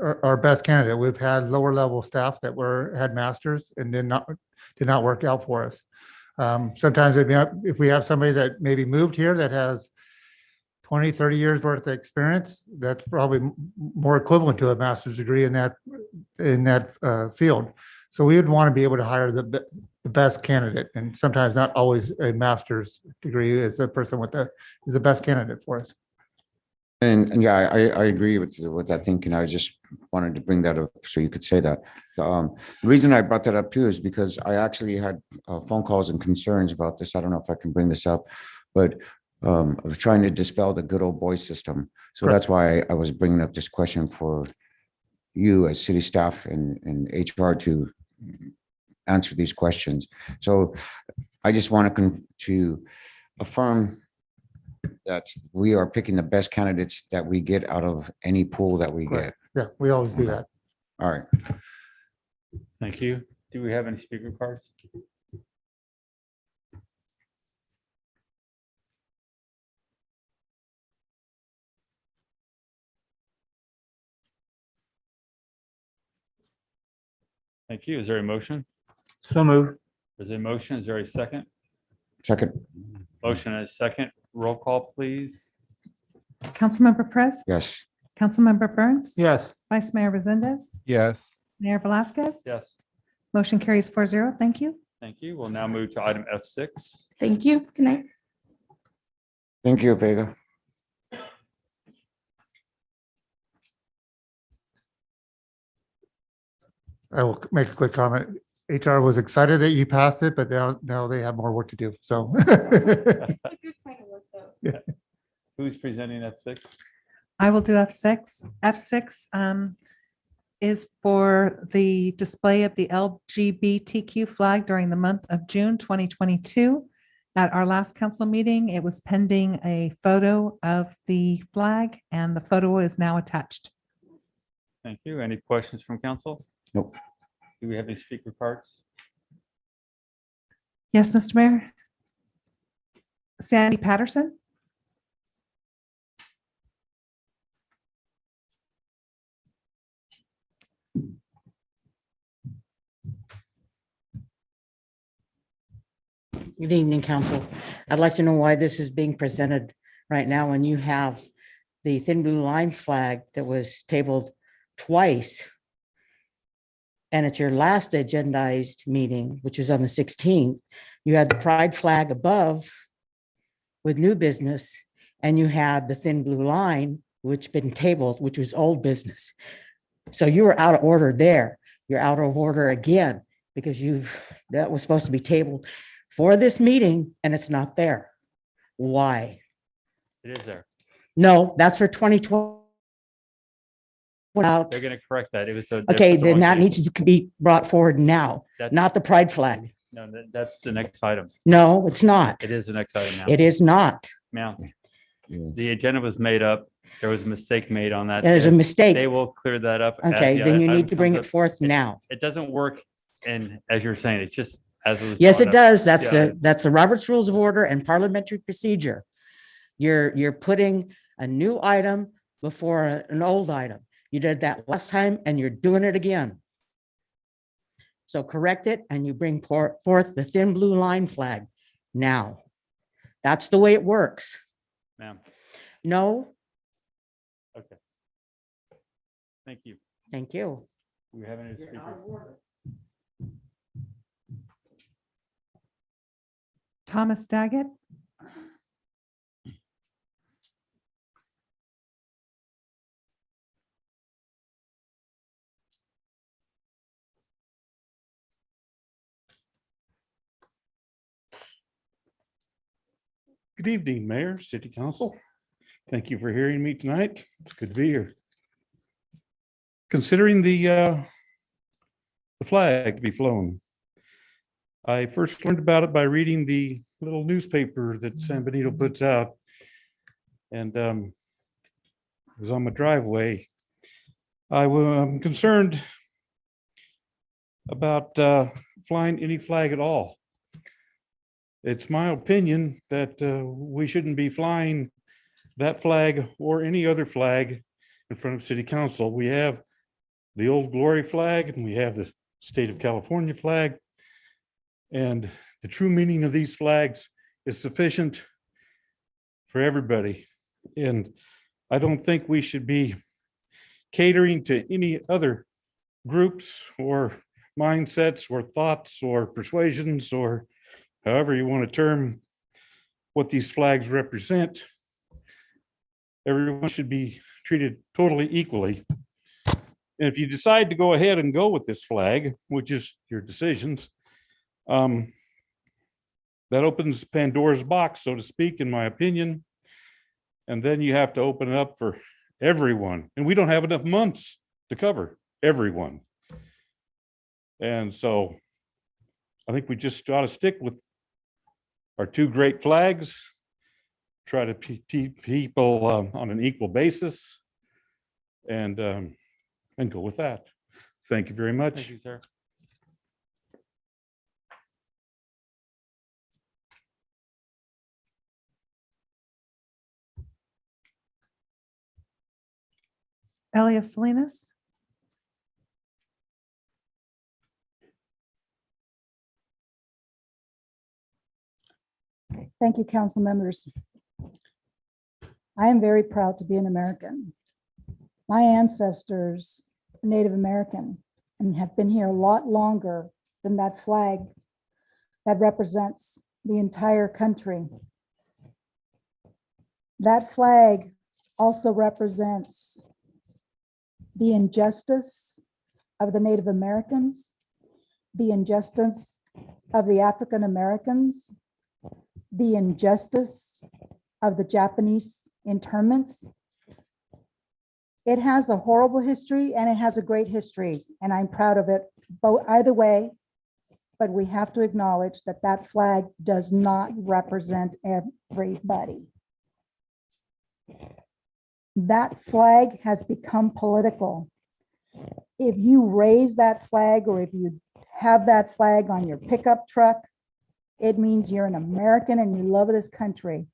our best candidate. We've had lower level staff that had masters and did not work out for us. Sometimes if we have somebody that maybe moved here that has 20, 30 years worth of experience, that's probably more equivalent to a master's degree in that field. So we would want to be able to hire the best candidate, and sometimes not always a master's degree is the person is the best candidate for us. And yeah, I agree with that thinking. I just wanted to bring that up so you could say that. The reason I brought that up too is because I actually had phone calls and concerns about this. I don't know if I can bring this up, but of trying to dispel the good old boy system. So that's why I was bringing up this question for you as city staff and HR to answer these questions. So I just want to affirm that we are picking the best candidates that we get out of any pool that we get. Yeah, we always do that. All right. Thank you. Do we have any speaker cards? Thank you. Is there a motion? So moved. There's a motion. Is there a second? Second, Motion and a second. Roll call, please. Councilmember Pres, yes. Councilmember Burns, Yes. Vice Mayor Resendez, Yes. Mayor Velazquez. Yes. Motion carries 4-0. Thank you. Thank you. We'll now move to item F6. Thank you. Good night. Thank you, Vega. I will make a quick comment. HR was excited that you passed it, but now they have more work to do. So. Who's presenting F6? I will do F6. F6 is for the display of the LGBTQ flag during the month of June 2022. At our last council meeting, it was pending a photo of the flag, and the photo is now attached. Thank you. Any questions from council? Nope. Do we have any speaker cards? Yes, Mr. Mayor. Sandy Patterson. Good evening, council. I'd like to know why this is being presented right now when you have the thin blue line flag that was tabled twice. And at your last agendized meeting, which was on the 16th, you had the pride flag above with new business, and you had the thin blue line, which been tabled, which was old business. So you were out of order there. You're out of order again because that was supposed to be tabled for this meeting and it's not there. Why? It is there. No, that's for 2020. Out. They're going to correct that. It was so. Okay, then that needs to be brought forward now, not the pride flag. No, that's the next item. No, it's not. It is the next item now. It is not. Now, the agenda was made up. There was a mistake made on that. There's a mistake. They will clear that up. as Okay, the then you item need to bring comes it up. forth now. It doesn't work. And as you're saying, it's just as it was. Yes, brought it up. does. That's Yeah. that's the Robert's Rules of Order and Parliamentary Procedure. You're putting a new item before an old item. You did that last time and you're doing it again. So correct it and you bring forth the thin blue line flag now. That's the way it works. Ma'am. No, Okay. Thank you. thank you. Do we have any speakers? Thomas Daggett. Good evening, Mayor, City Council. Thank you for hearing me tonight. It's good to be here. Considering the flag to be flown. I first learned about it by reading the little newspaper that San Benito puts out. And it was on my driveway. I'm concerned about flying any flag at all. It's my opinion that we shouldn't be flying that flag or any other flag in front of City Council. We have the Old Glory flag and we have the State of California flag. And the true meaning of these flags is sufficient for everybody. And I don't think we should be catering to any other groups or mindsets or thoughts or persuasions or however you want to term what these flags represent. Everyone should be treated totally equally. And if you decide to go ahead and go with this flag, which is your decisions, that opens Pandora's box, so to speak, in my opinion. And then you have to open it up for everyone. And we don't have enough months to cover everyone. And so I think we just ought to stick with our two great flags, try to keep people on an equal basis, and go with that. Thank you very much. Thank you, sir. Elias Salinas. Thank you, council members. I am very proud to be an American. My ancestors were Native American and have been here a lot longer than that flag that represents the entire country. That flag also represents the injustice of the Native Americans, the injustice of the African Americans, the injustice of the Japanese internments. It has a horrible history and it has a great history, and I'm proud of it, both either way. But we have to acknowledge that that flag does not represent everybody. That flag has become political. If you raise that flag or if you have that flag on your pickup truck, it means you're an American and you love this country.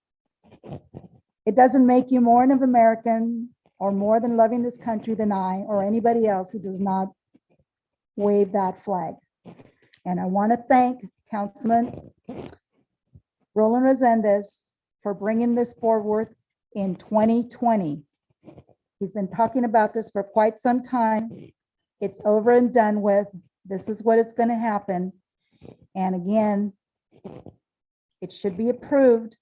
It doesn't make you more of an American or more than loving this country than I or anybody else who does not wave that flag. And I want to thank Councilman Roland Resendez for bringing this forward in 2020. He's been talking about this for quite some time. It's over and done with. This is what it's going to happen. And again, it should be approved.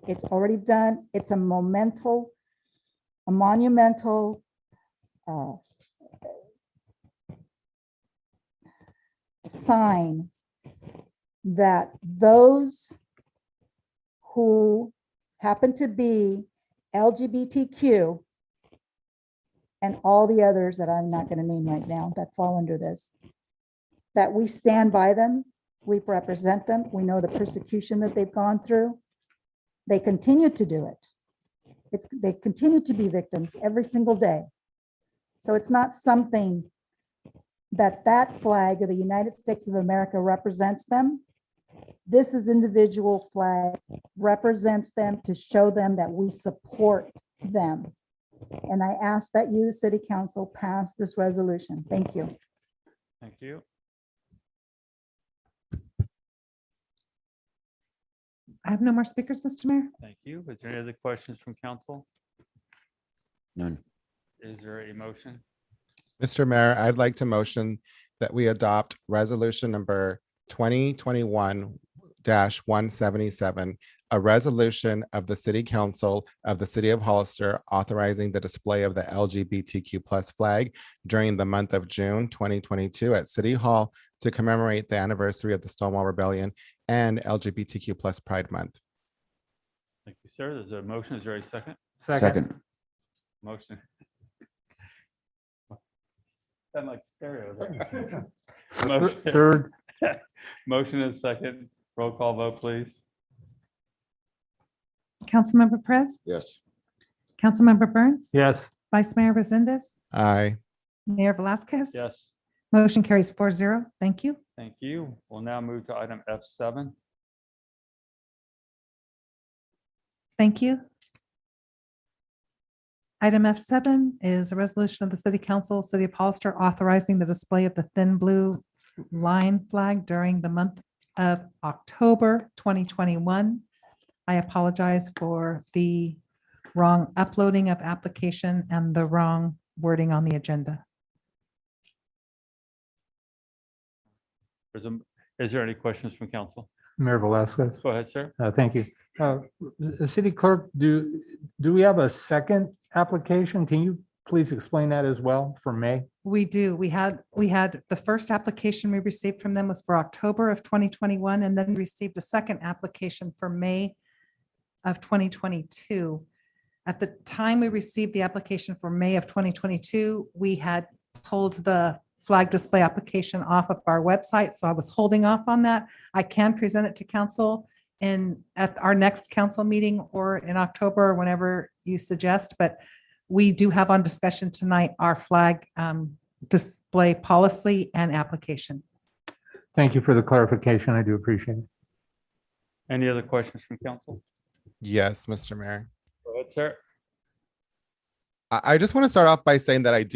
It's already done. It's a monumental sign that those who happen to be LGBTQ and all the others that I'm not going to name right now that fall under this, that we stand by them, we represent them, we know the persecution that they've gone through. They continue to do it. They continue to be victims every single day. So it's not something that flag of the United States of America represents them. This is individual flag represents them to show them that we support them. And I ask that you, City Council, pass this resolution. Thank you. Thank you. I have no more speakers, Mr. Mayor. Thank you. Is there any other questions from council? None. Is there a motion? Mr. Mayor, I'd like to motion that we adopt resolution number 2021-177, a resolution of the City Council of the City of Hollister authorizing the display of the LGBTQ+ flag during the month of June 2022 at City Hall to commemorate the anniversary of the Stonewall Rebellion and LGBTQ+ Pride Month. Thank you, sir. There's a motion. Is there a second? Second. Motion. Sound like stereo. there. Motion- Third. Motion is second. Roll call vote, please. Councilmember Perez, Yes. Councilmember Burns, Yes. Vice Mayor Resendez, Aye. Mayor Velazquez. Yes. Motion carries 4-0. Thank you. Thank you. We'll now move to item F7. Thank you. Item F7 is a resolution of the City Council, City of Hollister, authorizing the display of the thin blue line flag during the month of October 2021. I apologize for the wrong uploading of application and the wrong wording on the agenda. Is there any questions from council? Mayor Velazquez. Go ahead, sir. Thank you. The city clerk, do we have a second application? Can you please explain that as well for May? We do. We had the first application we received from them was for October of 2021, and then received a second application for May of 2022. At the time we received the application for May of 2022, we had pulled the flag display application off of our website, so I was holding off on that. I can present it to council at our next council meeting or in October, or whenever you suggest, but we do have on discussion tonight our flag display policy and application. Thank you for the clarification. I do appreciate it. Any other questions from council? Yes, Mr. Mayor. Go ahead, sir. I just want to start off by saying that I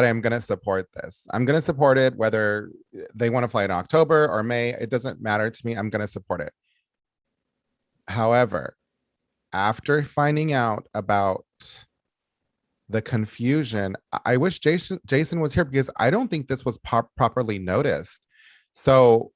am going to support this. I'm going to support it, whether they want to fly in October or May. It doesn't matter to me. I'm going to support it. However, after finding out about the confusion, I wish Jason was here because I don't think this was properly noticed. So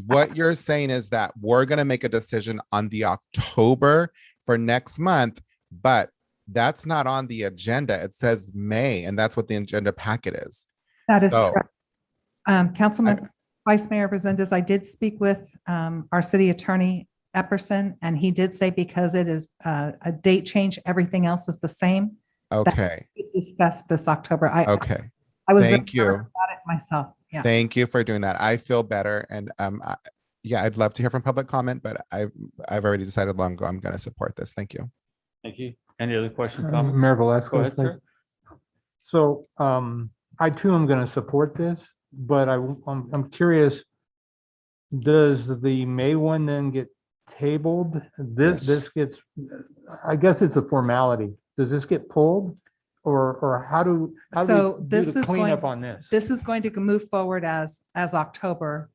what you're saying is that we're going to make a decision on the October for next month, but that's not on the agenda. It says May, and that's what the agenda packet is. That is So- correct. Councilman, Vice Mayor Resendez, I did speak with our city attorney Epperson, and he did say because it is a date change, everything else is the same. that Okay, we discussed this October. okay. I was really Thank you. nervous about it myself. Yeah. Thank you for doing that. I feel better. And yeah, I'd love to hear from public comment, but I've already decided long ago I'm going to support this. Thank you. Thank you. Any other questions, comments? Mayor Go Velazquez. ahead, sir. So I too am going to support this, but I'm curious, does the May one then get tabled? This gets, I guess it's a formality. Does this get pulled? Or how do So we do this the is cleanup going, on this? this is going to move forward as October.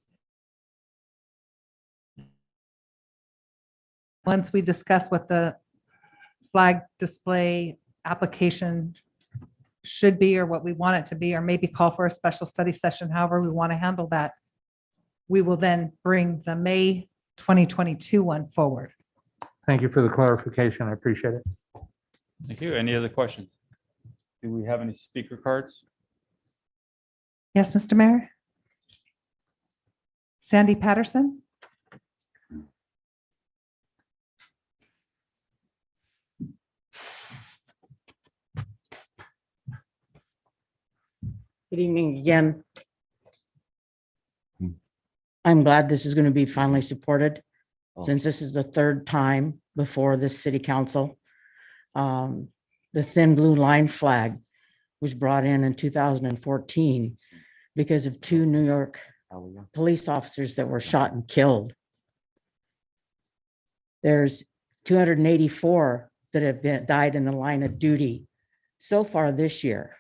Once we discuss what the flag display application should be or what we want it to be, or maybe call for a special study session, however we want to handle that, we will then bring the May 2022 one forward. Thank you for the clarification. I appreciate it. Thank you. Any other questions? Do we have any speaker cards? Yes, Mr. Mayor? Sandy Patterson? Good evening again. I'm glad this is going to be finally supported, since this is the third time before this city council. The thin blue line flag was brought in 2014 because of two New York police officers that were shot and killed. There's 284 that have died in the line of duty so far this year.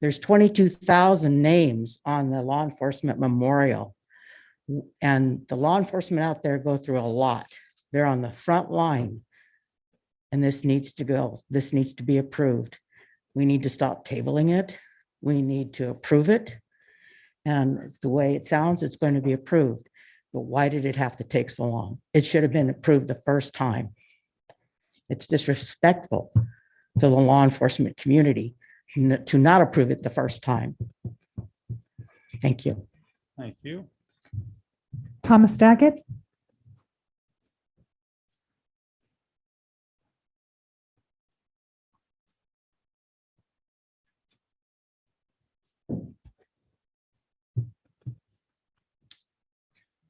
There's 22,000 names on the law enforcement memorial. And the law enforcement out there go through a lot. They're on the front line. And this needs to go. This needs to be approved. We need to stop tabling it. We need to approve it. And the way it sounds, it's going to be approved. But why did it have to take so long? It should have been approved the first time. It's disrespectful to the law enforcement community to not approve it the first time. Thank you. Thank you. Thomas Daggett?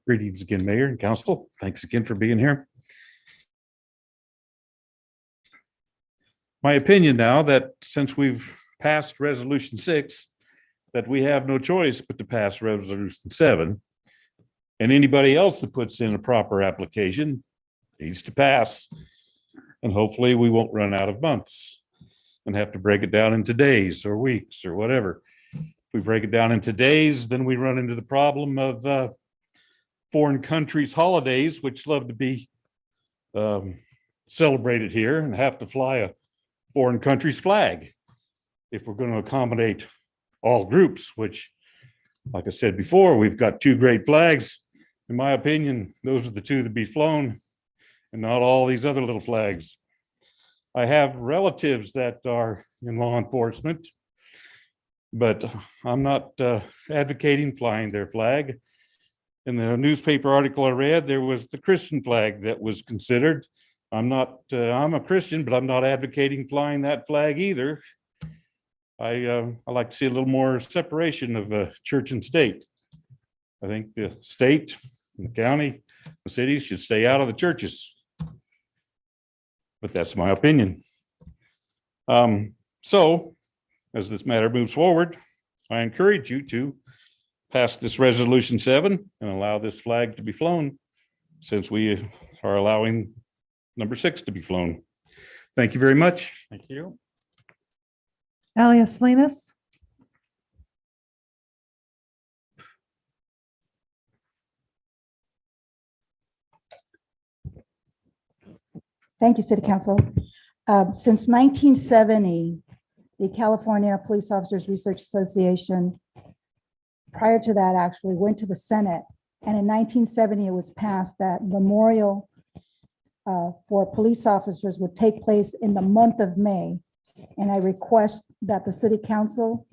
Greetings again, Mayor and Council. Thanks again for being here. My opinion now that since we've passed Resolution 6, that we have no choice but to pass Resolution 7. And anybody else that puts in a proper application needs to pass. And hopefully we won't run out of months and have to break it down into days or weeks or whatever. If we break it down into days, then we run into the problem of foreign countries' holidays, which love to be celebrated here, and have to fly a foreign country's flag if we're going to accommodate all groups, which, like I said before, we've got two great flags. In my opinion, those are the two that be flown and not all these other little flags. I have relatives that are in law enforcement, but I'm not advocating flying their flag. In the newspaper article I read, there was the Christian flag that was considered. I'm a Christian, but I'm not advocating flying that flag either. I like to see a little more separation of church and state. I think the state, the county, the cities should stay out of the churches. But that's my opinion. So as this matter moves forward, I encourage you to pass this Resolution 7 and allow this flag to be flown, since we are allowing number 6 to be flown. Thank you very much. Thank you. Elias Salinas? Thank you, City Council. Since 1970, the California Police Officers Research Association, prior to that, actually went to the Senate. And in 1970, it was passed that memorial for police officers would take place in the month of May. And I request that the City Council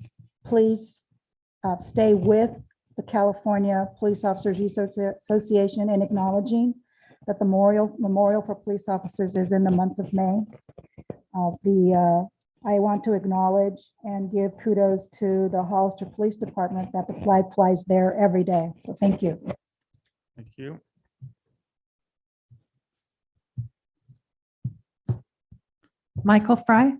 please stay with the California Police Officers Research Association in acknowledging that the memorial for police officers is in the month of May. I want to acknowledge and give kudos to the Hollister Police Department that the flag flies there every day. So thank you. Thank you. Michael Fry.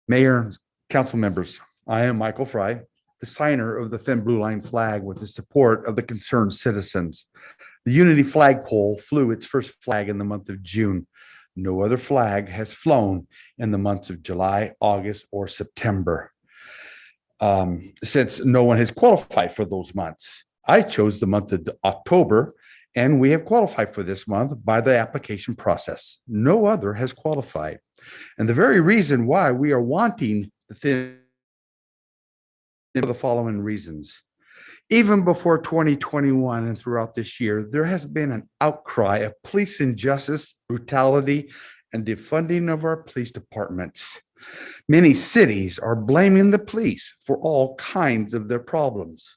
Mayor and council members, I am Michael Fry, the signer of the Thin Blue Line flag with the support of the concerned citizens. The Unity flagpole flew its first flag in the month of June. No other flag has flown in the months of July, August, or September. Since no one has qualified for those months, I chose the month of October, and we have qualified for this month by the application process. No other has qualified. And the very reason why we are wanting the thin for the following reasons. Even before 2021 and throughout this year, there has been an outcry of police injustice, brutality, and defunding of our police departments. Many cities are blaming the police for all kinds of their problems.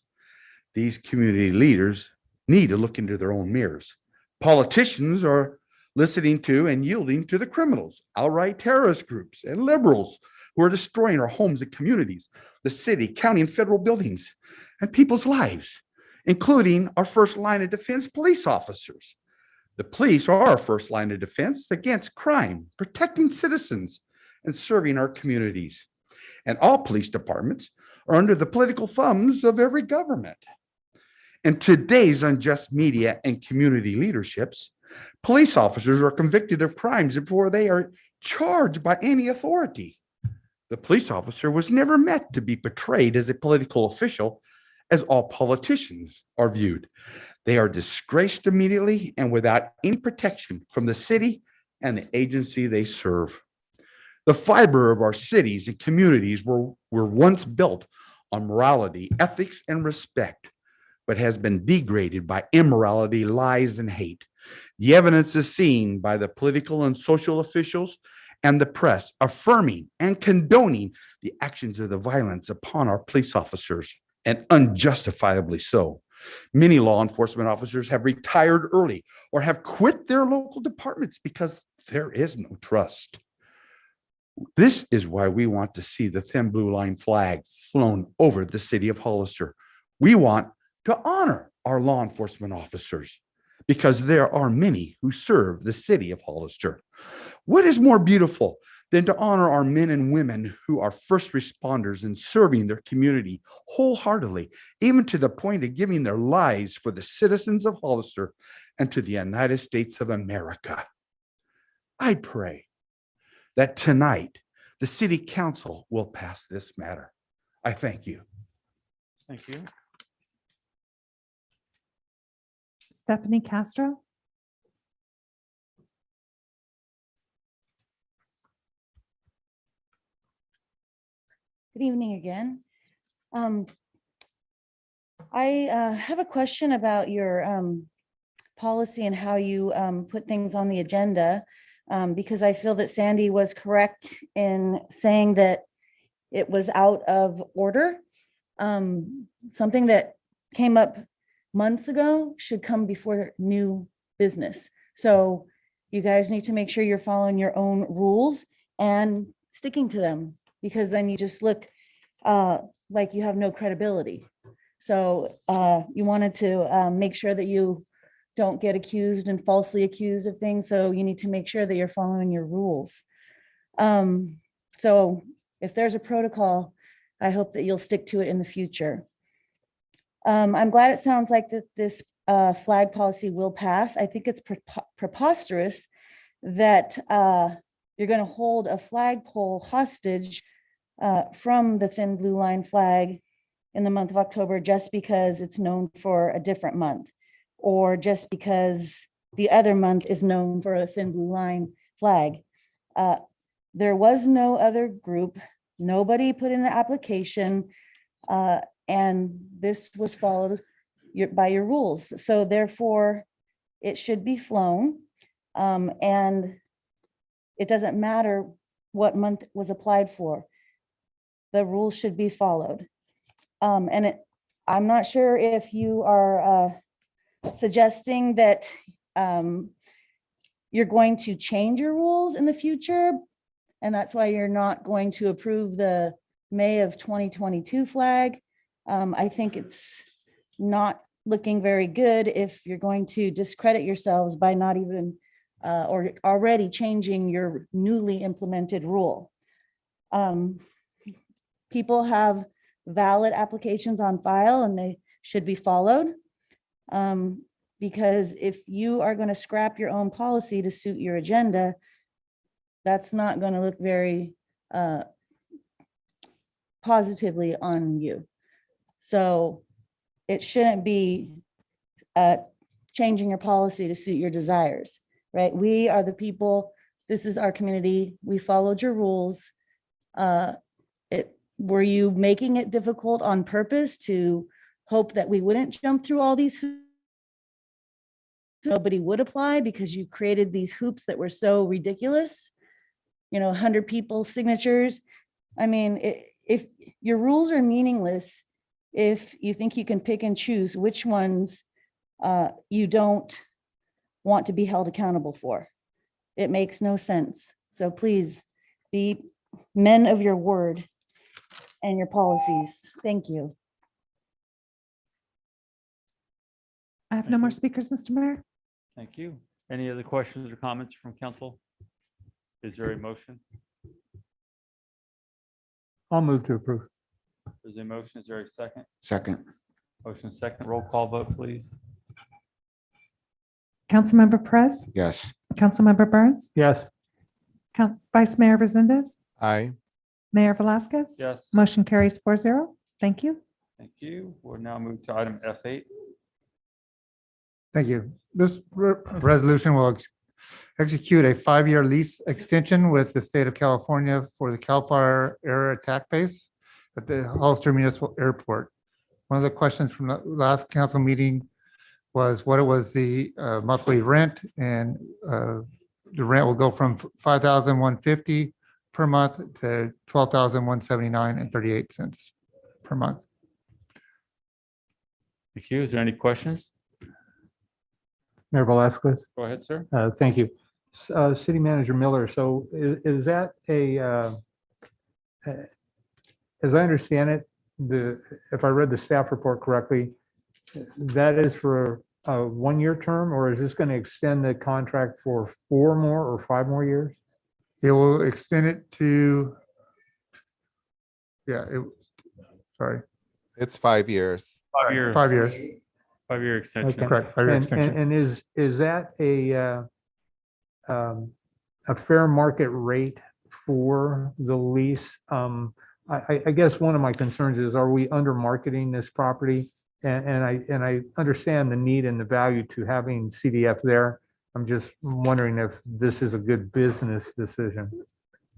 These community leaders need to look into their own mirrors. Politicians are listening to and yielding to the criminals, outright terrorist groups, and liberals who are destroying our homes and communities, the city, county, and federal buildings, and people's lives, including our first line of defense police officers. The police are our first line of defense against crime, protecting citizens, and serving our communities. And all police departments are under the political thumbs of every government. In today's unjust media and community leaderships, police officers are convicted of crimes before they are charged by any authority. The police officer was never meant to be portrayed as a political official, as all politicians are viewed. They are disgraced immediately and without any protection from the city and the agency they serve. The fiber of our cities and communities were once built on morality, ethics, and respect, but has been degraded by immorality, lies, and hate. The evidence is seen by the political and social officials and the press affirming and condoning the actions of the violence upon our police officers, and unjustifiably so. Many law enforcement officers have retired early or have quit their local departments because there is no trust. This is why we want to see the Thin Blue Line flag flown over the city of Hollister. We want to honor our law enforcement officers because there are many who serve the city of Hollister. What is more beautiful than to honor our men and women who are first responders in serving their community wholeheartedly, even to the point of giving their lives for the citizens of Hollister and to the United States of America? I pray that tonight the city council will pass this matter. I thank you. Thank you. Stephanie Castro. Good evening again. I have a question about your policy and how you put things on the agenda, because I feel that Sandy was correct in saying that it was out of order. Something that came up months ago should come before new business. So you guys need to make sure you're following your own rules and sticking to them, because then you just look like you have no credibility. So you wanted to make sure that you don't get accused and falsely accused of things. So you need to make sure that you're following your rules. So if there's a protocol, I hope that you'll stick to it in the future. I'm glad it sounds like that this flag policy will pass. I think it's preposterous that you're going to hold a flagpole hostage from the thin blue line flag in the month of October just because it's known for a different month, or just because the other month is known for a thin blue line flag. There was no other group. Nobody put in an application, and this was followed by your rules. So therefore, it should be flown. And it doesn't matter what month it was applied for. The rules should be followed. I'm not sure if you are suggesting that you're going to change your rules in the future, and that's why you're not going to approve the May of 2022 flag. I think it's not looking very good if you're going to discredit yourselves by not even or already changing your newly implemented rule. People have valid applications on file and they should be followed. Because if you are going to scrap your own policy to suit your agenda, that's not going to look very positively on you. So it shouldn't be changing your policy to suit your desires, right? We are the people, this is our community, we followed your rules. Were you making it difficult on purpose to hope that we wouldn't jump through all these hoops? Nobody would apply because you created these hoops that were so ridiculous, 100 people's signatures. I mean, if your rules are meaningless, if you think you can pick and choose which ones you don't want to be held accountable for, it makes no sense. So please be men of your word and your policies. Thank you. I have no more speakers, Mr. Mayor. Thank you. Any other questions or comments from council? Is there a motion? I'll move to approve. There's a motion. Is there a second? Second. Motion second. Roll call vote, please. Councilmember Perez, Yes. Councilmember Burns, Yes. Vice Mayor Resendez, Aye. Mayor Velazquez. Yes. Motion carries 4-0. Thank you. Thank you. We'll now move to item F8. Thank you. This resolution will execute a 5-year lease extension with the state of California for the CAL FIRE Air Attack Base at the Hollister Municipal Airport. One of the questions from the last council meeting was what it was the monthly rent, and the rent will go from $5,150 per month to $12,179.38 per month. Thank you. Is there any questions? Mayor Velazquez. Go ahead, sir. Thank you. City Manager Miller, so is that as I understand it, if I read the staff report correctly, that is for a 1-year term, or is this going to extend the contract for 4 more or 5 more years? It will extend it to, sorry, It's 5 years. 5 years. 5 years. 5-year extension. Okay. Correct, 5-year And- extension. And is that a fair market rate for the lease? I guess one of my concerns is, are we under marketing this property? And I understand the need and the value to having CDF there. I'm just wondering if this is a good business decision.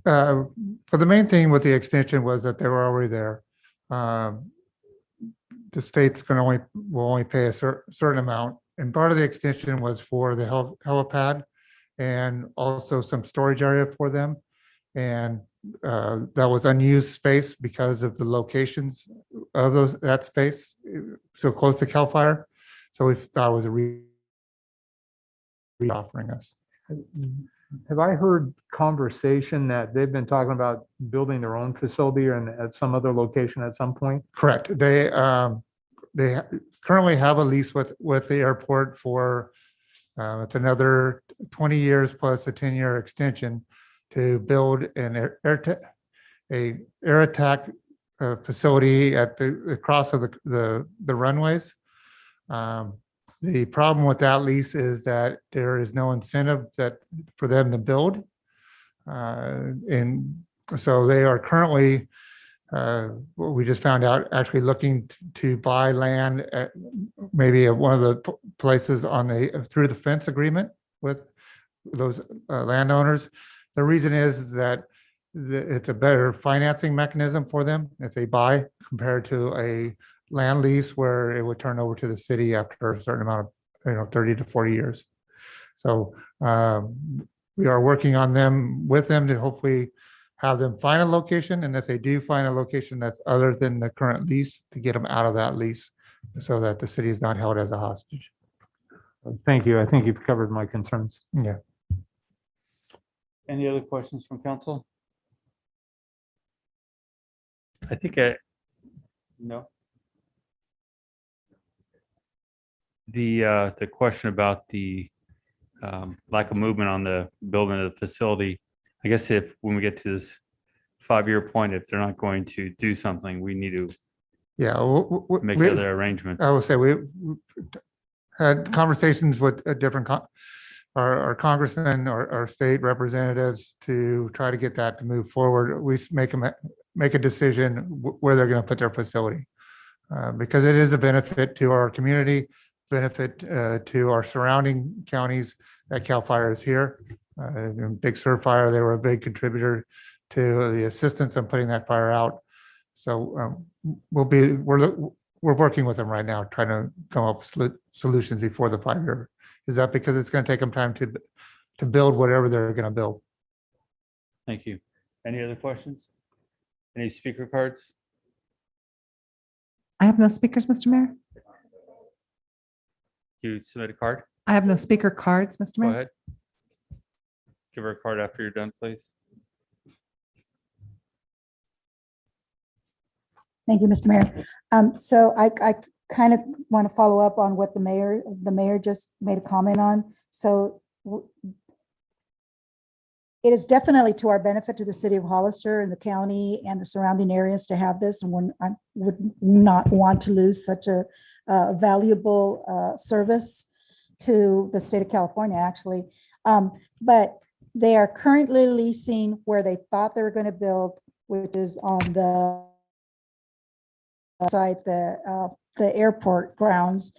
But the main thing with the extension was that they were already there. The state's will only pay a certain amount. And part of the extension was for the helipad and also some storage area for them. And that was unused space because of the locations of that space so close to CAL FIRE. So we thought it was offering us. Have I heard conversation that they've been talking about building their own facility or at some other location at some point? Correct. They currently have a lease with the airport for it's another 20 years plus a 10-year extension to build an air attack facility at the cross of the runways. The problem with that lease is that there is no incentive for them to build. And so they are currently, what we just found out, actually looking to buy land at maybe at one of the places on the, through the fence agreement with those landowners. The reason is that it's a better financing mechanism for them if they buy compared to a land lease where it would turn over to the city after a certain amount of, 30 to 40 years. So we are working on them with them to hopefully have them find a location. And if they do find a location that's other than the current lease, to get them out of that lease so that the city is not held as a hostage. Thank you. I think you've covered my concerns. Yeah. Any other questions from council? I think no. The question about the lack of movement on the building of the facility, I guess when we get to this 5-year point, if they're not going to do something, we need to Yeah. make other arrangements. I will say we had conversations with our congressmen, our state representatives to try to get that to move forward. We make a decision where they're going to put their facility because it is a benefit to our community, benefit to our surrounding counties that CAL FIRE is here. Big Sur Fire, they were a big contributor to the assistance in putting that fire out. So we're working with them right now, trying to come up with solutions before the 5-year is up because it's going to take them time to build whatever they're going to build. Thank you. Any other questions? Any speaker cards? I have no speakers, Mr. Mayor. You submit a card? I have no speaker cards, Mr. Go Mayor. ahead. Give her a card after you're done, please. Thank you, Mr. Mayor. So I kind of want to follow up on what the mayor just made a comment on. So it is definitely to our benefit to the city of Hollister and the county and the surrounding areas to have this. And I would not want to lose such a valuable service to the state of California, actually. But they are currently leasing where they thought they were going to build, which is on the site, the airport grounds.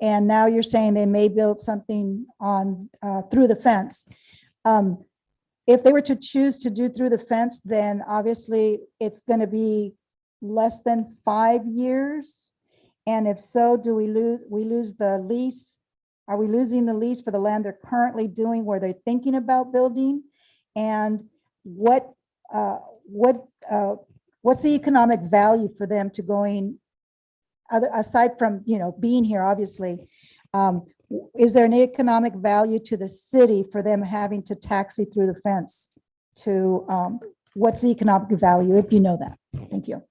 And now you're saying they may build something on through the fence. If they were to choose to do through the fence, then obviously it's going to be less than 5 years. And if so, do we lose the lease? Are we losing the lease for the land they're currently doing where they're thinking about building? And what's the economic value for them to going, aside from, being here, obviously, is there an economic value to the city for them having to taxi through the fence to, what's the economic value, if you know that? Thank you.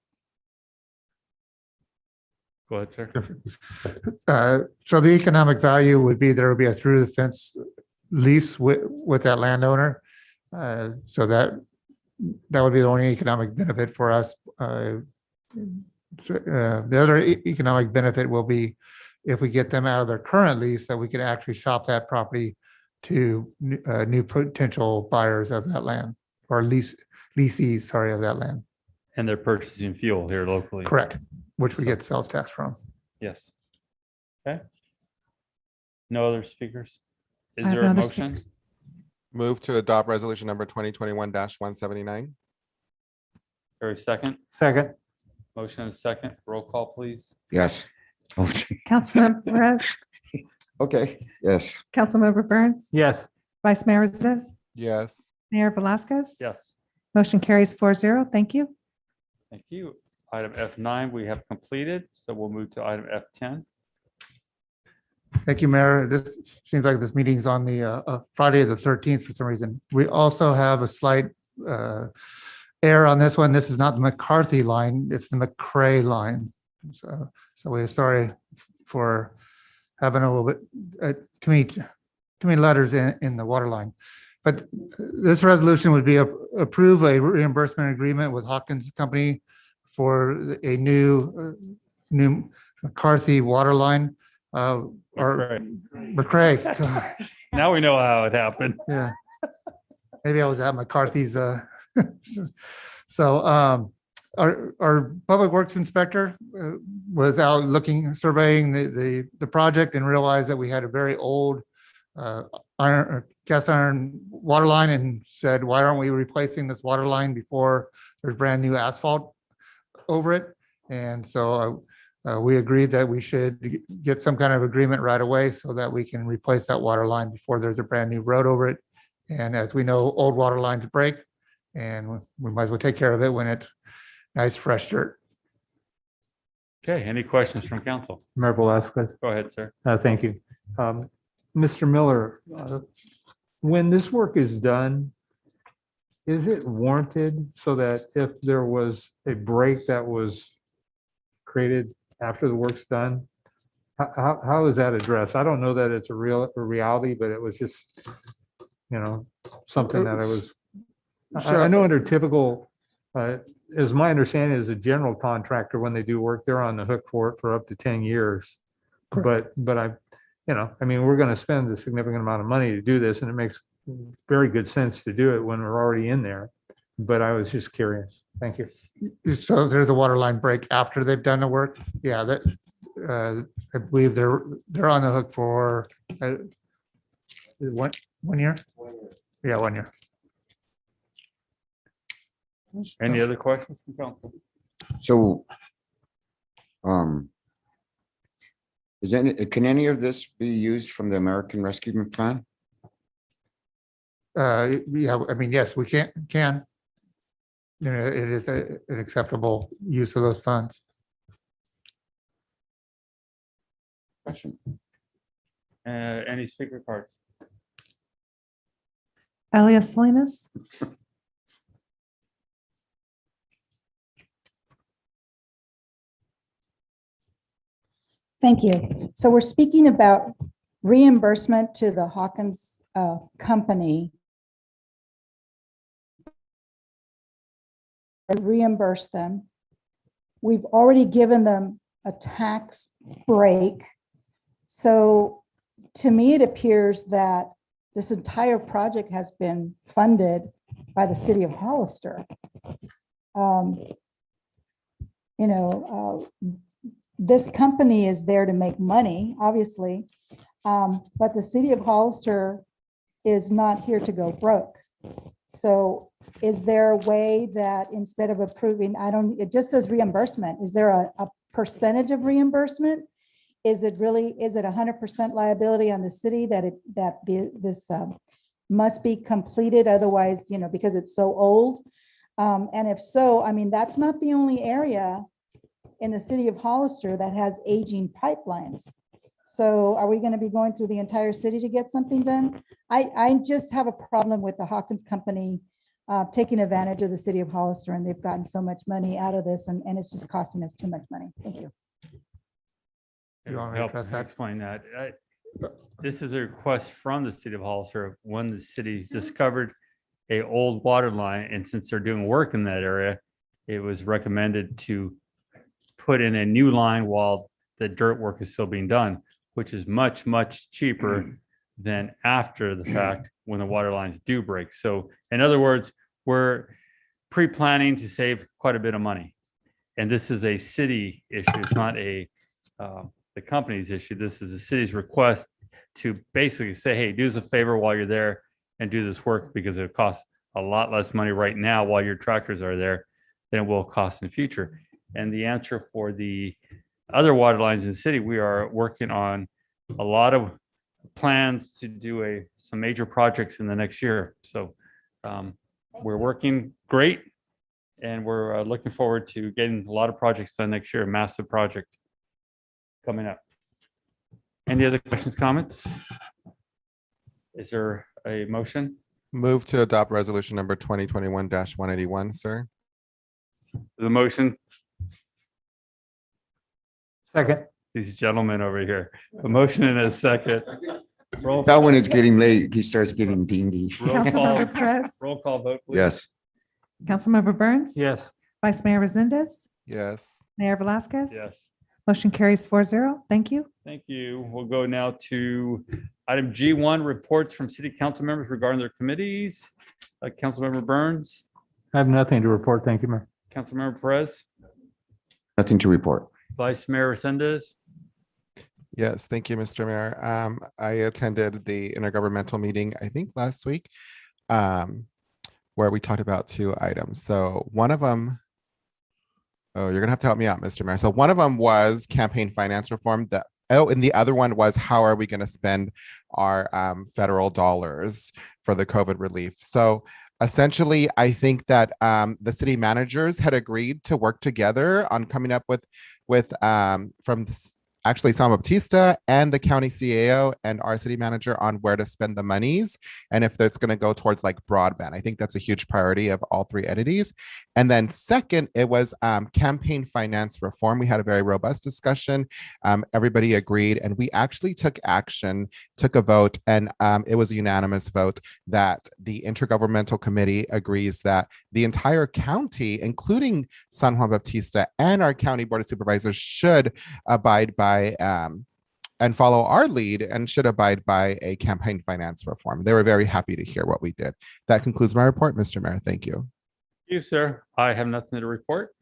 Go ahead, sir. So the economic value would be there would be a through the fence lease with that landowner. So that would be the only economic benefit for us. The other economic benefit will be if we get them out of their current lease, that we can actually shop that property to new potential buyers of that land or leasees, sorry, of that land. And they're purchasing fuel here locally. Correct, which we get sales tax from. Yes. Okay. No other speakers? Is I have there no a other motion? Move to adopt resolution number 2021-179. Or second? Second. Motion and second. Roll call, please. Yes. Okay. Councilmember Perez, Okay, yes. Councilmember Burns, Yes. Vice Mayor Rosales, Yes. Mayor Velazquez. Yes. Motion carries 4-0. Thank you. Thank you. Item F9, we have completed, so we'll move to item F10. Thank you, Mayor. This seems like this meeting's on the Friday the 13th for some reason. We also have a slight error on this one. This is not the McCarthy line, it's the McCray line. So we're sorry for having a little bit too many letters in the water line. But this resolution would be approve a reimbursement agreement with Hawkins Company for a new McCarthy water line. Or McCray. Now we know how it happened. Yeah. maybe I was at McCarthy's. So our public works inspector was out looking, surveying the project and realized that we had a very old cast iron water line and said, why aren't we replacing this water line before there's brand new asphalt over it? And so we agreed that we should get some kind of agreement right away so that we can replace that water line before there's a brand new road over it. And as we know, old water lines break, and we might as well take care of it when it's nice, fresh dirt. Okay, any questions from council? Mayor Velazquez. Go ahead, sir. Thank you. Mr. Miller, when this work is done, is it warranted so that if there was a break that was created after the work's done, how is that addressed? I don't know that it's a reality, but it was just, something that I was, I know under typical, as my understanding is a general contractor, when they do work, they're on the hook for it for up to 10 years. But we're going to spend a significant amount of money to do this, and it makes very good sense to do it when we're already in there. But I was just curious. Thank you. So there's a water line break after they've done the work. Yeah, that I believe they're on the hook for 1 year. Yeah, 1 year. Any other questions from council? So, can any of this be used from the American Rescue Plan? Yeah, I mean, yes, we can. It is an acceptable use of those funds. Question. Any speaker cards? Elias Salinas. Thank you. So we're speaking about reimbursement to the Hawkins company. Reimburse them. We've already given them a tax break. So to me, it appears that this entire project has been funded by the city of Hollister. This company is there to make money, obviously, but the city of Hollister is not here to go broke. So is there a way that instead of approving, it just says reimbursement, is there a percentage of reimbursement? Is it 100% liability on the city that this must be completed otherwise, because it's so old? And if so, I mean, that's not the only area in the city of Hollister that has aging pipelines. So are we going to be going through the entire city to get something done? I just have a problem with the Hawkins company taking advantage of the city of Hollister, and they've gotten so much money out of this, and it's just costing us too much money. Thank you. You want me to address that? Explain that. This is a request from the city of Hollister when the city's discovered a old water line, and since they're doing work in that area, it was recommended to put in a new line while the dirt work is still being done, which is much, much cheaper than after the fact when the water lines do break. So in other words, we're pre-planning to save quite a bit of money. And this is a city issue. It's not the company's issue. This is the city's request to basically say, hey, do us a favor while you're there and do this work, because it costs a lot less money right now while your tractors are there than it will cost in the future. And the answer for the other water lines in the city, we are working on a lot of plans to do some major projects in the next year. So we're working great, and we're looking forward to getting a lot of projects done next year, a massive project coming up. Any other questions, comments? Is there a motion? Move to adopt resolution number 2021-181, sir. The motion? Second. These gentlemen over here. A motion and a second. That when it's getting late, he starts getting dingy. Councilmember Perez. Roll call vote, please. Yes. Councilmember Burns. Yes. Vice Mayor Resendez. Yes. Mayor Velazquez. Yes. Motion carries 4-0. Thank you. Thank you. We'll go now to item G1, reports from city council members regarding their committees. Councilmember Burns, I have nothing to report. Thank you, Mayor. Councilmember Perez, Nothing to report. Vice Mayor Resendez. Yes, thank you, Mr. Mayor. I attended the intergovernmental meeting, I think last week, where we talked about two items. So one of them, oh, you're gonna have to help me out, Mr. Mayor. So one of them was campaign finance reform. And the other one was how are we gonna spend our federal dollars for the COVID relief? So essentially, I think that the city managers had agreed to work together on coming up with from actually San Baptista and the county CAO and our city manager on where to spend the monies and if it's going to go towards like broadband. I think that's a huge priority of all three entities. And then second, it was campaign finance reform. We had a very robust discussion. Everybody agreed, and we actually took action, took a vote, and it was a unanimous vote that the Intergovernmental Committee agrees that the entire county, including San Juan Bautista and our county board of supervisors, should abide by and follow our lead and should abide by a campaign finance reform. They were very happy to hear what we did. That concludes my report, Mr. Mayor. Thank you. Thank you, sir. I have nothing to report.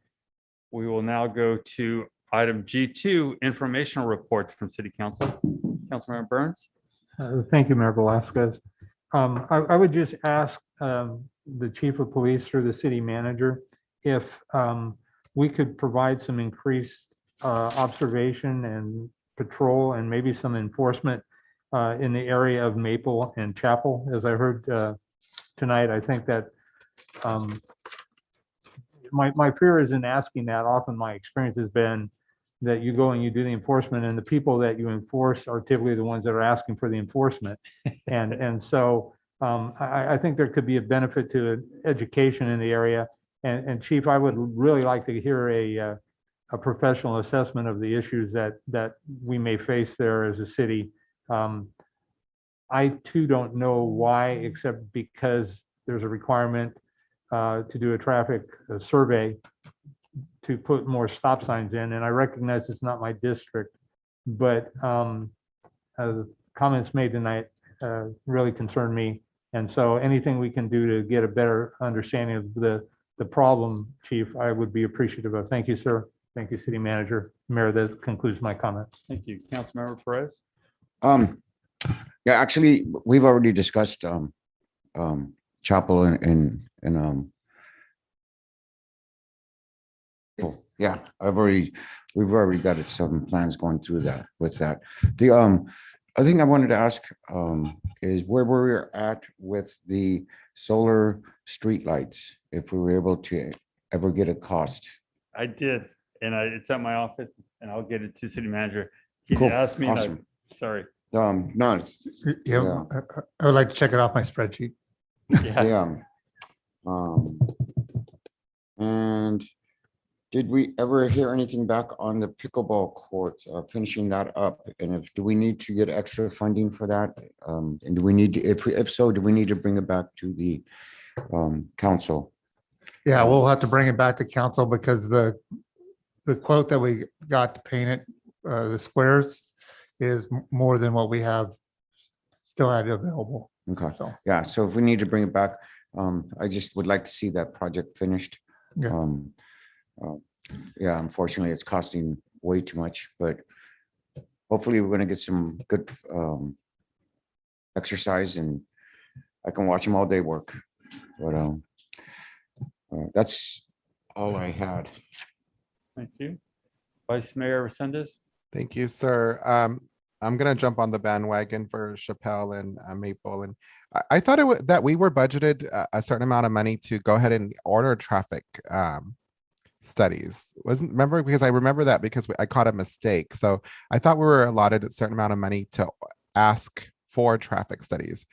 We will now go to item G2, informational reports from City Council. Councilmember Burns. Thank you, Mayor Velasquez. I would just ask the chief of police through the city manager if we could provide some increased observation and patrol and maybe some enforcement in the area of Maple and Chapel. As I heard tonight, I think that my fear is in asking that. Often my experience has been that you go and you do the enforcement, and the people that you enforce are typically the ones that are asking for the enforcement. And so I think there could be a benefit to education in the area. And Chief, I would really like to hear a professional assessment of the issues that we may face there as a city. I too don't know why, except because there's a requirement to do a traffic survey to put more stop signs in. And I recognize it's not my district, but the comments made tonight really concern me. And so anything we can do to get a better understanding of the problem, Chief, I would be appreciative of. Thank you, sir. Thank you, City Manager. Mayor, that concludes my comments. Thank you. Councilmember Perez. Yeah, actually, we've already discussed Chapel and yeah, we've already got some plans going through that with that. The other thing I wanted to ask is where we're at with the solar streetlights, if we were able to ever get a cost. I did, and it's at my office, and I'll get it to City Manager. He Cool. asked me, and Awesome. sorry. No, Yeah, I would like to check it off my spreadsheet. Yeah. And did we ever hear anything back on the pickleball court, finishing that up? And do we need to get extra funding for that? And do we need to, if so, do we need to bring it back to the council? Yeah, we'll have to bring it back to council because the quote that we got to paint it, the squares, is more than what we have still had available. Okay, So, yeah, so if we need to bring it back, I just would like to see that project finished. yeah. Yeah, unfortunately, it's costing way too much, but hopefully we're gonna get some good exercise and I can watch them all day work. But that's all I had. Thank you. Vice Mayor Resendez. Thank you, sir. I'm going to jump on the bandwagon for Chappelle and Maple. And I thought that we were budgeted a certain amount of money to go ahead and order traffic studies. Remember, because I remember that because I caught a mistake. So I thought we were allotted a certain amount of money to ask for traffic studies.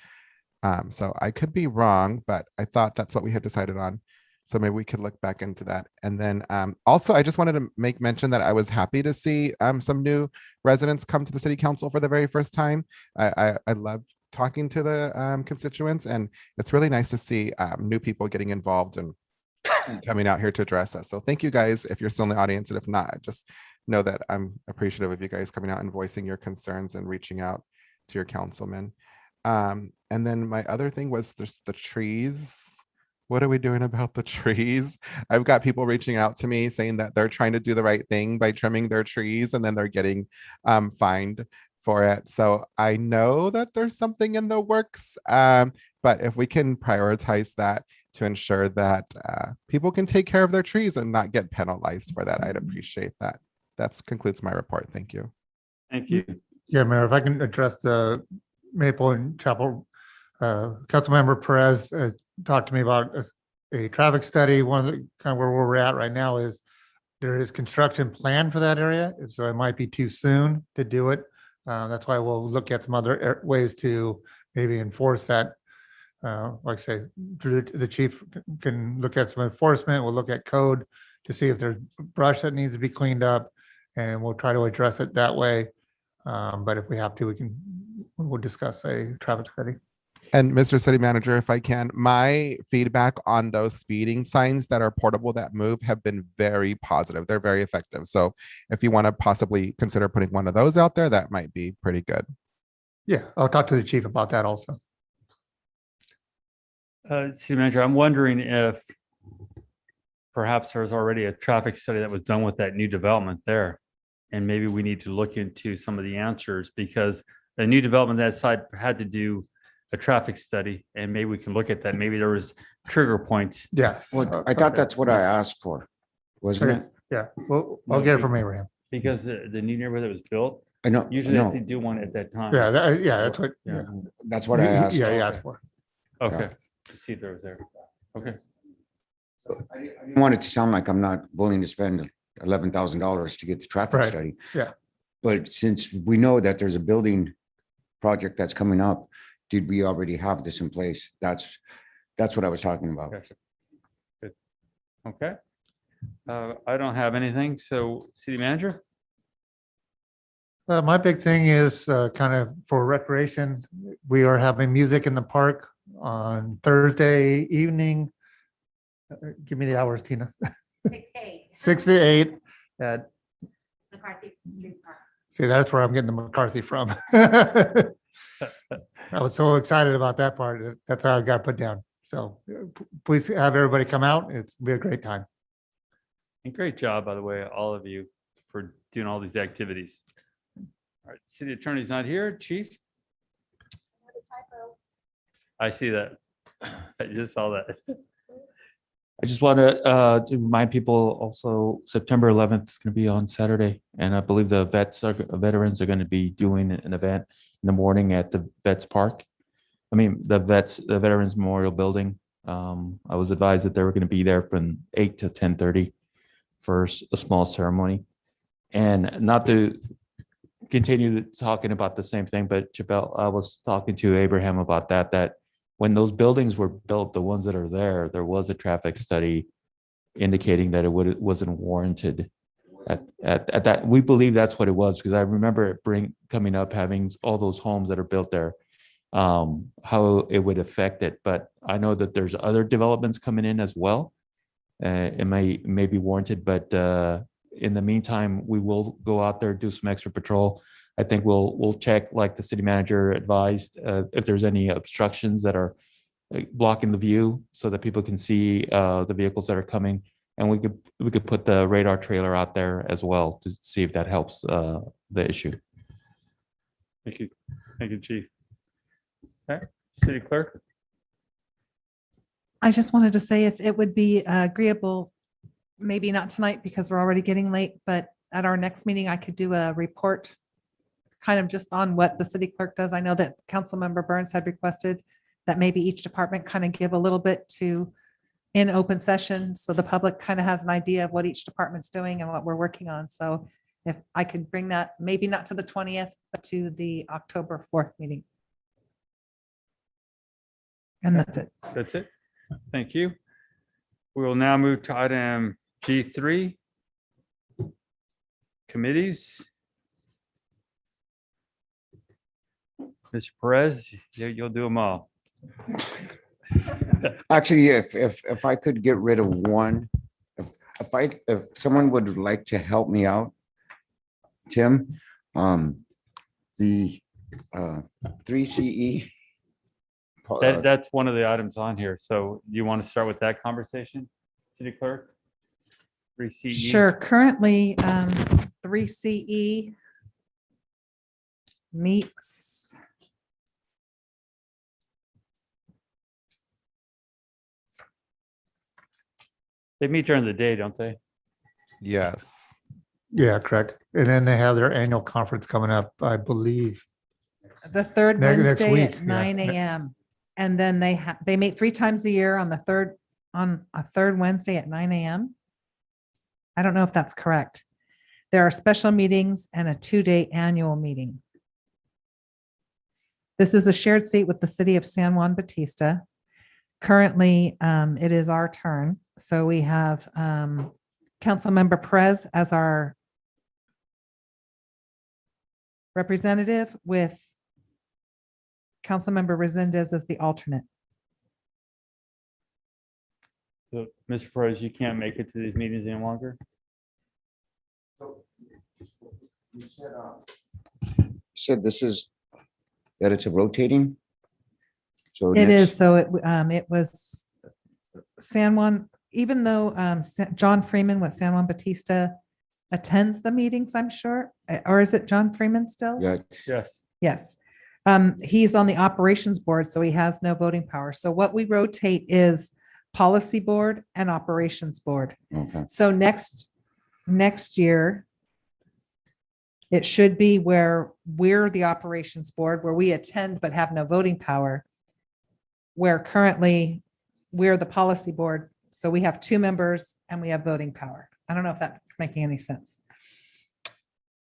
So I could be wrong, but I thought that's what we had decided on. So maybe we could look back into that. And then also, I just wanted to make mention that I was happy to see some new residents come to the city council for the very first time. I love talking to the constituents, and it's really nice to see new people getting involved and coming out here to address us. So thank you guys if you're still in the audience, and if not, just know that I'm appreciative of you guys coming out and voicing your concerns and reaching out to your councilmen. And then my other thing was there's the trees. what are we doing about the trees? I've got people reaching out to me saying that they're trying to do the right thing by trimming their trees and then they're getting fined for it. So I know that there's something in the works, but if we can prioritize that to ensure that people can take care of their trees and not get penalized for that, I'd appreciate that. That concludes my report. Thank you. Thank you. Yeah, Mayor, if I can address the Maple and Chapel, Councilmember Perez talked to me about a traffic study. One of the kind of where we're at right now is there is construction planned for that area, so it might be too soon to do it. That's why we'll look at some other ways to maybe enforce that. Like I say, through the chief can look at some enforcement. We'll look at code to see if there's brush that needs to be cleaned up, and we'll try to address it that way. But if we have to, we'll discuss a traffic study. And Mr. City Manager, if I can, my feedback on those speeding signs that are portable that move have been very positive. They're very effective. So if you want to possibly consider putting one of those out there, that might be pretty good. Yeah, I'll talk to the chief about that also. City Manager, I'm wondering if perhaps there's already a traffic study that was done with that new development there. And maybe we need to look into some of the answers, because the new development that side had to do a traffic study, and maybe we can look at that. Maybe there was trigger points. Yeah. Well, I thought that's what I asked for, wasn't it? Yeah, well, I'll get it from Abraham. Because the new neighborhood that was built, I know. usually I know. they do one at that time. Yeah, that's what, yeah. That's what I asked. Yeah, you asked for. Okay, to see if there was there. Okay. I didn't want it to sound like I'm not willing to spend $11,000 to get the traffic Right. study. Yeah. But since we know that there's a building project that's coming up, did we already have this in place? That's what I was talking about. Gotcha. Good. Okay. I don't have anything. So City Manager? My big thing is kind of for recreation. We are having music in the park on Thursday evening. Give me the hours, Tina. 6 to 8. 6 to 8 at, McCarthy Street Park. see, that's where I'm getting the McCarthy from. I was so excited about that part. That's how I got put down. So please have everybody come out. It's be a great time. And great job, by the way, all of you, for doing all these activities. All right, City Attorney's not here. Chief? I see that. I just saw that. I just want to remind people also, September 11th is going to be on Saturday. And I believe the veterans are going to be doing an event in the morning at the Vets Park. I mean, the Veterans Memorial Building. I was advised that they were going to be there from 8 to 10:30 for a small ceremony. And not to continue talking about the same thing, but Jabel, I was talking to Abraham about that when those buildings were built, the ones that are there was a traffic study indicating that it wasn't warranted at that. We believe that's what it was, because I remember it coming up, having all those homes that are built there, how it would affect it. But I know that there's other developments coming in as well. It may be warranted, but in the meantime, we will go out there, do some extra patrol. I think we'll check, like the city manager advised, if there's any obstructions that are blocking the view, so that people can see the vehicles that are coming. And we could put the radar trailer out there as well to see if that helps the issue. Thank you, Chief. Okay, City Clerk? I just wanted to say if it would be agreeable, maybe not tonight because we're already getting late, but at our next meeting, I could do a report kind of just on what the city clerk does. I know that Councilmember Burns had requested that maybe each department kind of give a little bit in open session, so the public kind of has an idea of what each department's doing and what we're working on. So if I could bring that, maybe not to the 20th, but to the October 4th meeting. And that's it. That's it. Thank you. We will now move to item G3. Committees. Mr. Perez, you'll do them all. Actually, if I could get rid of one, if someone would like to help me out, Tim, the 3CE That's one of the items on here. So you want to start with that conversation, City Clerk? 3CE? Sure. Currently, 3CE meets They meet during the day, don't they? Yes. Yeah, correct. And then they have their annual conference coming up, I believe. the third Next Wednesday week, at yeah. 9 a.m. And then they meet 3 times a year on a third Wednesday at 9 a.m. I don't know if that's correct. There are special meetings and a 2-day annual meeting. This is a shared seat with the city of San Juan Bautista. Currently, it is our turn. So we have Councilmember Perez as our representative with Councilmember Resendez as the alternate. So, Mr. Perez, you can't make it to these meetings any longer? You said this is, that it's a rotating? So It next- is, so it was San Juan, even though John Freeman with San Juan Bautista attends the meetings, I'm sure, or is it John Freeman still? Yeah, Yes. Yes. He's on the operations board, so he has no voting power. So what we rotate is policy board and operations board. okay. So next year, it should be where we're the operations board, where we attend but have no voting power. Where currently we're the policy board, so we have 2 members and we have voting power. I don't know if that's making any sense.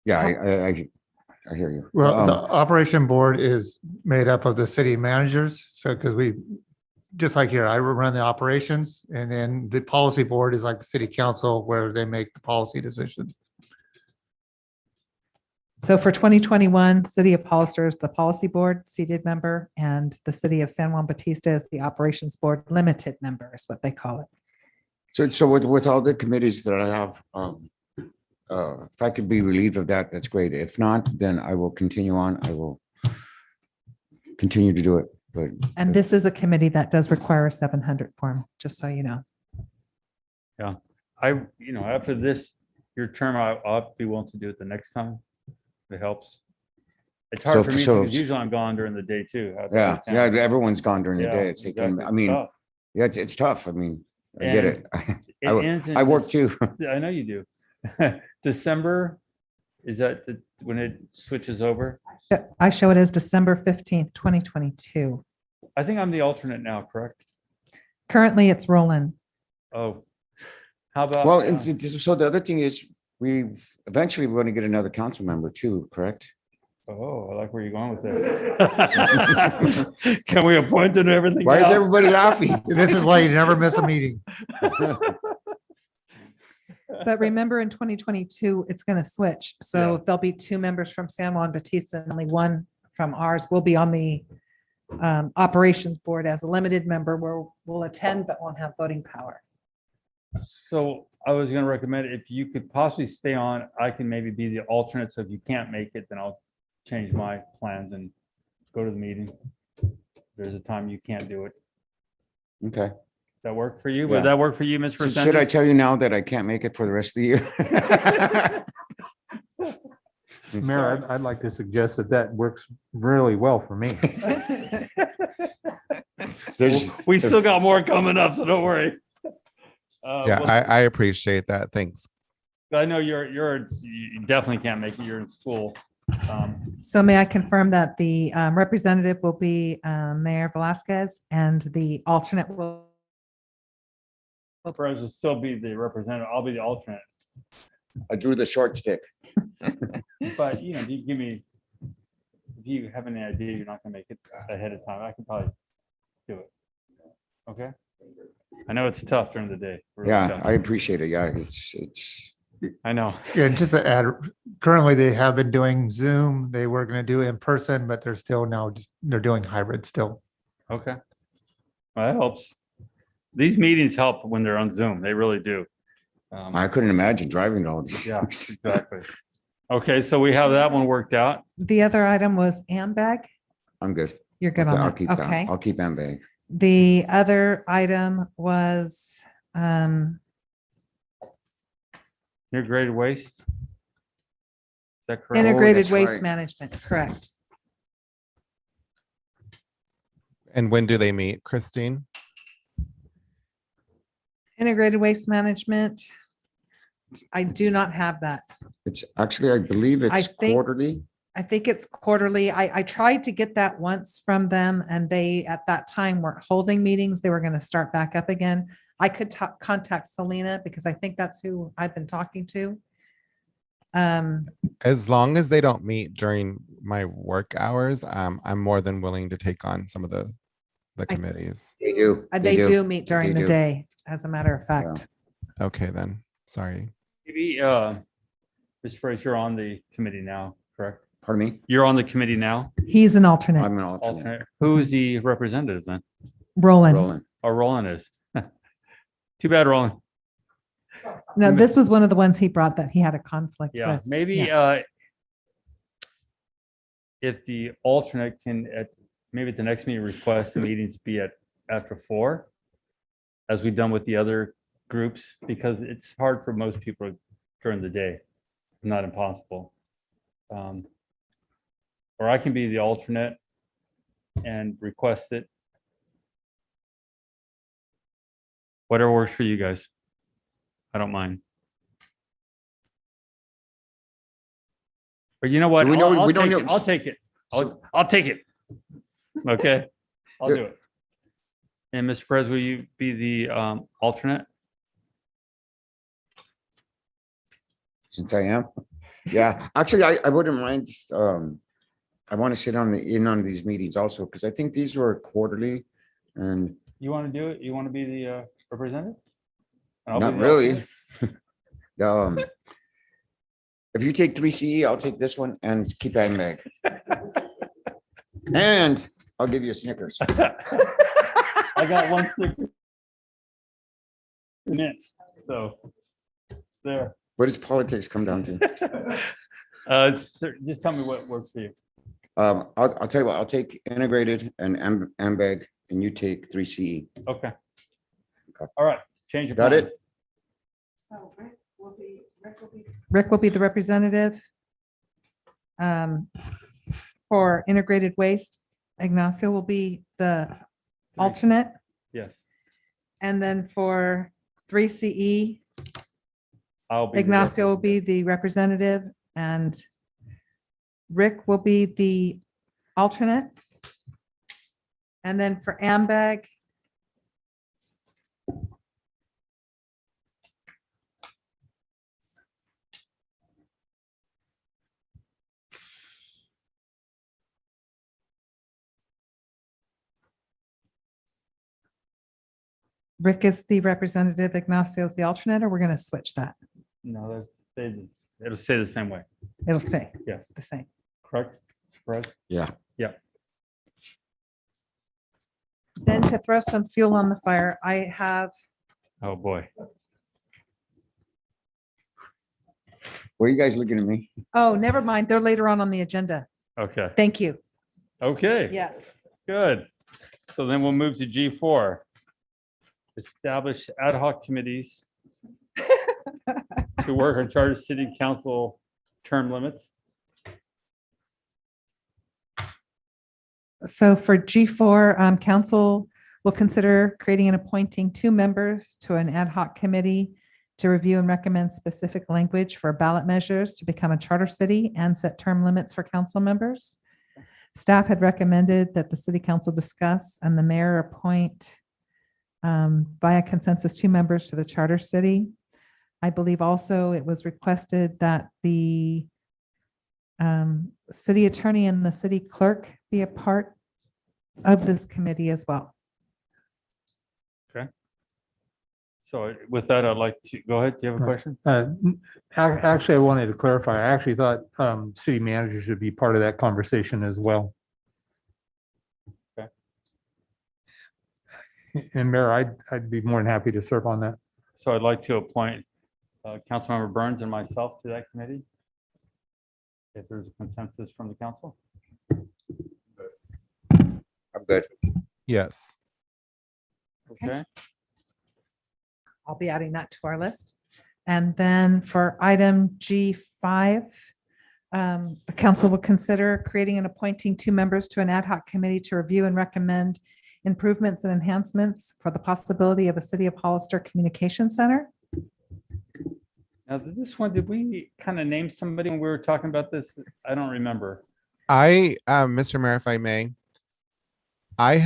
Yeah, I hear you. Well, the operation board is made up of the city managers. So because just like here, I run the operations, and then the policy board is like the city council where they make the policy decisions. So for 2021, City of Hollister is the policy board seated member, and the City of San Juan Bautista is the operations board limited member is what they call it. So with all the committees that I have, if I could be relieved of that, that's great. If not, then I will continue on. I will continue to do it, but. And this is a committee that does require a 700 form, just so you know. Yeah. After this, your term, I'll be willing to do it the next time. It helps. It's hard for me because usually I'm gone during the day too. Yeah, everyone's gone during the Yeah, day. It's taken, exactly. I mean, Tough. yeah, it's tough. I mean, I get And it. I work too. I know you do. December, is that when it switches over? I show it as December 15th, 2022. I think I'm the alternate now, correct? Currently, it's Roland. Oh, how about? Well, so the other thing is, we're going to get another council member too, correct? Oh, I like where you're going with this. Can we appoint and everything? Why is now? everybody laughing? This is why you never miss a meeting. But remember, in 2022, it's going to switch. So there'll be 2 members from San Juan Bautista and only 1 from ours. We'll be on the operations board as a limited member where we'll attend but won't have voting power. So I was going to recommend if you could possibly stay on, I can maybe be the alternate. So if you can't make it, then I'll change my plans and go to the meeting. There's a time you can't do it. Okay. That work for you? Yeah. Would that work for you, Ms. So should I tell you now that I can't make it for the rest of the year? Mayor, I'd like to suggest that works really well for me. We still got more coming up, so don't worry. Yeah, I appreciate that. Thanks. I know you definitely can't make it. You're in school. So may I confirm that the representative will be Mayor Velasquez and the alternate will. Perez will still be the representative. I'll be the alternate. I drew the short stick. But if you have any idea you're not gonna make it ahead of time, I can probably do it. Okay. I know it's tough during the day. Really Yeah, tough. I appreciate it. Yeah, it's. I know. Yeah, just to add, currently they have been doing Zoom. They were going to do in person, but they're still now they're doing hybrid still. Okay. Well, that helps. These meetings help when they're on Zoom. They really do. I couldn't imagine driving to all these. Yeah, exactly. Okay, so we have that one worked out. The other item was AMBAG. I'm good. You're good I'll on keep that. that. Okay. I'll keep AMBAG. The other item was, Integrated waste. Is that correct? integrated that's waste right. management, correct. And when do they meet, Christine? Integrated waste management. I do not have that. It's actually, I believe I it's think- quarterly. I think it's quarterly. I tried to get that once from them and they, at that time, weren't holding meetings. They were going to start back up again. I could contact Selena because I think that's who I've been talking to. As long as they don't meet during my work hours, I'm more than willing to take on some of the committees. They do. They do meet during They the do. day, as a matter of fact. Okay, then, sorry. Maybe, Mr. Price, you're on the committee now, correct? Pardon me? You're on the committee now, He's an alternate. I'm an alternate. alternate. Who is the representative then? Roland. Roland. Oh, Roland is. Too bad, Roland. No, this was one of the ones he brought that he had a conflict Yeah, with. maybe, Yeah. If the alternate can, maybe at the next meeting, request the meeting to be at after 4, as we've done with the other groups, because it's hard for most people during the day, not impossible. Or I can be the alternate and request it. Whatever works for you guys. I don't mind. But you know what? We know- I'll we don't take know- it. I'll take it. So- I'll take it. Okay, I'll Yeah. do it. And Mr. Perez, will you be the alternate? Since I am. Yeah, actually, I wouldn't mind. I want to sit in on these meetings also, because I think these were quarterly and You want to do it? You want to be the representative? And I'll be not the really. alternate? If you take 3CE, I'll take this one and keep AMBAG. And I'll give you a Snickers. I got one sticker. in it, so there. What does politics come down to? Just tell me what works for you. I'll tell you what, I'll take integrated and AMBAG and you take 3CE. Okay. All right, change your. Got plans. it? Rick will be the representative. For integrated waste, Ignacio will be the alternate. Yes, And then for 3CE, I'll be. the Ignacio will be the representative and Rick will be the alternate. And then for AMBAG, Rick is the representative, Ignacio is the alternate, or we're going to switch that? No, it'll stay the same way. It'll stay Yes, the same. correct? Correct? Yeah. Yeah. Then to throw some fuel on the fire, I have, Oh, boy. Where are you guys looking at me? oh, never mind, they're later on the agenda. Okay, Thank you. okay. Yes. Good. So then we'll move to G4. Establish ad hoc committees to work on charter city council term limits. So for G4, council will consider creating and appointing 2 members to an ad hoc committee to review and recommend specific language for ballot measures to become a charter city and set term limits for council members. Staff had recommended that the city council discuss and the mayor appoint via consensus 2 members to the charter city. I believe also it was requested that the city attorney and the city clerk be a part of this committee as well. Okay. So with that, I'd like to, go ahead. Do you have a question? Actually, I wanted to clarify. I actually thought city manager should be part of that conversation as well. Okay. And Mayor, I'd be more than happy to serve on that. So I'd like to appoint Councilmember Burns and myself to that committee. If there's a consensus from the council. Good. Yes. Okay. I'll be adding that to our list. And then for item G5, the council will consider creating and appointing 2 members to an ad hoc committee to review and recommend improvements and enhancements for the possibility of a City of Hollister Communication Center. Now, this one, did we kind of name somebody when we were talking about this? I don't remember. Mr. Mayor, if I may, I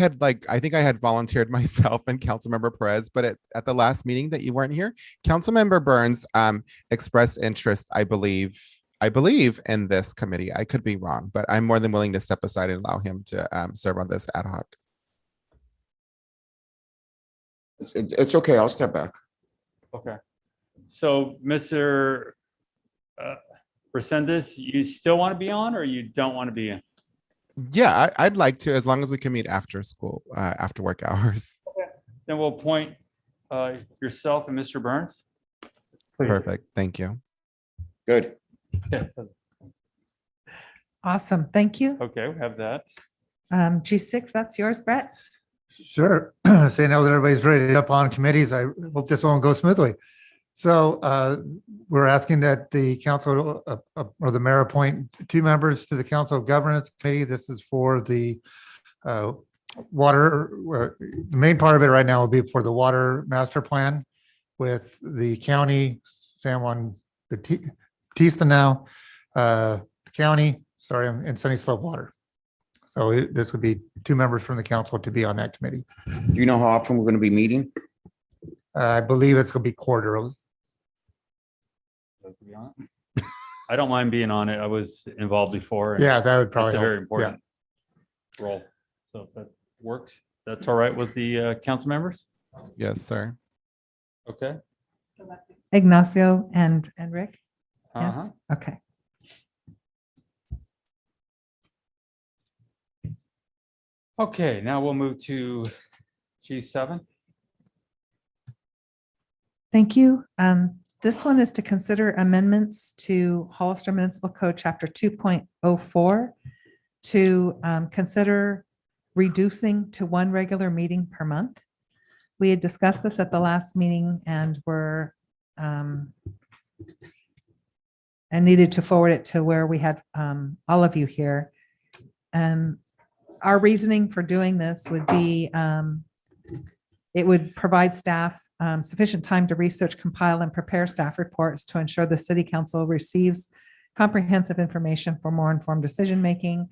think I had volunteered myself and Councilmember Perez, but at the last meeting that you weren't here, Councilmember Burns expressed interest, I believe in this committee. I could be wrong, but I'm more than willing to step aside and allow him to serve on this ad hoc. It's okay. I'll step back. Okay. So, Mr. Resendez, you still want to be on or you don't want to be in? Yeah, I'd like to, as long as we can meet after school, after work hours. Then we'll appoint yourself and Mr. Burns. Please. Perfect. Thank you. Good. Awesome. Thank you. Okay, we have that. G6, that's yours, Brett. Sure. Saying now that everybody's ready to up on committees, I hope this one will go smoothly. So we're asking that the council or the mayor appoint 2 members to the Council of Governance Committee. This is for the water. The main part of it right now will be for the water master plan with the county, San Juan Bautista now, the county, sorry, and Sunny Slope Water. So this would be 2 members from the council to be on that committee. Do you know how often we're going to be meeting? I believe it's going to be quarterly. I don't mind being on it. I was involved before. and Yeah, that would probably It's a help. very Yeah. important role. So if that works, that's all right with the council members? Yes, sir. Okay. Ignacio and Rick? Yes, Uh-huh. okay. Okay, now we'll move to G7. Thank you. This one is to consider amendments to Hollister Municipal Code, Chapter 2.04, to consider reducing to 1 regular meeting per month. We had discussed this at the last meeting and were and needed to forward it to where we had all of you here. Our reasoning for doing this would be it would provide staff sufficient time to research, compile, and prepare staff reports to ensure the city council receives comprehensive information for more informed decision-making.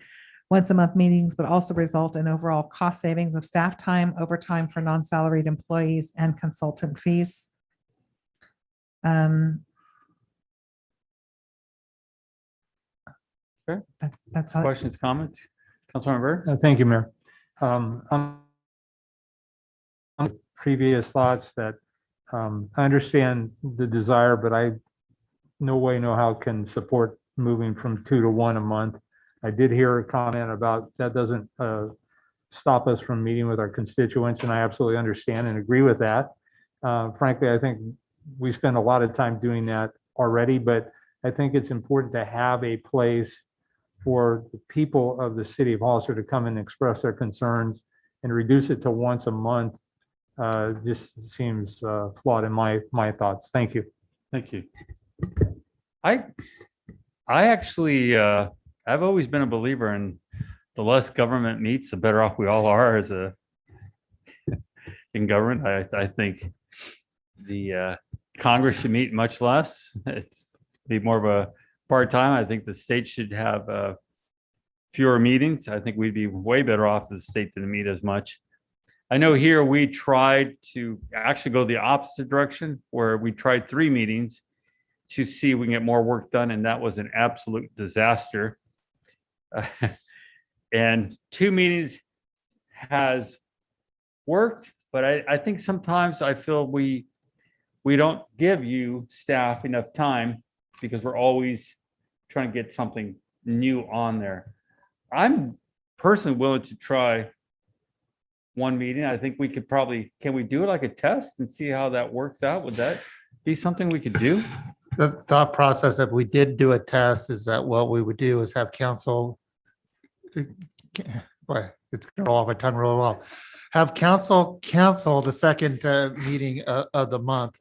Once-a-month meetings would also result in overall cost savings of staff time, overtime for non-salaried employees, and consultant fees. Okay. That's all. Questions, comments? Councilmember Burns? Thank you, Mayor. On previous thoughts that I understand the desire, but I no way know how can support moving from 2 to 1 a month. I did hear a comment about that doesn't stop us from meeting with our constituents, and I absolutely understand and agree with that. Frankly, I think we spend a lot of time doing that already, but I think it's important to have a place for the people of the city of Hollister to come and express their concerns, and reduce it to once a month just seems flawed in my thoughts. Thank you. Thank you. I actually, I've always been a believer in the less government meets, the better off we all are as in government. I think the Congress should meet much less. It's be more of a part-time. I think the state should have fewer meetings. I think we'd be way better off if the state didn't meet as much. I know here we tried to actually go the opposite direction, where we tried 3 meetings to see if we can get more work done, and that was an absolute disaster. And 2 meetings has worked, but I think sometimes I feel we don't give you staff enough time because we're always trying to get something new on there. I'm personally willing to try 1 meeting. I think we could probably, can we do it like a test and see how that works out? Would that be something we could do? The thought process, if we did do a test, is that what we would do is have council. Boy, it's going to roll off my tongue real well. Have council cancel the second meeting of the month.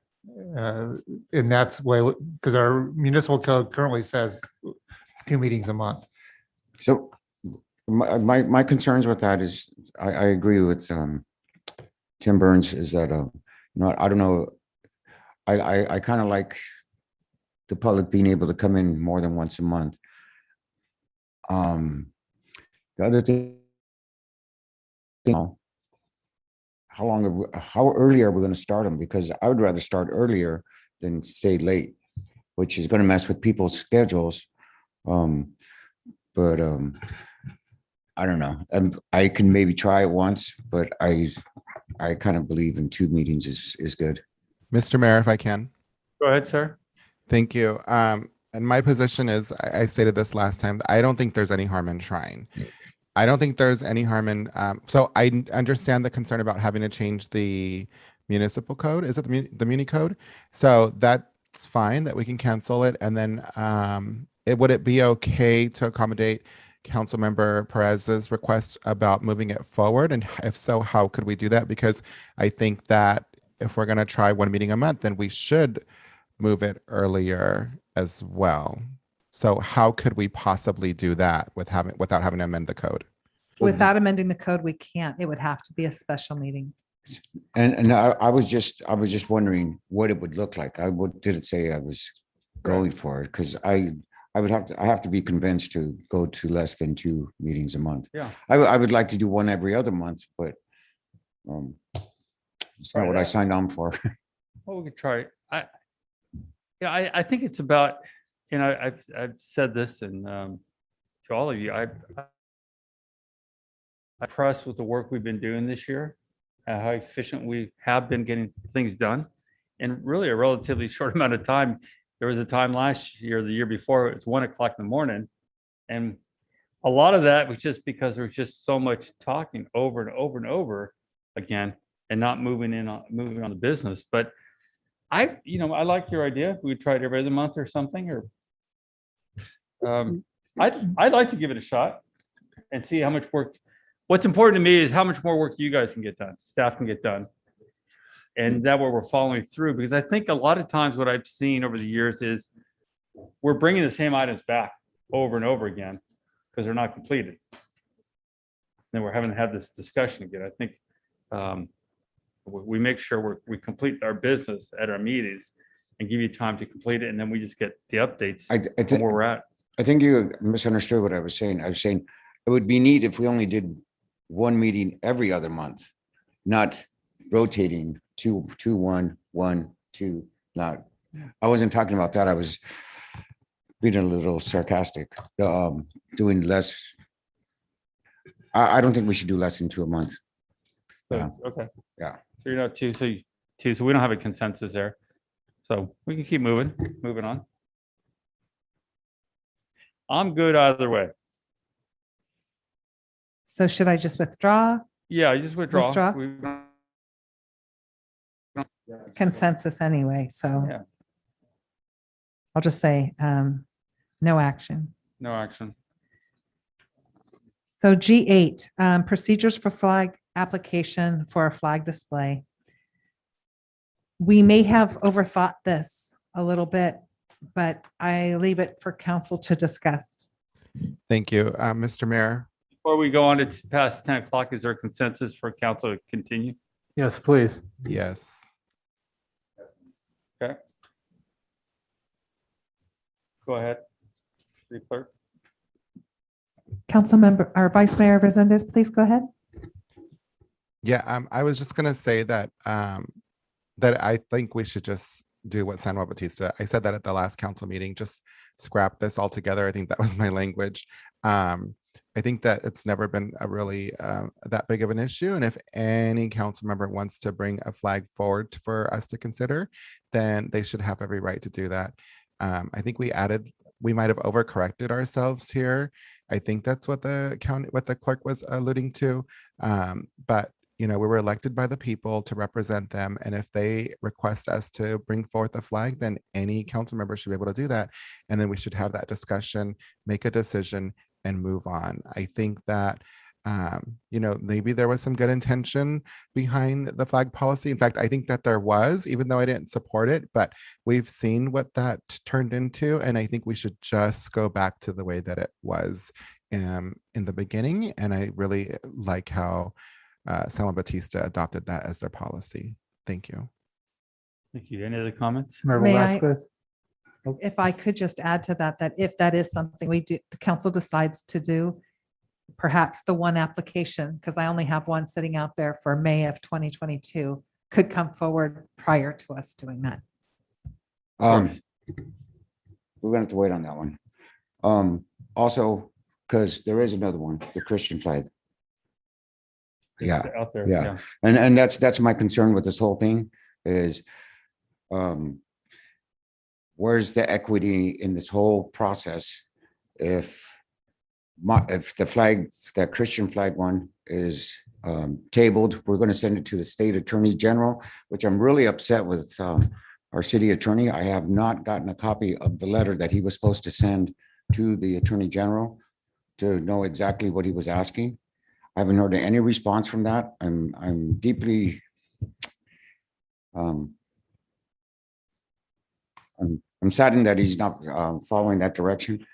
And that's way, because our municipal code currently says 2 meetings a month. So my concerns with that is, I agree with Tim Burns, is that, I don't know, I kind of like the public being able to come in more than once a month. The other thing, how early are we going to start them? Because I would rather start earlier than stay late, which is going to mess with people's schedules. But I don't know. I can maybe try it once, but I kind of believe in 2 meetings is good. Mr. Mayor, if I can. Go ahead, sir. Thank you. And my position is, I stated this last time, I don't think there's any harm in trying. I don't think there's any harm in, so I understand the concern about having to change the municipal code. Is it the Muni code? So that's fine that we can cancel it. And then would it be okay to accommodate Councilmember Perez's request about moving it forward? And if so, how could we do that? Because I think that if we're going to try 1 meeting a month, then we should move it earlier as well. So how could we possibly do that without having to amend the code? Without amending the code, we can't. It would have to be a special meeting. And I was just wondering what it would look like. What did it say I was going for? Because I have to be convinced to go to less than 2 meetings a month. Yeah. I would like to do 1 every other month, but it's not what I signed on for. Well, we could try it. I think it's about, I've said this and to all of you, I'm impressed with the work we've been doing this year, how efficient we have been getting things done in really a relatively short amount of time. There was a time last year, the year before, it was 1 o'clock in the morning. And a lot of that was just because there was just so much talking over and over and over again and not moving on the business. But I like your idea. We try it every other month or something, or I'd like to give it a shot and see how much work. What's important to me is how much more work you guys can get done, staff can get done. And that way we're following through, because I think a lot of times what I've seen over the years is we're bringing the same items back over and over again because they're not completed. Then we're having to have this discussion again. I think we make sure we complete our business at our meetings and give you time to complete it. And then we just get the updates from where we're at. I think you misunderstood what I was saying. I was saying it would be neat if we only did 1 meeting every other month, not rotating 2, 1, 1, 2. Not. I wasn't talking about that. I was being a little sarcastic. Doing less. I don't think we should do less than 2 a month. So, okay. Yeah. So you're not 2, so 2. So we don't have a consensus there. So we can keep moving on. I'm good either way. So should I just withdraw? Yeah, I just withdraw. Withdraw? Consensus anyway, so Yeah. I'll just say no action. No action. So G8, procedures for flag application for a flag display. We may have overthought this a little bit, but I leave it for council to discuss. Thank you, Mr. Mayor. Before we go on, it's past 10 o'clock. Is there consensus for council to continue? Yes, please. Yes. Okay. Go ahead. City Clerk. Council member or Vice Mayor Resendez, please go ahead. Yeah, I was just gonna say that that I think we should just do what San Juan Bautista. I said that at the last council meeting, just scrap this altogether. I think that was my language. I think that it's never been a really that big of an issue. And if any council member wants to bring a flag forward for us to consider, then they should have every right to do that. I think we might have overcorrected ourselves here. I think that's what the clerk was alluding to. But we were elected by the people to represent them. And if they request us to bring forth a flag, then any council member should be able to do that. And then we should have that discussion, make a decision, and move on. I think that maybe there was some good intention behind the flag policy. In fact, I think that there was, even though I didn't support it, but we've seen what that turned into. And I think we should just go back to the way that it was in the beginning. And I really like how San Juan Bautista adopted that as their policy. Thank you. Thank you. Any other comments? Member May I- Vasquez? If I could just add to that, that if that is something we do, the council decides to do, perhaps the one application, because I only have one sitting out there for May of 2022, could come forward prior to us doing that. We're gonna have to wait on that one. Also, because there is another one, the Christian flag. Yeah, It's out there. yeah. And that's my concern with this whole thing is, where's the equity in this whole process? If the flag, that Christian flag one is tabled, we're going to send it to the state attorney general, which I'm really upset with our city attorney. I have not gotten a copy of the letter that he was supposed to send to the attorney general to know exactly what he was asking. I haven't heard any response from that. I'm deeply I'm saddened that he's not following that direction.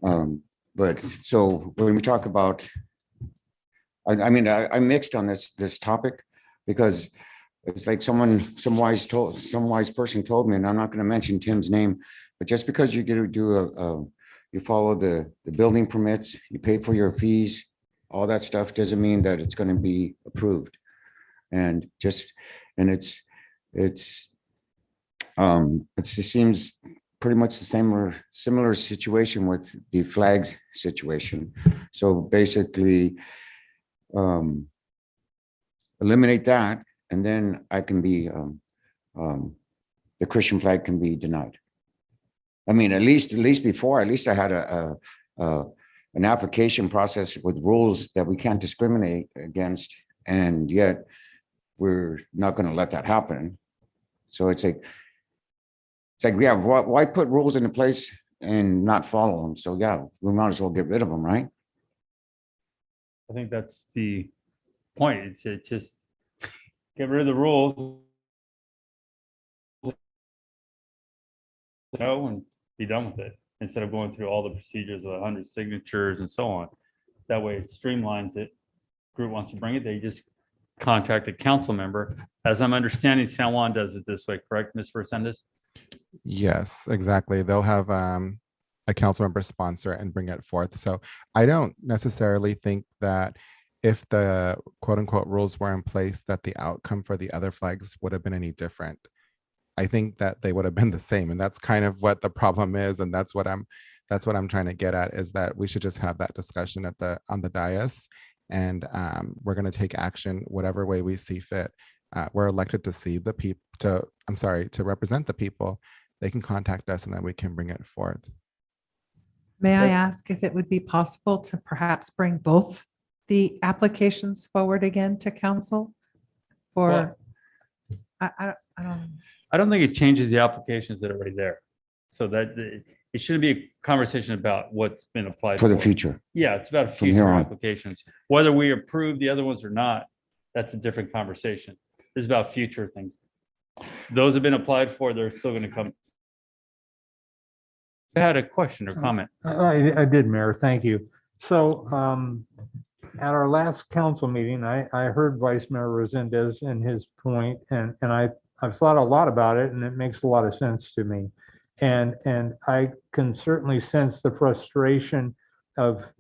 But so when we talk about, I'm mixed on this topic because it's like some wise person told me, and I'm not going to mention Tim's name, but just because you get to do you follow the building permits, you pay for your fees, all that stuff doesn't mean that it's going to be approved. And it seems pretty much the same or similar situation with the flag situation. So basically, eliminate that, and then I can be the Christian flag can be denied. I mean, at least before, I had an application process with rules that we can't discriminate against, and yet we're not going to let that happen. So it's like, yeah, why put rules into place and not follow them? So yeah, we might as well get rid of them, right? I think that's the point. It's just get rid of the rules. And be done with it instead of going through all the procedures of 100 signatures and so on. That way it streamlines it. Group wants to bring it, they just contact a council member. As I'm understanding, San Juan does it this way, correct, Ms. Resendez? Yes, exactly. They'll have a council member sponsor and bring it forth. So I don't necessarily think that if the quote unquote rules were in place, that the outcome for the other flags would have been any different. I think that they would have been the same. And that's kind of what the problem is. And that's what I'm trying to get at, is that we should just have that discussion on the dais. And we're going to take action whatever way we see fit. We're elected to see the people, to represent the people. They can contact us and then we can bring it forth. May I ask if it would be possible to perhaps bring both the applications forward again to council? Or I don't think it changes the applications that are already there. So that it shouldn't be a conversation about what's been applied For the future. Yeah, it's about From here future on. applications. Whether we approve the other ones or not, that's a different conversation. It's about future things. Those have been applied for, they're still going to come. I had a question or comment. I did, Mayor. Thank you. So at our last council meeting, I heard Vice Mayor Resendez and his point, and I've thought a lot about it, and it makes a lot of sense to me. And I can certainly sense the frustration of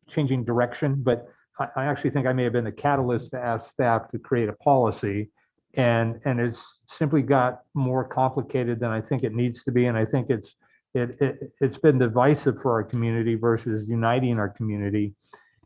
changing direction, but I actually think I may have been the catalyst to ask staff to create a policy. And it's simply got more complicated than I think it needs to be. And I think it's been divisive for our community versus uniting our community.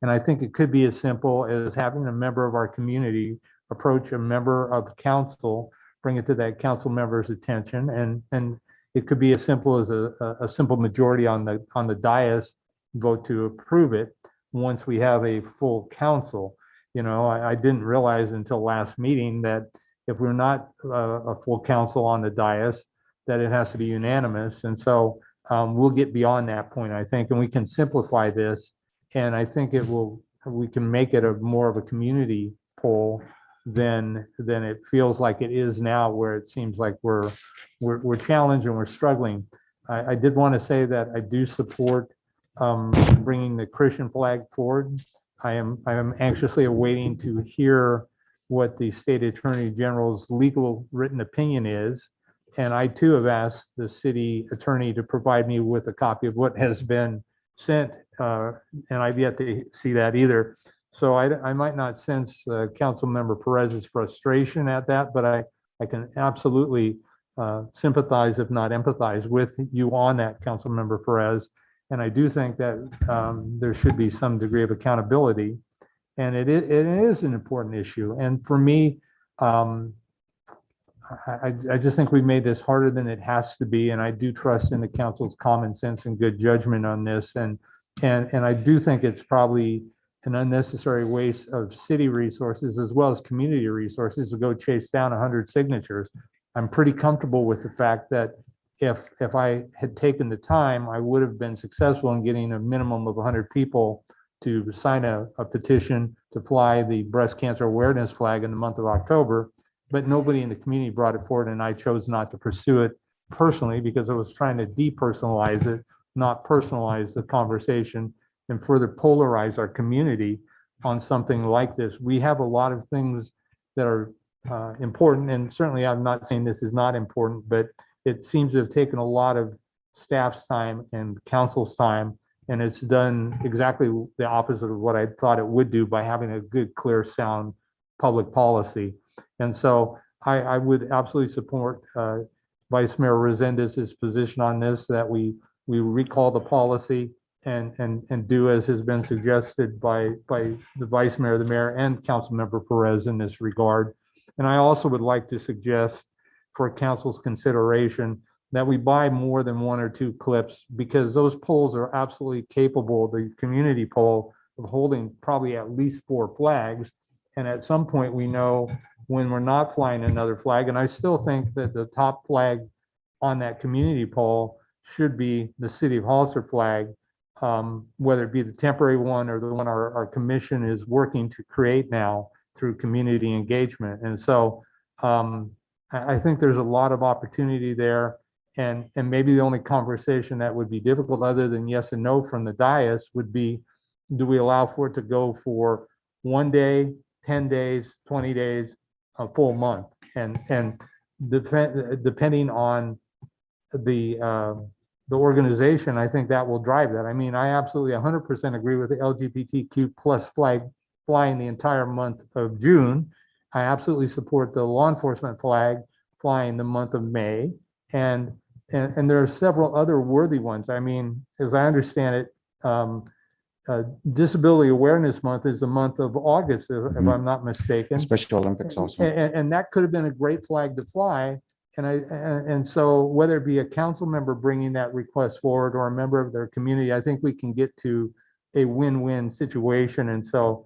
And I think it could be as simple as having a member of our community approach a member of council, bring it to that council member's attention, and it could be as simple as a simple majority on the dais vote to approve it once we have a full council. You know, I didn't realize until last meeting that if we're not a full council on the dais, that it has to be unanimous. And so we'll get beyond that point, I think, and we can simplify this And I think we can make it a more of a community poll than it feels like it is now, where it seems like we're challenged and we're struggling. I did want to say that I do support bringing the Christian flag forward. I am anxiously awaiting to hear what the state attorney general's legal written opinion is. And I too have asked the city attorney to provide me with a copy of what has been sent, and I've yet to see that either. So I might not sense Councilmember Perez's frustration at that, but I can absolutely sympathize, if not empathize, with you on that, Councilmember Perez. And I do think that there should be some degree of accountability. And it is an important issue. And for me, I just think we've made this harder than it has to be. And I do trust in the council's common sense and good judgment on this. And I do think it's probably an unnecessary waste of city resources as well as community resources to go chase down 100 signatures. I'm pretty comfortable with the fact that if I had taken the time, I would have been successful in getting a minimum of 100 people to sign a petition to fly the breast cancer awareness flag in the month of October. But nobody in the community brought it forward, and I chose not to pursue it personally because I was trying to depersonalize it, not personalize the conversation and further polarize our community on something like this. We have a lot of things that are important, and certainly I'm not saying this is not important, but it seems to have taken a lot of staff's time and council's time, and it's done exactly the opposite of what I thought it would do by having a good, clear, sound public policy. And so I would absolutely support Vice Mayor Resendez's position on this, that we recall the policy and do as has been suggested by the Vice Mayor, the Mayor, and Councilmember Perez in this regard. And I also would like to suggest for council's consideration that we buy more than 1 or 2 clips, because those polls are absolutely capable, the community poll, of holding probably at least 4 flags. And at some point, we know when we're not flying another flag. And I still think that the top flag on that community poll should be the City of Hollister flag, whether it be the temporary one or the one our commission is working to create now through community engagement. And so I think there's a lot of opportunity there. And maybe the only conversation that would be difficult, other than yes and no from the dais, would be, do we allow for it to go for 1 day, 10 days, 20 days, a full month? And depending on the organization, I think that will drive that. I mean, I absolutely 100% agree with the LGBTQ plus flag flying the entire month of June. I absolutely support the law enforcement flag flying the month of May. And there are several other worthy ones. I mean, as I understand it, Disability Awareness Month is the month of August, if I'm not mistaken. Special Olympics also. And that could have been a great flag to fly. And so whether it be a council member bringing that request forward or a member of their community, I think we can get to a win-win situation. And so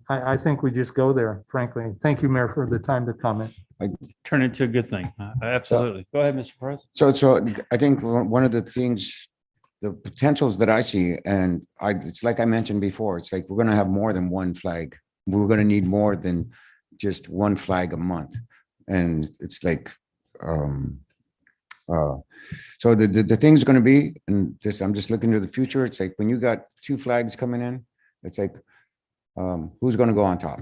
I think we just go there, frankly. Thank you, Mayor, for the time to comment. Turn it to a good thing. Absolutely. Go ahead, Mr. Perez. So I think one of the things, the potentials that I see, and it's like I mentioned before, it's like we're going to have more than 1 flag. We're going to need more than just 1 flag a month. And it's like, so the thing's going to be, and this, I'm just looking to the future. It's like when you got 2 flags coming in, it's like, who's going to go on top?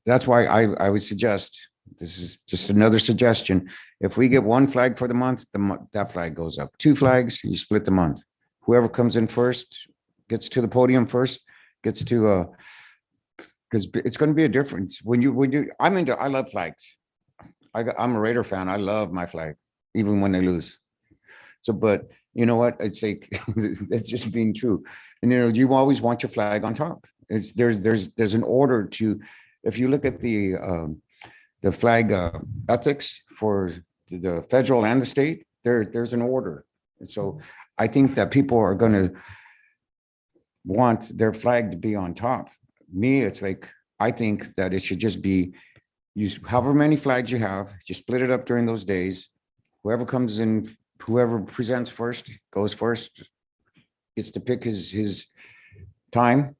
That's why I would suggest, this is just another suggestion. If we get 1 flag for the month, that flag goes up. 2 flags, you split the month. Whoever comes in first, gets to the podium first, gets to, because it's going to be a difference. When you, I love flags. I'm a Raider fan. I love my flag, even when they lose. So, but you know what? It's like, it's just being true. And, you know, you always want your flag on top. There's an order to, if you look at the flag ethics for the federal and the state, there's an order. And so I think that people are going to want their flag to be on top. Me, it's like, I think that it should just be, use however many flags you have, you split it up during those days. Whoever comes in, whoever presents first, goes first, gets to pick his time.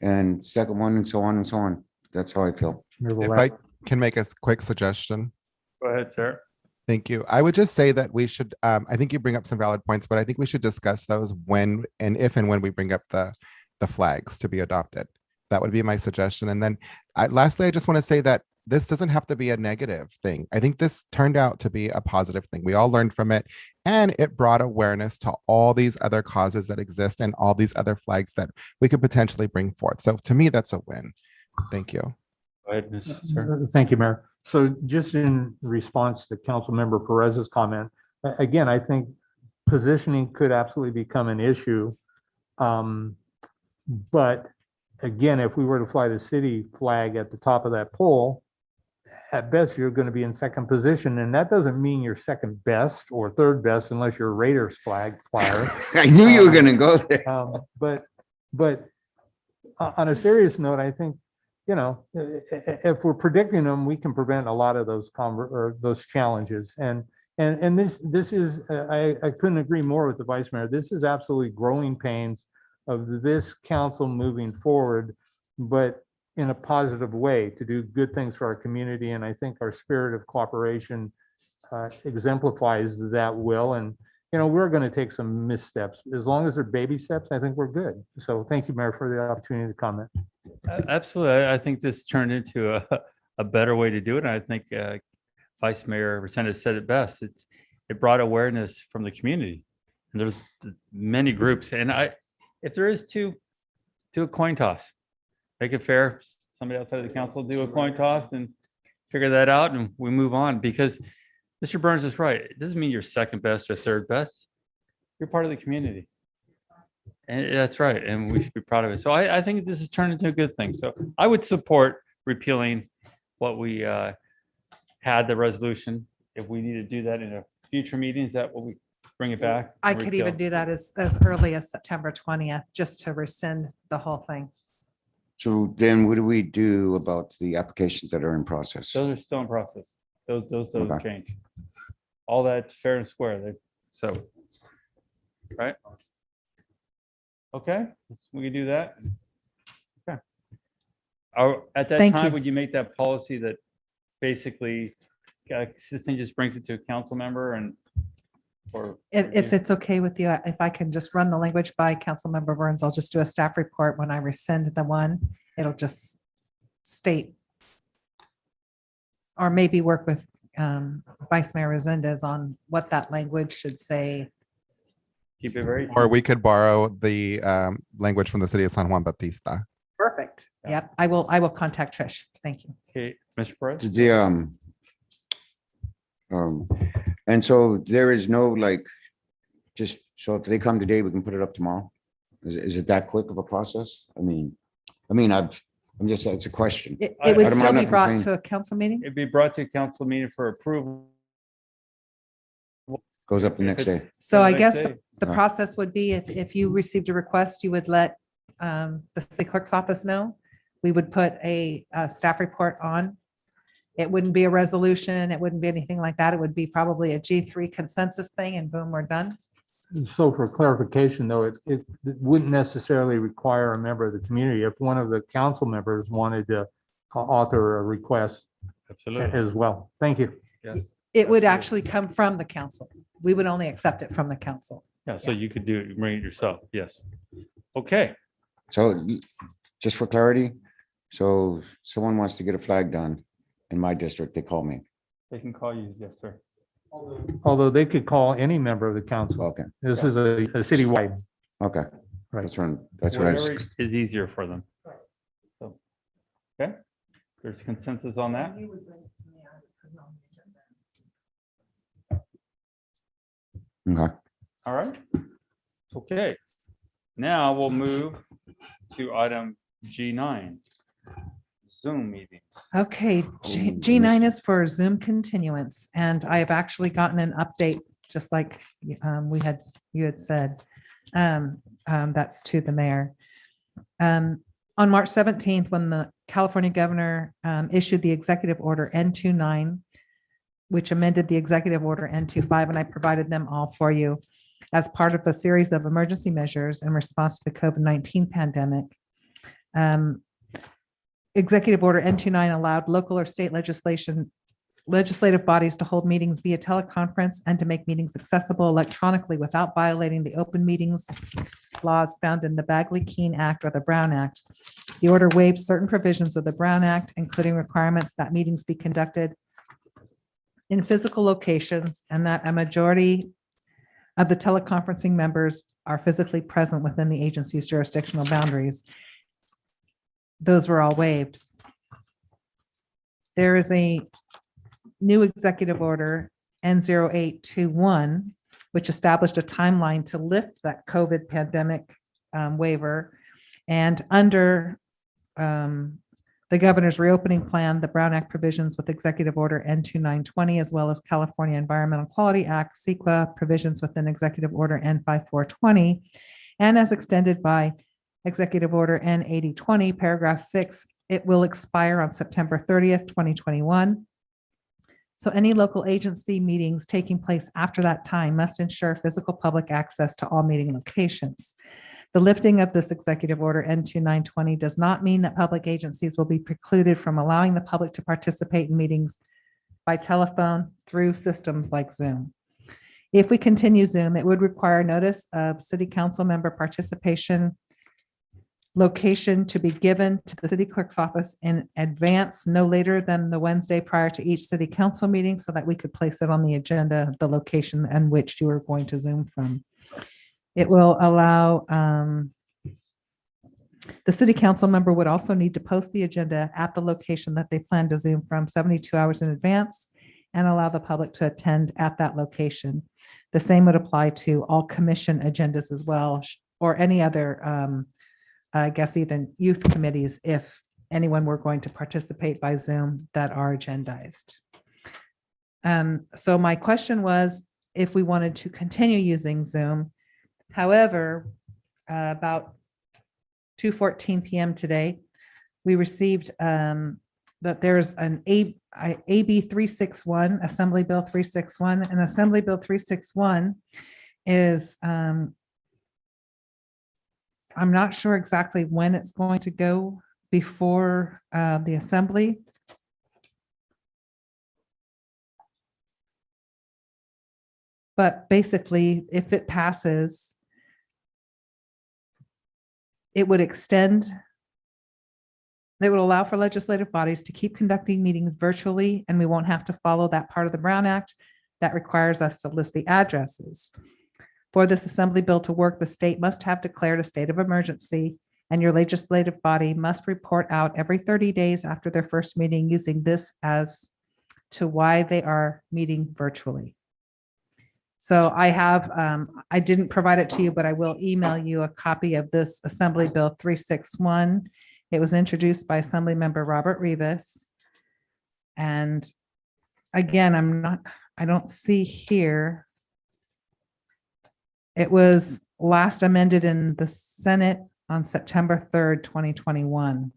And second one, and so on and so on. That's how I feel. If I can make a quick suggestion. Go ahead, sir. Thank you. I would just say that we should, I think you bring up some valid points, but I think we should discuss those when and if and when we bring up the flags to be adopted. That would be my suggestion. And then lastly, I just want to say that this doesn't have to be a negative thing. I think this turned out to be a positive thing. We all learned from it, and it brought awareness to all these other causes that exist and all these other flags that we could potentially bring forth. So to me, that's a win. Thank you. Go ahead, Mr. Thank you, Mayor. So just in response to Councilmember Perez's comment, again, I think positioning could absolutely become an issue. But again, if we were to fly the city flag at the top of that pole, at best, you're going to be in second position. And that doesn't mean you're second best or third best unless you're a Raiders flag flyer. I knew you were going to go there. But on a serious note, I think, you know, if we're predicting them, we can prevent a lot of those those challenges. And this is, I couldn't agree more with the Vice Mayor. This is absolutely growing pains of this council moving forward, but in a positive way to do good things for our community. And I think our spirit of cooperation exemplifies that will. And, you know, we're going to take some missteps. As long as they're baby steps, I think we're good. So thank you, Mayor, for the opportunity to comment. Absolutely. I think this turned into a better way to do it. And I think Vice Mayor Resendez said it best. It brought awareness from the community. And there's many groups. And if there is do a coin toss. Make it fair. Somebody outside of the council do a coin toss and figure that out, and we move on. Because Mr. Burns is right. It doesn't mean you're second best or third best. You're part of the community. And that's right. And we should be proud of it. So I think this has turned into a good thing. So I would support repealing what we had the resolution. If we need to do that in a future meeting, is that what we bring it back? I could even do that as early as September 20th, just to rescind the whole thing. So then what do we do about the applications that are in process? Those are still in process. Those don't Okay. change. All that's fair and square. So, right? Okay, we can do that. Okay. At that Thank time, you. would you make that policy that basically assistant just brings it to a council member and or If it's okay with you, if I can just run the language by Councilmember Burns, I'll just do a staff report when I rescind the one. It'll just state. Or maybe work with Vice Mayor Resendez on what that language should say. keep it very. Or we could borrow the language from the city of San Juan Bautista. Perfect. Yep, I will contact Trish. Thank you. Okay, Mr. Perez? And so there is no like, just, so if they come today, we can put it up tomorrow? Is it that quick of a process? I'm just, it's a question. It I would don't still mind be not brought complaining. to a council meeting? It'd be brought to a council meeting for approval. Goes up the next day. So I next guess day. the process would be if you received a request, you would let the city clerk's office know. We would put a staff report on. It wouldn't be a resolution. It wouldn't be anything like that. It would be probably a G3 consensus thing and boom, we're done. So for clarification, though, it wouldn't necessarily require a member of the community. If one of the council members wanted to author a request Absolutely. as well. Thank you. Yes. It would actually come from the council. We would only accept it from the council. Yeah, so you could do it, bring it yourself. Yes. Okay. So just for clarity, so someone wants to get a flag done in my district, they call me. They can call you. Yes, sir. Although they could call any member of the council. Okay. This is a citywide. Okay. Right. That's what I Whatever was, is easier for them. So, okay, there's consensus on that. okay. All right. Okay. Now we'll move to item G9, Zoom meeting. Okay, G9 is for Zoom continuance, and I have actually gotten an update, just like you had said. That's to the mayor. On March 17th, when the California governor issued the executive order N29, which amended the executive order N25, and I provided them all for you. as part of a series of emergency measures in response to the COVID-19 pandemic. Executive Order N29 allowed local or state legislative bodies to hold meetings via teleconference and to make meetings accessible electronically without violating the open meetings laws found in the Bagley-Keene Act or the Brown Act. The order waived certain provisions of the Brown Act, including requirements that meetings be conducted in physical locations and that a majority of the teleconferencing members are physically present within the agency's jurisdictional boundaries. Those were all waived. There is a new executive order N0821, which established a timeline to lift that COVID pandemic waiver. And under the governor's reopening plan, the Brown Act provisions with Executive Order N2920, as well as California Environmental Quality Act, CEQA provisions within Executive Order N5420, and as extended by Executive Order N8020, paragraph 6, it will expire on September 30th, 2021. So any local agency meetings taking place after that time must ensure physical public access to all meeting locations. The lifting of this Executive Order N2920 does not mean that public agencies will be precluded from allowing the public to participate in meetings by telephone through systems like Zoom. If we continue Zoom, it would require notice of city council member participation location to be given to the city clerk's office in advance, no later than the Wednesday prior to each city council meeting, so that we could place it on the agenda, the location and which you are going to Zoom from. It will allow, the city council member would also need to post the agenda at the location that they plan to Zoom from 72 hours in advance and allow the public to attend at that location. The same would apply to all commission agendas as well, or any other I guess even youth committees, if anyone were going to participate by Zoom that are agendized. So my question was if we wanted to continue using Zoom. However, about 2:14 p.m. today, we received that there's an AB 361, Assembly Bill 361, and Assembly Bill 361 is I'm not sure exactly when it's going to go before the assembly. But basically, if it passes, it would extend, it would allow for legislative bodies to keep conducting meetings virtually, and we won't have to follow that part of the Brown Act that requires us to list the addresses. For this assembly bill to work, the state must have declared a state of emergency, and your legislative body must report out every 30 days after their first meeting using this as to why they are meeting virtually. So I have, I didn't provide it to you, but I will email you a copy of this Assembly Bill 361. It was introduced by Assembly Member Robert Rivas. And again, I don't see here. It was last amended in the Senate on September 3rd, 2021.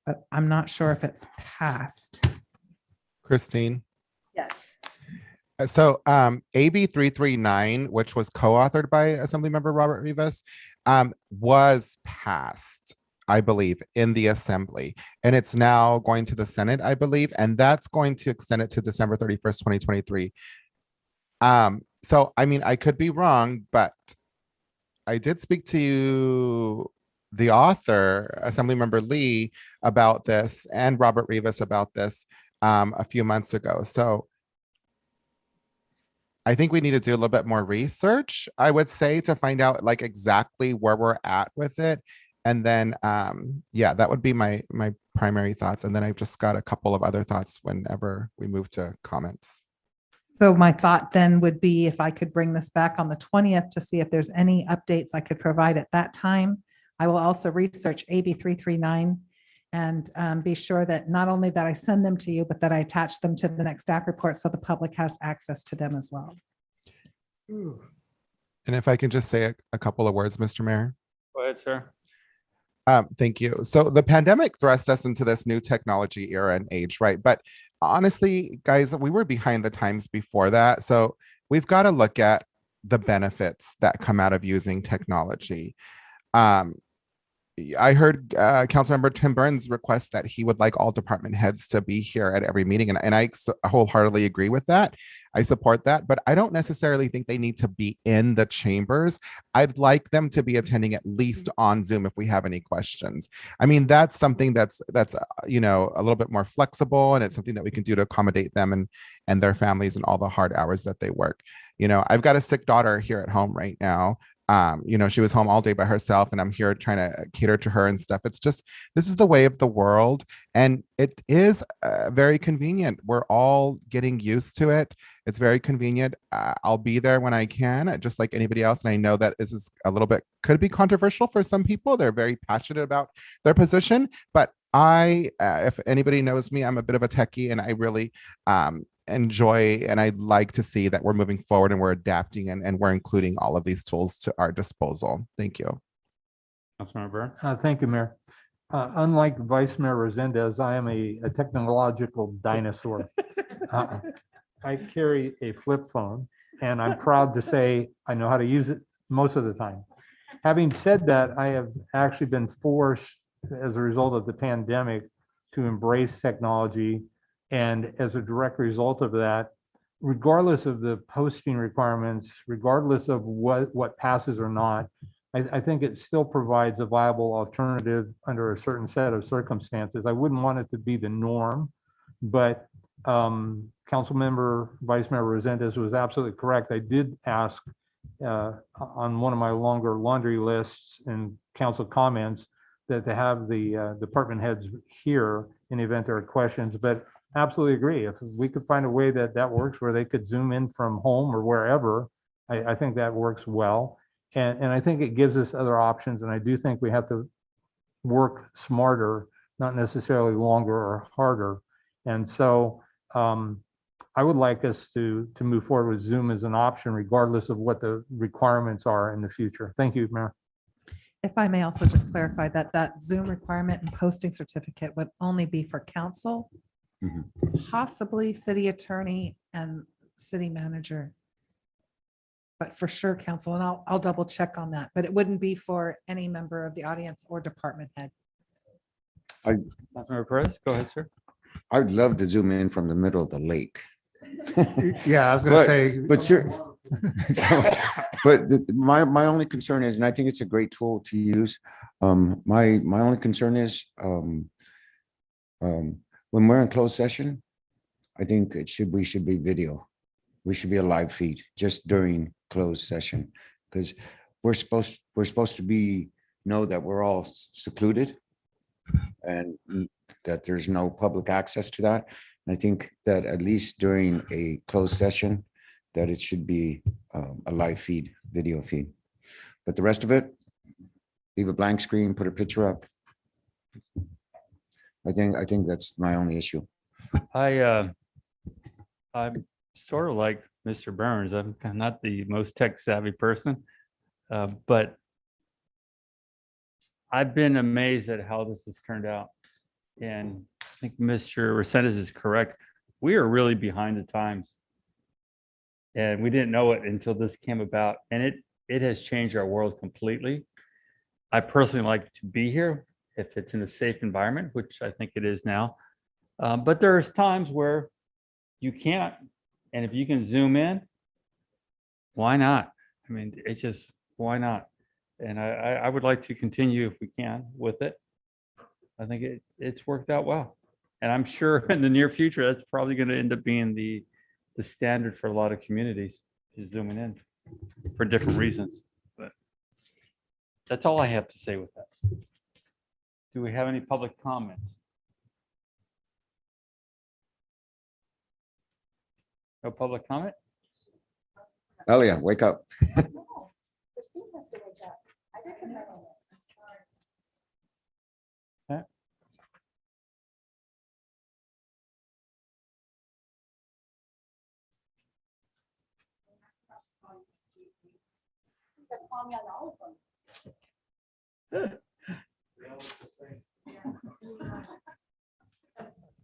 But I'm not sure if it's passed. Christine. Yes. So AB 339, which was co-authored by Assemblymember Robert Rivas, was passed, I believe, in the Assembly. And it's now going to the Senate, I believe, and that's going to extend it to December 31st, 2023. So, I mean, I could be wrong, but I did speak to the author, Assemblymember Lee, about this, and Robert Rivas about this a few months ago. So I think we need to do a little bit more research, I would say, to find out like exactly where we're at with it. And then, yeah, that would be my primary thoughts. And then I've just got a couple of other thoughts whenever we move to comments. So my thought then would be if I could bring this back on the 20th to see if there's any updates I could provide at that time. I will also research AB 339 and be sure that not only that I send them to you, but that I attach them to the next staff report so the public has access to them as well. And if I can just say a couple of words, Mr. Mayor. Go ahead, sir. Thank you. So the pandemic thrust us into this new technology era and age, right? But honestly, guys, we were behind the times before that. So we've got to look at the benefits that come out of using technology. I heard Councilmember Tim Burns request that he would like all department heads to be here at every meeting, and I wholeheartedly agree with that. I support that, but I don't necessarily think they need to be in the chambers. I'd like them to be attending at least on Zoom if we have any questions. I mean, that's something that's you know, a little bit more flexible, and it's something that we can do to accommodate them and their families and all the hard hours that they work. You know, I've got a sick daughter here at home right now. You know, she was home all day by herself, and I'm here trying to cater to her and stuff. It's just, this is the way of the world, and it is very convenient. We're all getting used to it. It's very convenient. I'll be there when I can, just like anybody else. And I know that this is a little bit, could be controversial for some people. They're very passionate about their position, but if anybody knows me, I'm a bit of a techie, and I really, enjoy, and I'd like to see that we're moving forward and we're adapting and we're including all of these tools to our disposal. Thank you. Councilmember Burns. Thank you, Mayor. Unlike Vice Mayor Resendez, I am a technological dinosaur. I carry a flip phone, and I'm proud to say I know how to use it most of the time. Having said that, I have actually been forced, as a result of the pandemic, to embrace technology. And as a direct result of that, regardless of the posting requirements, regardless of what passes or not, I think it still provides a viable alternative under a certain set of circumstances. I wouldn't want it to be the norm, but Councilmember Vice Mayor Resendez was absolutely correct. I did ask on one of my longer laundry lists and council comments that to have the department heads here in the event there are questions, but absolutely agree. If we could find a way that works where they could zoom in from home or wherever, I think that works well. And I think it gives us other options. And I do think we have to work smarter, not necessarily longer or harder. And so I would like us to move forward with Zoom as an option, regardless of what the requirements are in the future. Thank you, Mayor. If I may also just clarify that Zoom requirement and posting certificate would only be for council, possibly city attorney and city manager. But for sure, council, and I'll double check on that, but it wouldn't be for any member of the audience or department head. Councilmember Perez, go ahead, sir. I'd love to zoom in from the middle of the lake. Yeah, I was gonna say. But my only concern is, and I think it's a great tool to use. My only concern is when we're in closed session, I think we should be video. We should be a live feed just during closed session, because we're supposed to know that we're all secluded and that there's no public access to that. And I think that at least during a closed session, that it should be a live feed, video feed. But the rest of it, leave a blank screen, put a picture up. I think that's my only issue. I'm sort of like Mr. Burns. I'm not the most tech savvy person, but I've been amazed at how this has turned out. And I think Mr. Resendez is correct. We are really behind the times. And we didn't know it until this came about. And it has changed our world completely. I personally like to be here if it's in a safe environment, which I think it is now. But there's times where you can't. And if you can zoom in, why not? I mean, it's just, why not? And I would like to continue if we can with it. I think it's worked out well. And I'm sure in the near future, that's probably going to end up being the standard for a lot of communities, is zooming in for different reasons. But that's all I have to say with that. Do we have any public comments? No public comment? Elia, wake up. Christine has to wake up. I did put that on there. Okay. Call me on all of them.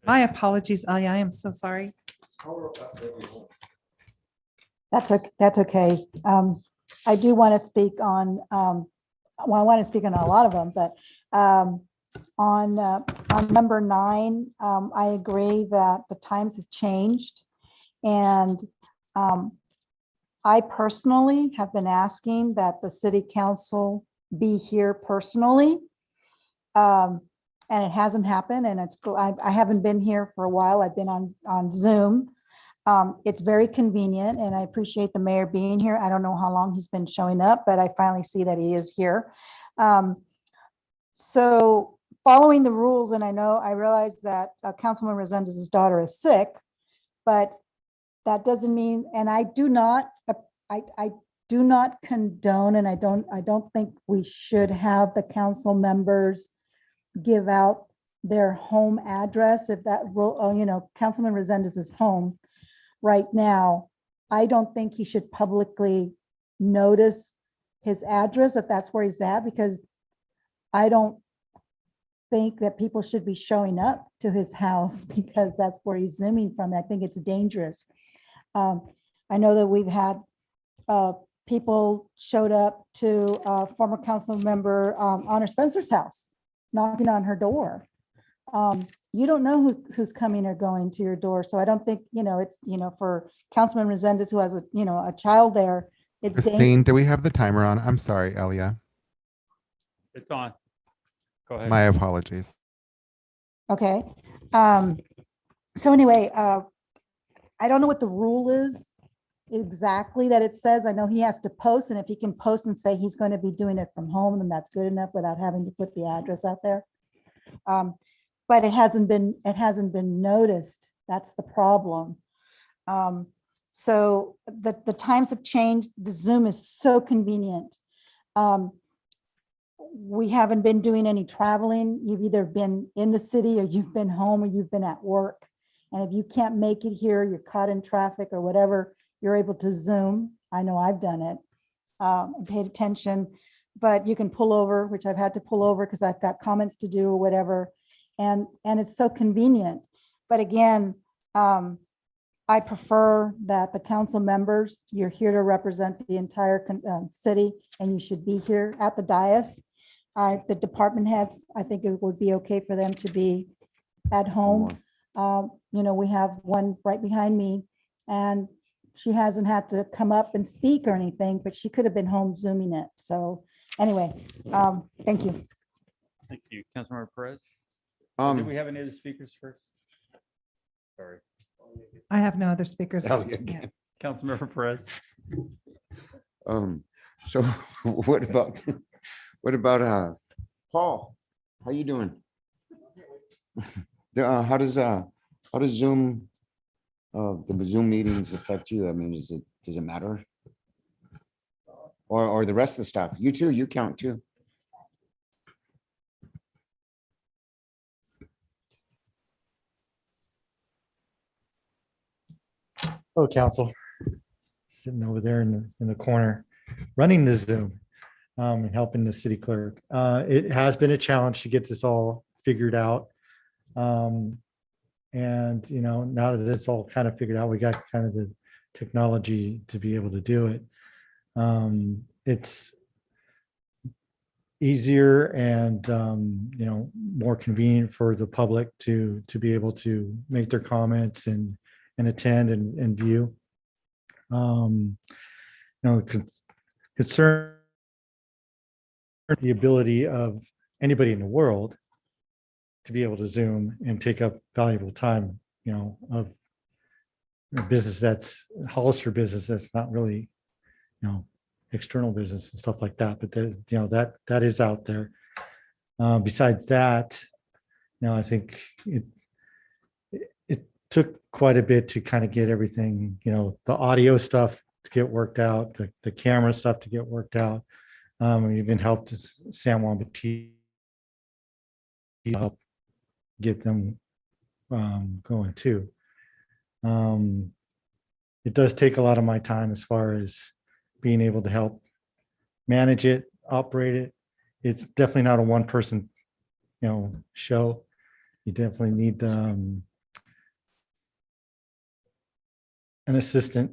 My apologies, Alia. I am so sorry. That's okay. I do want to speak on, well, I want to speak on a lot of them, but on number 9, I agree that the times have changed. And I personally have been asking that the city council be here personally. And it hasn't happened, and I haven't been here for a while. I've been on Zoom. It's very convenient, and I appreciate the mayor being here. I don't know how long he's been showing up, but I finally see that he is here. So following the rules, and I realize that Councilman Resendez's daughter is sick, but that doesn't mean, and I do not condone, and I don't think we should have the council members give out their home address. If that rule, Councilman Resendez's home right now, I don't think he should publicly notice his address, that that's where he's at, because I don't think that people should be showing up to his house because that's where he's zooming from. I think it's dangerous. I know that we've had people showed up to former council member Honor Spencer's house, knocking on her door. You don't know who's coming or going to your door. So I don't think, it's, for Councilman Resendez, who has a child there, it's Christine, do we have the timer on? I'm sorry, Elia. It's on. Go ahead. My apologies. Okay. So anyway, I don't know what the rule is exactly that it says. I know he has to post, and if he can post and say he's going to be doing it from home, then that's good enough without having to put the address out there. But it hasn't been noticed. That's the problem. So the times have changed. The Zoom is so convenient. We haven't been doing any traveling. You've either been in the city, or you've been home, or you've been at work. And if you can't make it here, you're caught in traffic or whatever, you're able to Zoom. I know I've done it, paid attention, but you can pull over, which I've had to pull over because I've got comments to do or whatever. And it's so convenient. But again, I prefer that the council members, you're here to represent the entire city, and you should be here at the dais. The department heads, I think it would be okay for them to be at home. We have one right behind me, and she hasn't had to come up and speak or anything, but she could have been home Zooming it. So anyway, thank you. Thank you, Councilmember Perez. Um, Do we have any other speakers first? Sorry. I have no other speakers. Elia again. Councilmember Perez. So what about Paul? How you doing? How does Zoom the Zoom meetings affect you? I mean, does it matter? Or the rest of the staff? You too, you count too. Oh, council, sitting over there in the corner, running the Zoom and helping the city clerk. It has been a challenge to get this all figured out. And, now that it's all kind of figured out, we got kind of the technology to be able to do it. It's easier and, more convenient for the public to be able to make their comments and attend and view. Concern the ability of anybody in the world to be able to Zoom and take up valuable time, of a business that's Hollister business that's not really, external business and stuff like that. But that is out there. Besides that, I think it took quite a bit to kind of get everything, the audio stuff to get worked out, the camera stuff to get worked out. We even helped San Juan Bautista help get them going too. It does take a lot of my time as far as being able to help manage it, operate it. It's definitely not a one person, show. You definitely need an assistant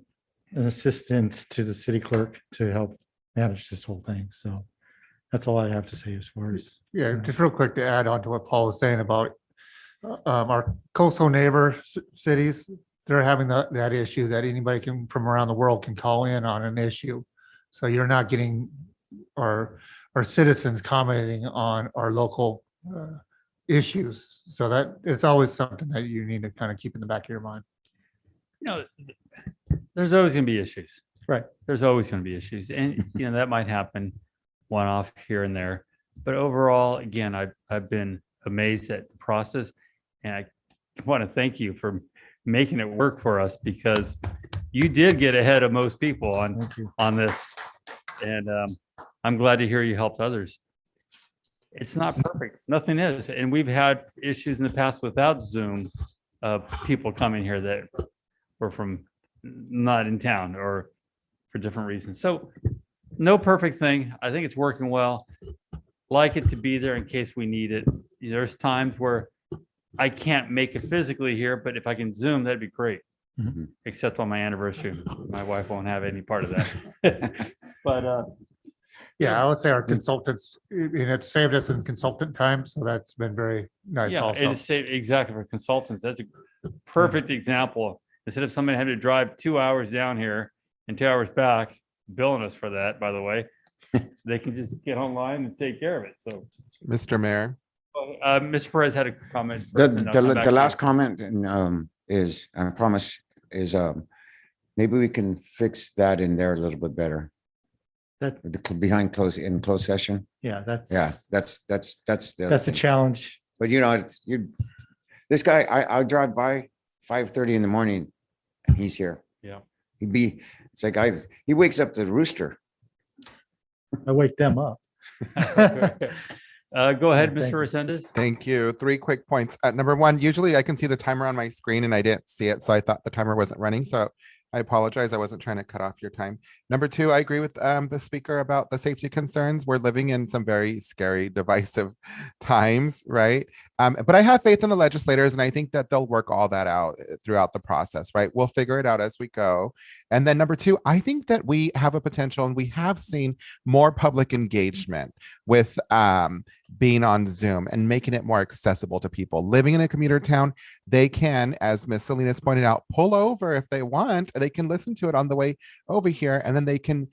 an assistance to the city clerk to help manage this whole thing. So that's all I have to say as far as. Yeah, just real quick to add on to what Paul was saying about our coastal neighbor cities, they're having that issue that anybody can, from around the world can call in on an issue. So you're not getting our citizens commenting on our local issues. So that it's always something that you need to kind of keep in the back of your mind. There's always going to be issues. Right. There's always going to be issues. And, that might happen one off here and there. But overall, again, I've been amazed at the process. And I want to thank you for making it work for us, because you did get ahead of most people on this. And I'm glad to hear you helped others. It's not perfect. Nothing is. And we've had issues in the past without Zoom of people coming here that were from not in town or for different reasons. So no perfect thing. I think it's working well. Like it to be there in case we need it. There's times where I can't make it physically here, but if I can Zoom, that'd be great. Except on my anniversary. My wife won't have any part of that. But yeah, I would say our consultants, it's saved us in consultant time. So that's been very nice yeah, also. it's exactly for consultants. That's a perfect example. Instead of somebody having to drive 2 hours down here and 2 hours back, billing us for that, by the way, they can just get online and take care of it. So, Mr. Mayor. Mr. Perez had a comment. The last comment is, I promise, is maybe we can fix that in there a little bit better. Behind closed session. Yeah, that's. Yeah, that's the other That's a thing. challenge. But this guy, I drive by 5:30 in the morning and he's here. Yeah. It's like he wakes up the rooster. I wake them up. Go ahead, Thank Mr. you. Resendez. Thank you. 3 quick points. Number one, usually I can see the timer on my screen and I didn't see it, so I thought the timer wasn't running. So I apologize. I wasn't trying to cut off your time. Number two, I agree with the speaker about the safety concerns. We're living in some very scary, divisive times, right? But I have faith in the legislators, and I think that they'll work all that out throughout the process, right? We'll figure it out as we go. And then number two, I think that we have a potential, and we have seen more public engagement with being on Zoom and making it more accessible to people. Living in a commuter town, they can, as Ms. Salinas pointed out, pull over if they want. They can listen to it on the way over here, and then they can,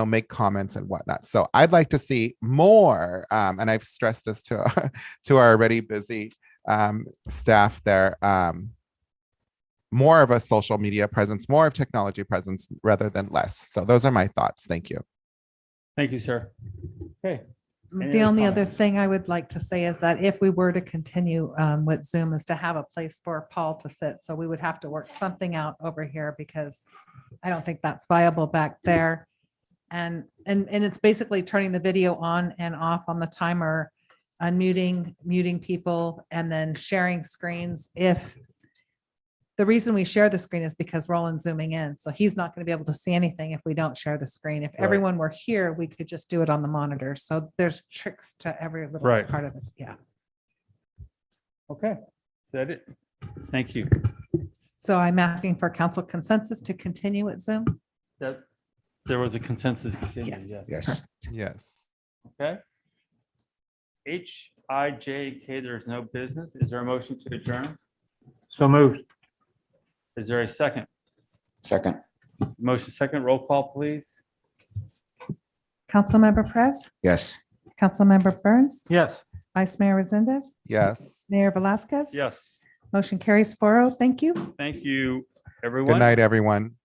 make comments and whatnot. So I'd like to see more, and I've stressed this to our already busy staff there, more of a social media presence, more of technology presence rather than less. So those are my thoughts. Thank you. Thank you, sir. Okay. Any The other only other comments? thing I would like to say is that if we were to continue with Zoom is to have a place for Paul to sit. So we would have to work something out over here because I don't think that's viable back there. And it's basically turning the video on and off on the timer, unmuting, muting people, and then sharing screens. If the reason we share the screen is because Roland's zooming in, so he's not going to be able to see anything if we don't share the screen. If Right. everyone were here, we could just do it on the monitor. So there's tricks to every little Right. part of it. Yeah. Okay. Is that it? Thank you. So I'm asking for council consensus to continue at Zoom. That there was a consensus. Yes. Yes. Yes. Okay. HIJK, there's no business. Is there a motion to adjourn? So moved. Is there a second? Second. Motion second, roll call, please. Councilmember Perez, Yes. Councilmember Burns, Yes. Vice Mayor Resendez, Yes. Mayor Velazquez. Yes. Motion carries 4-0. Thank you. Thank you, everyone. Good night, everyone.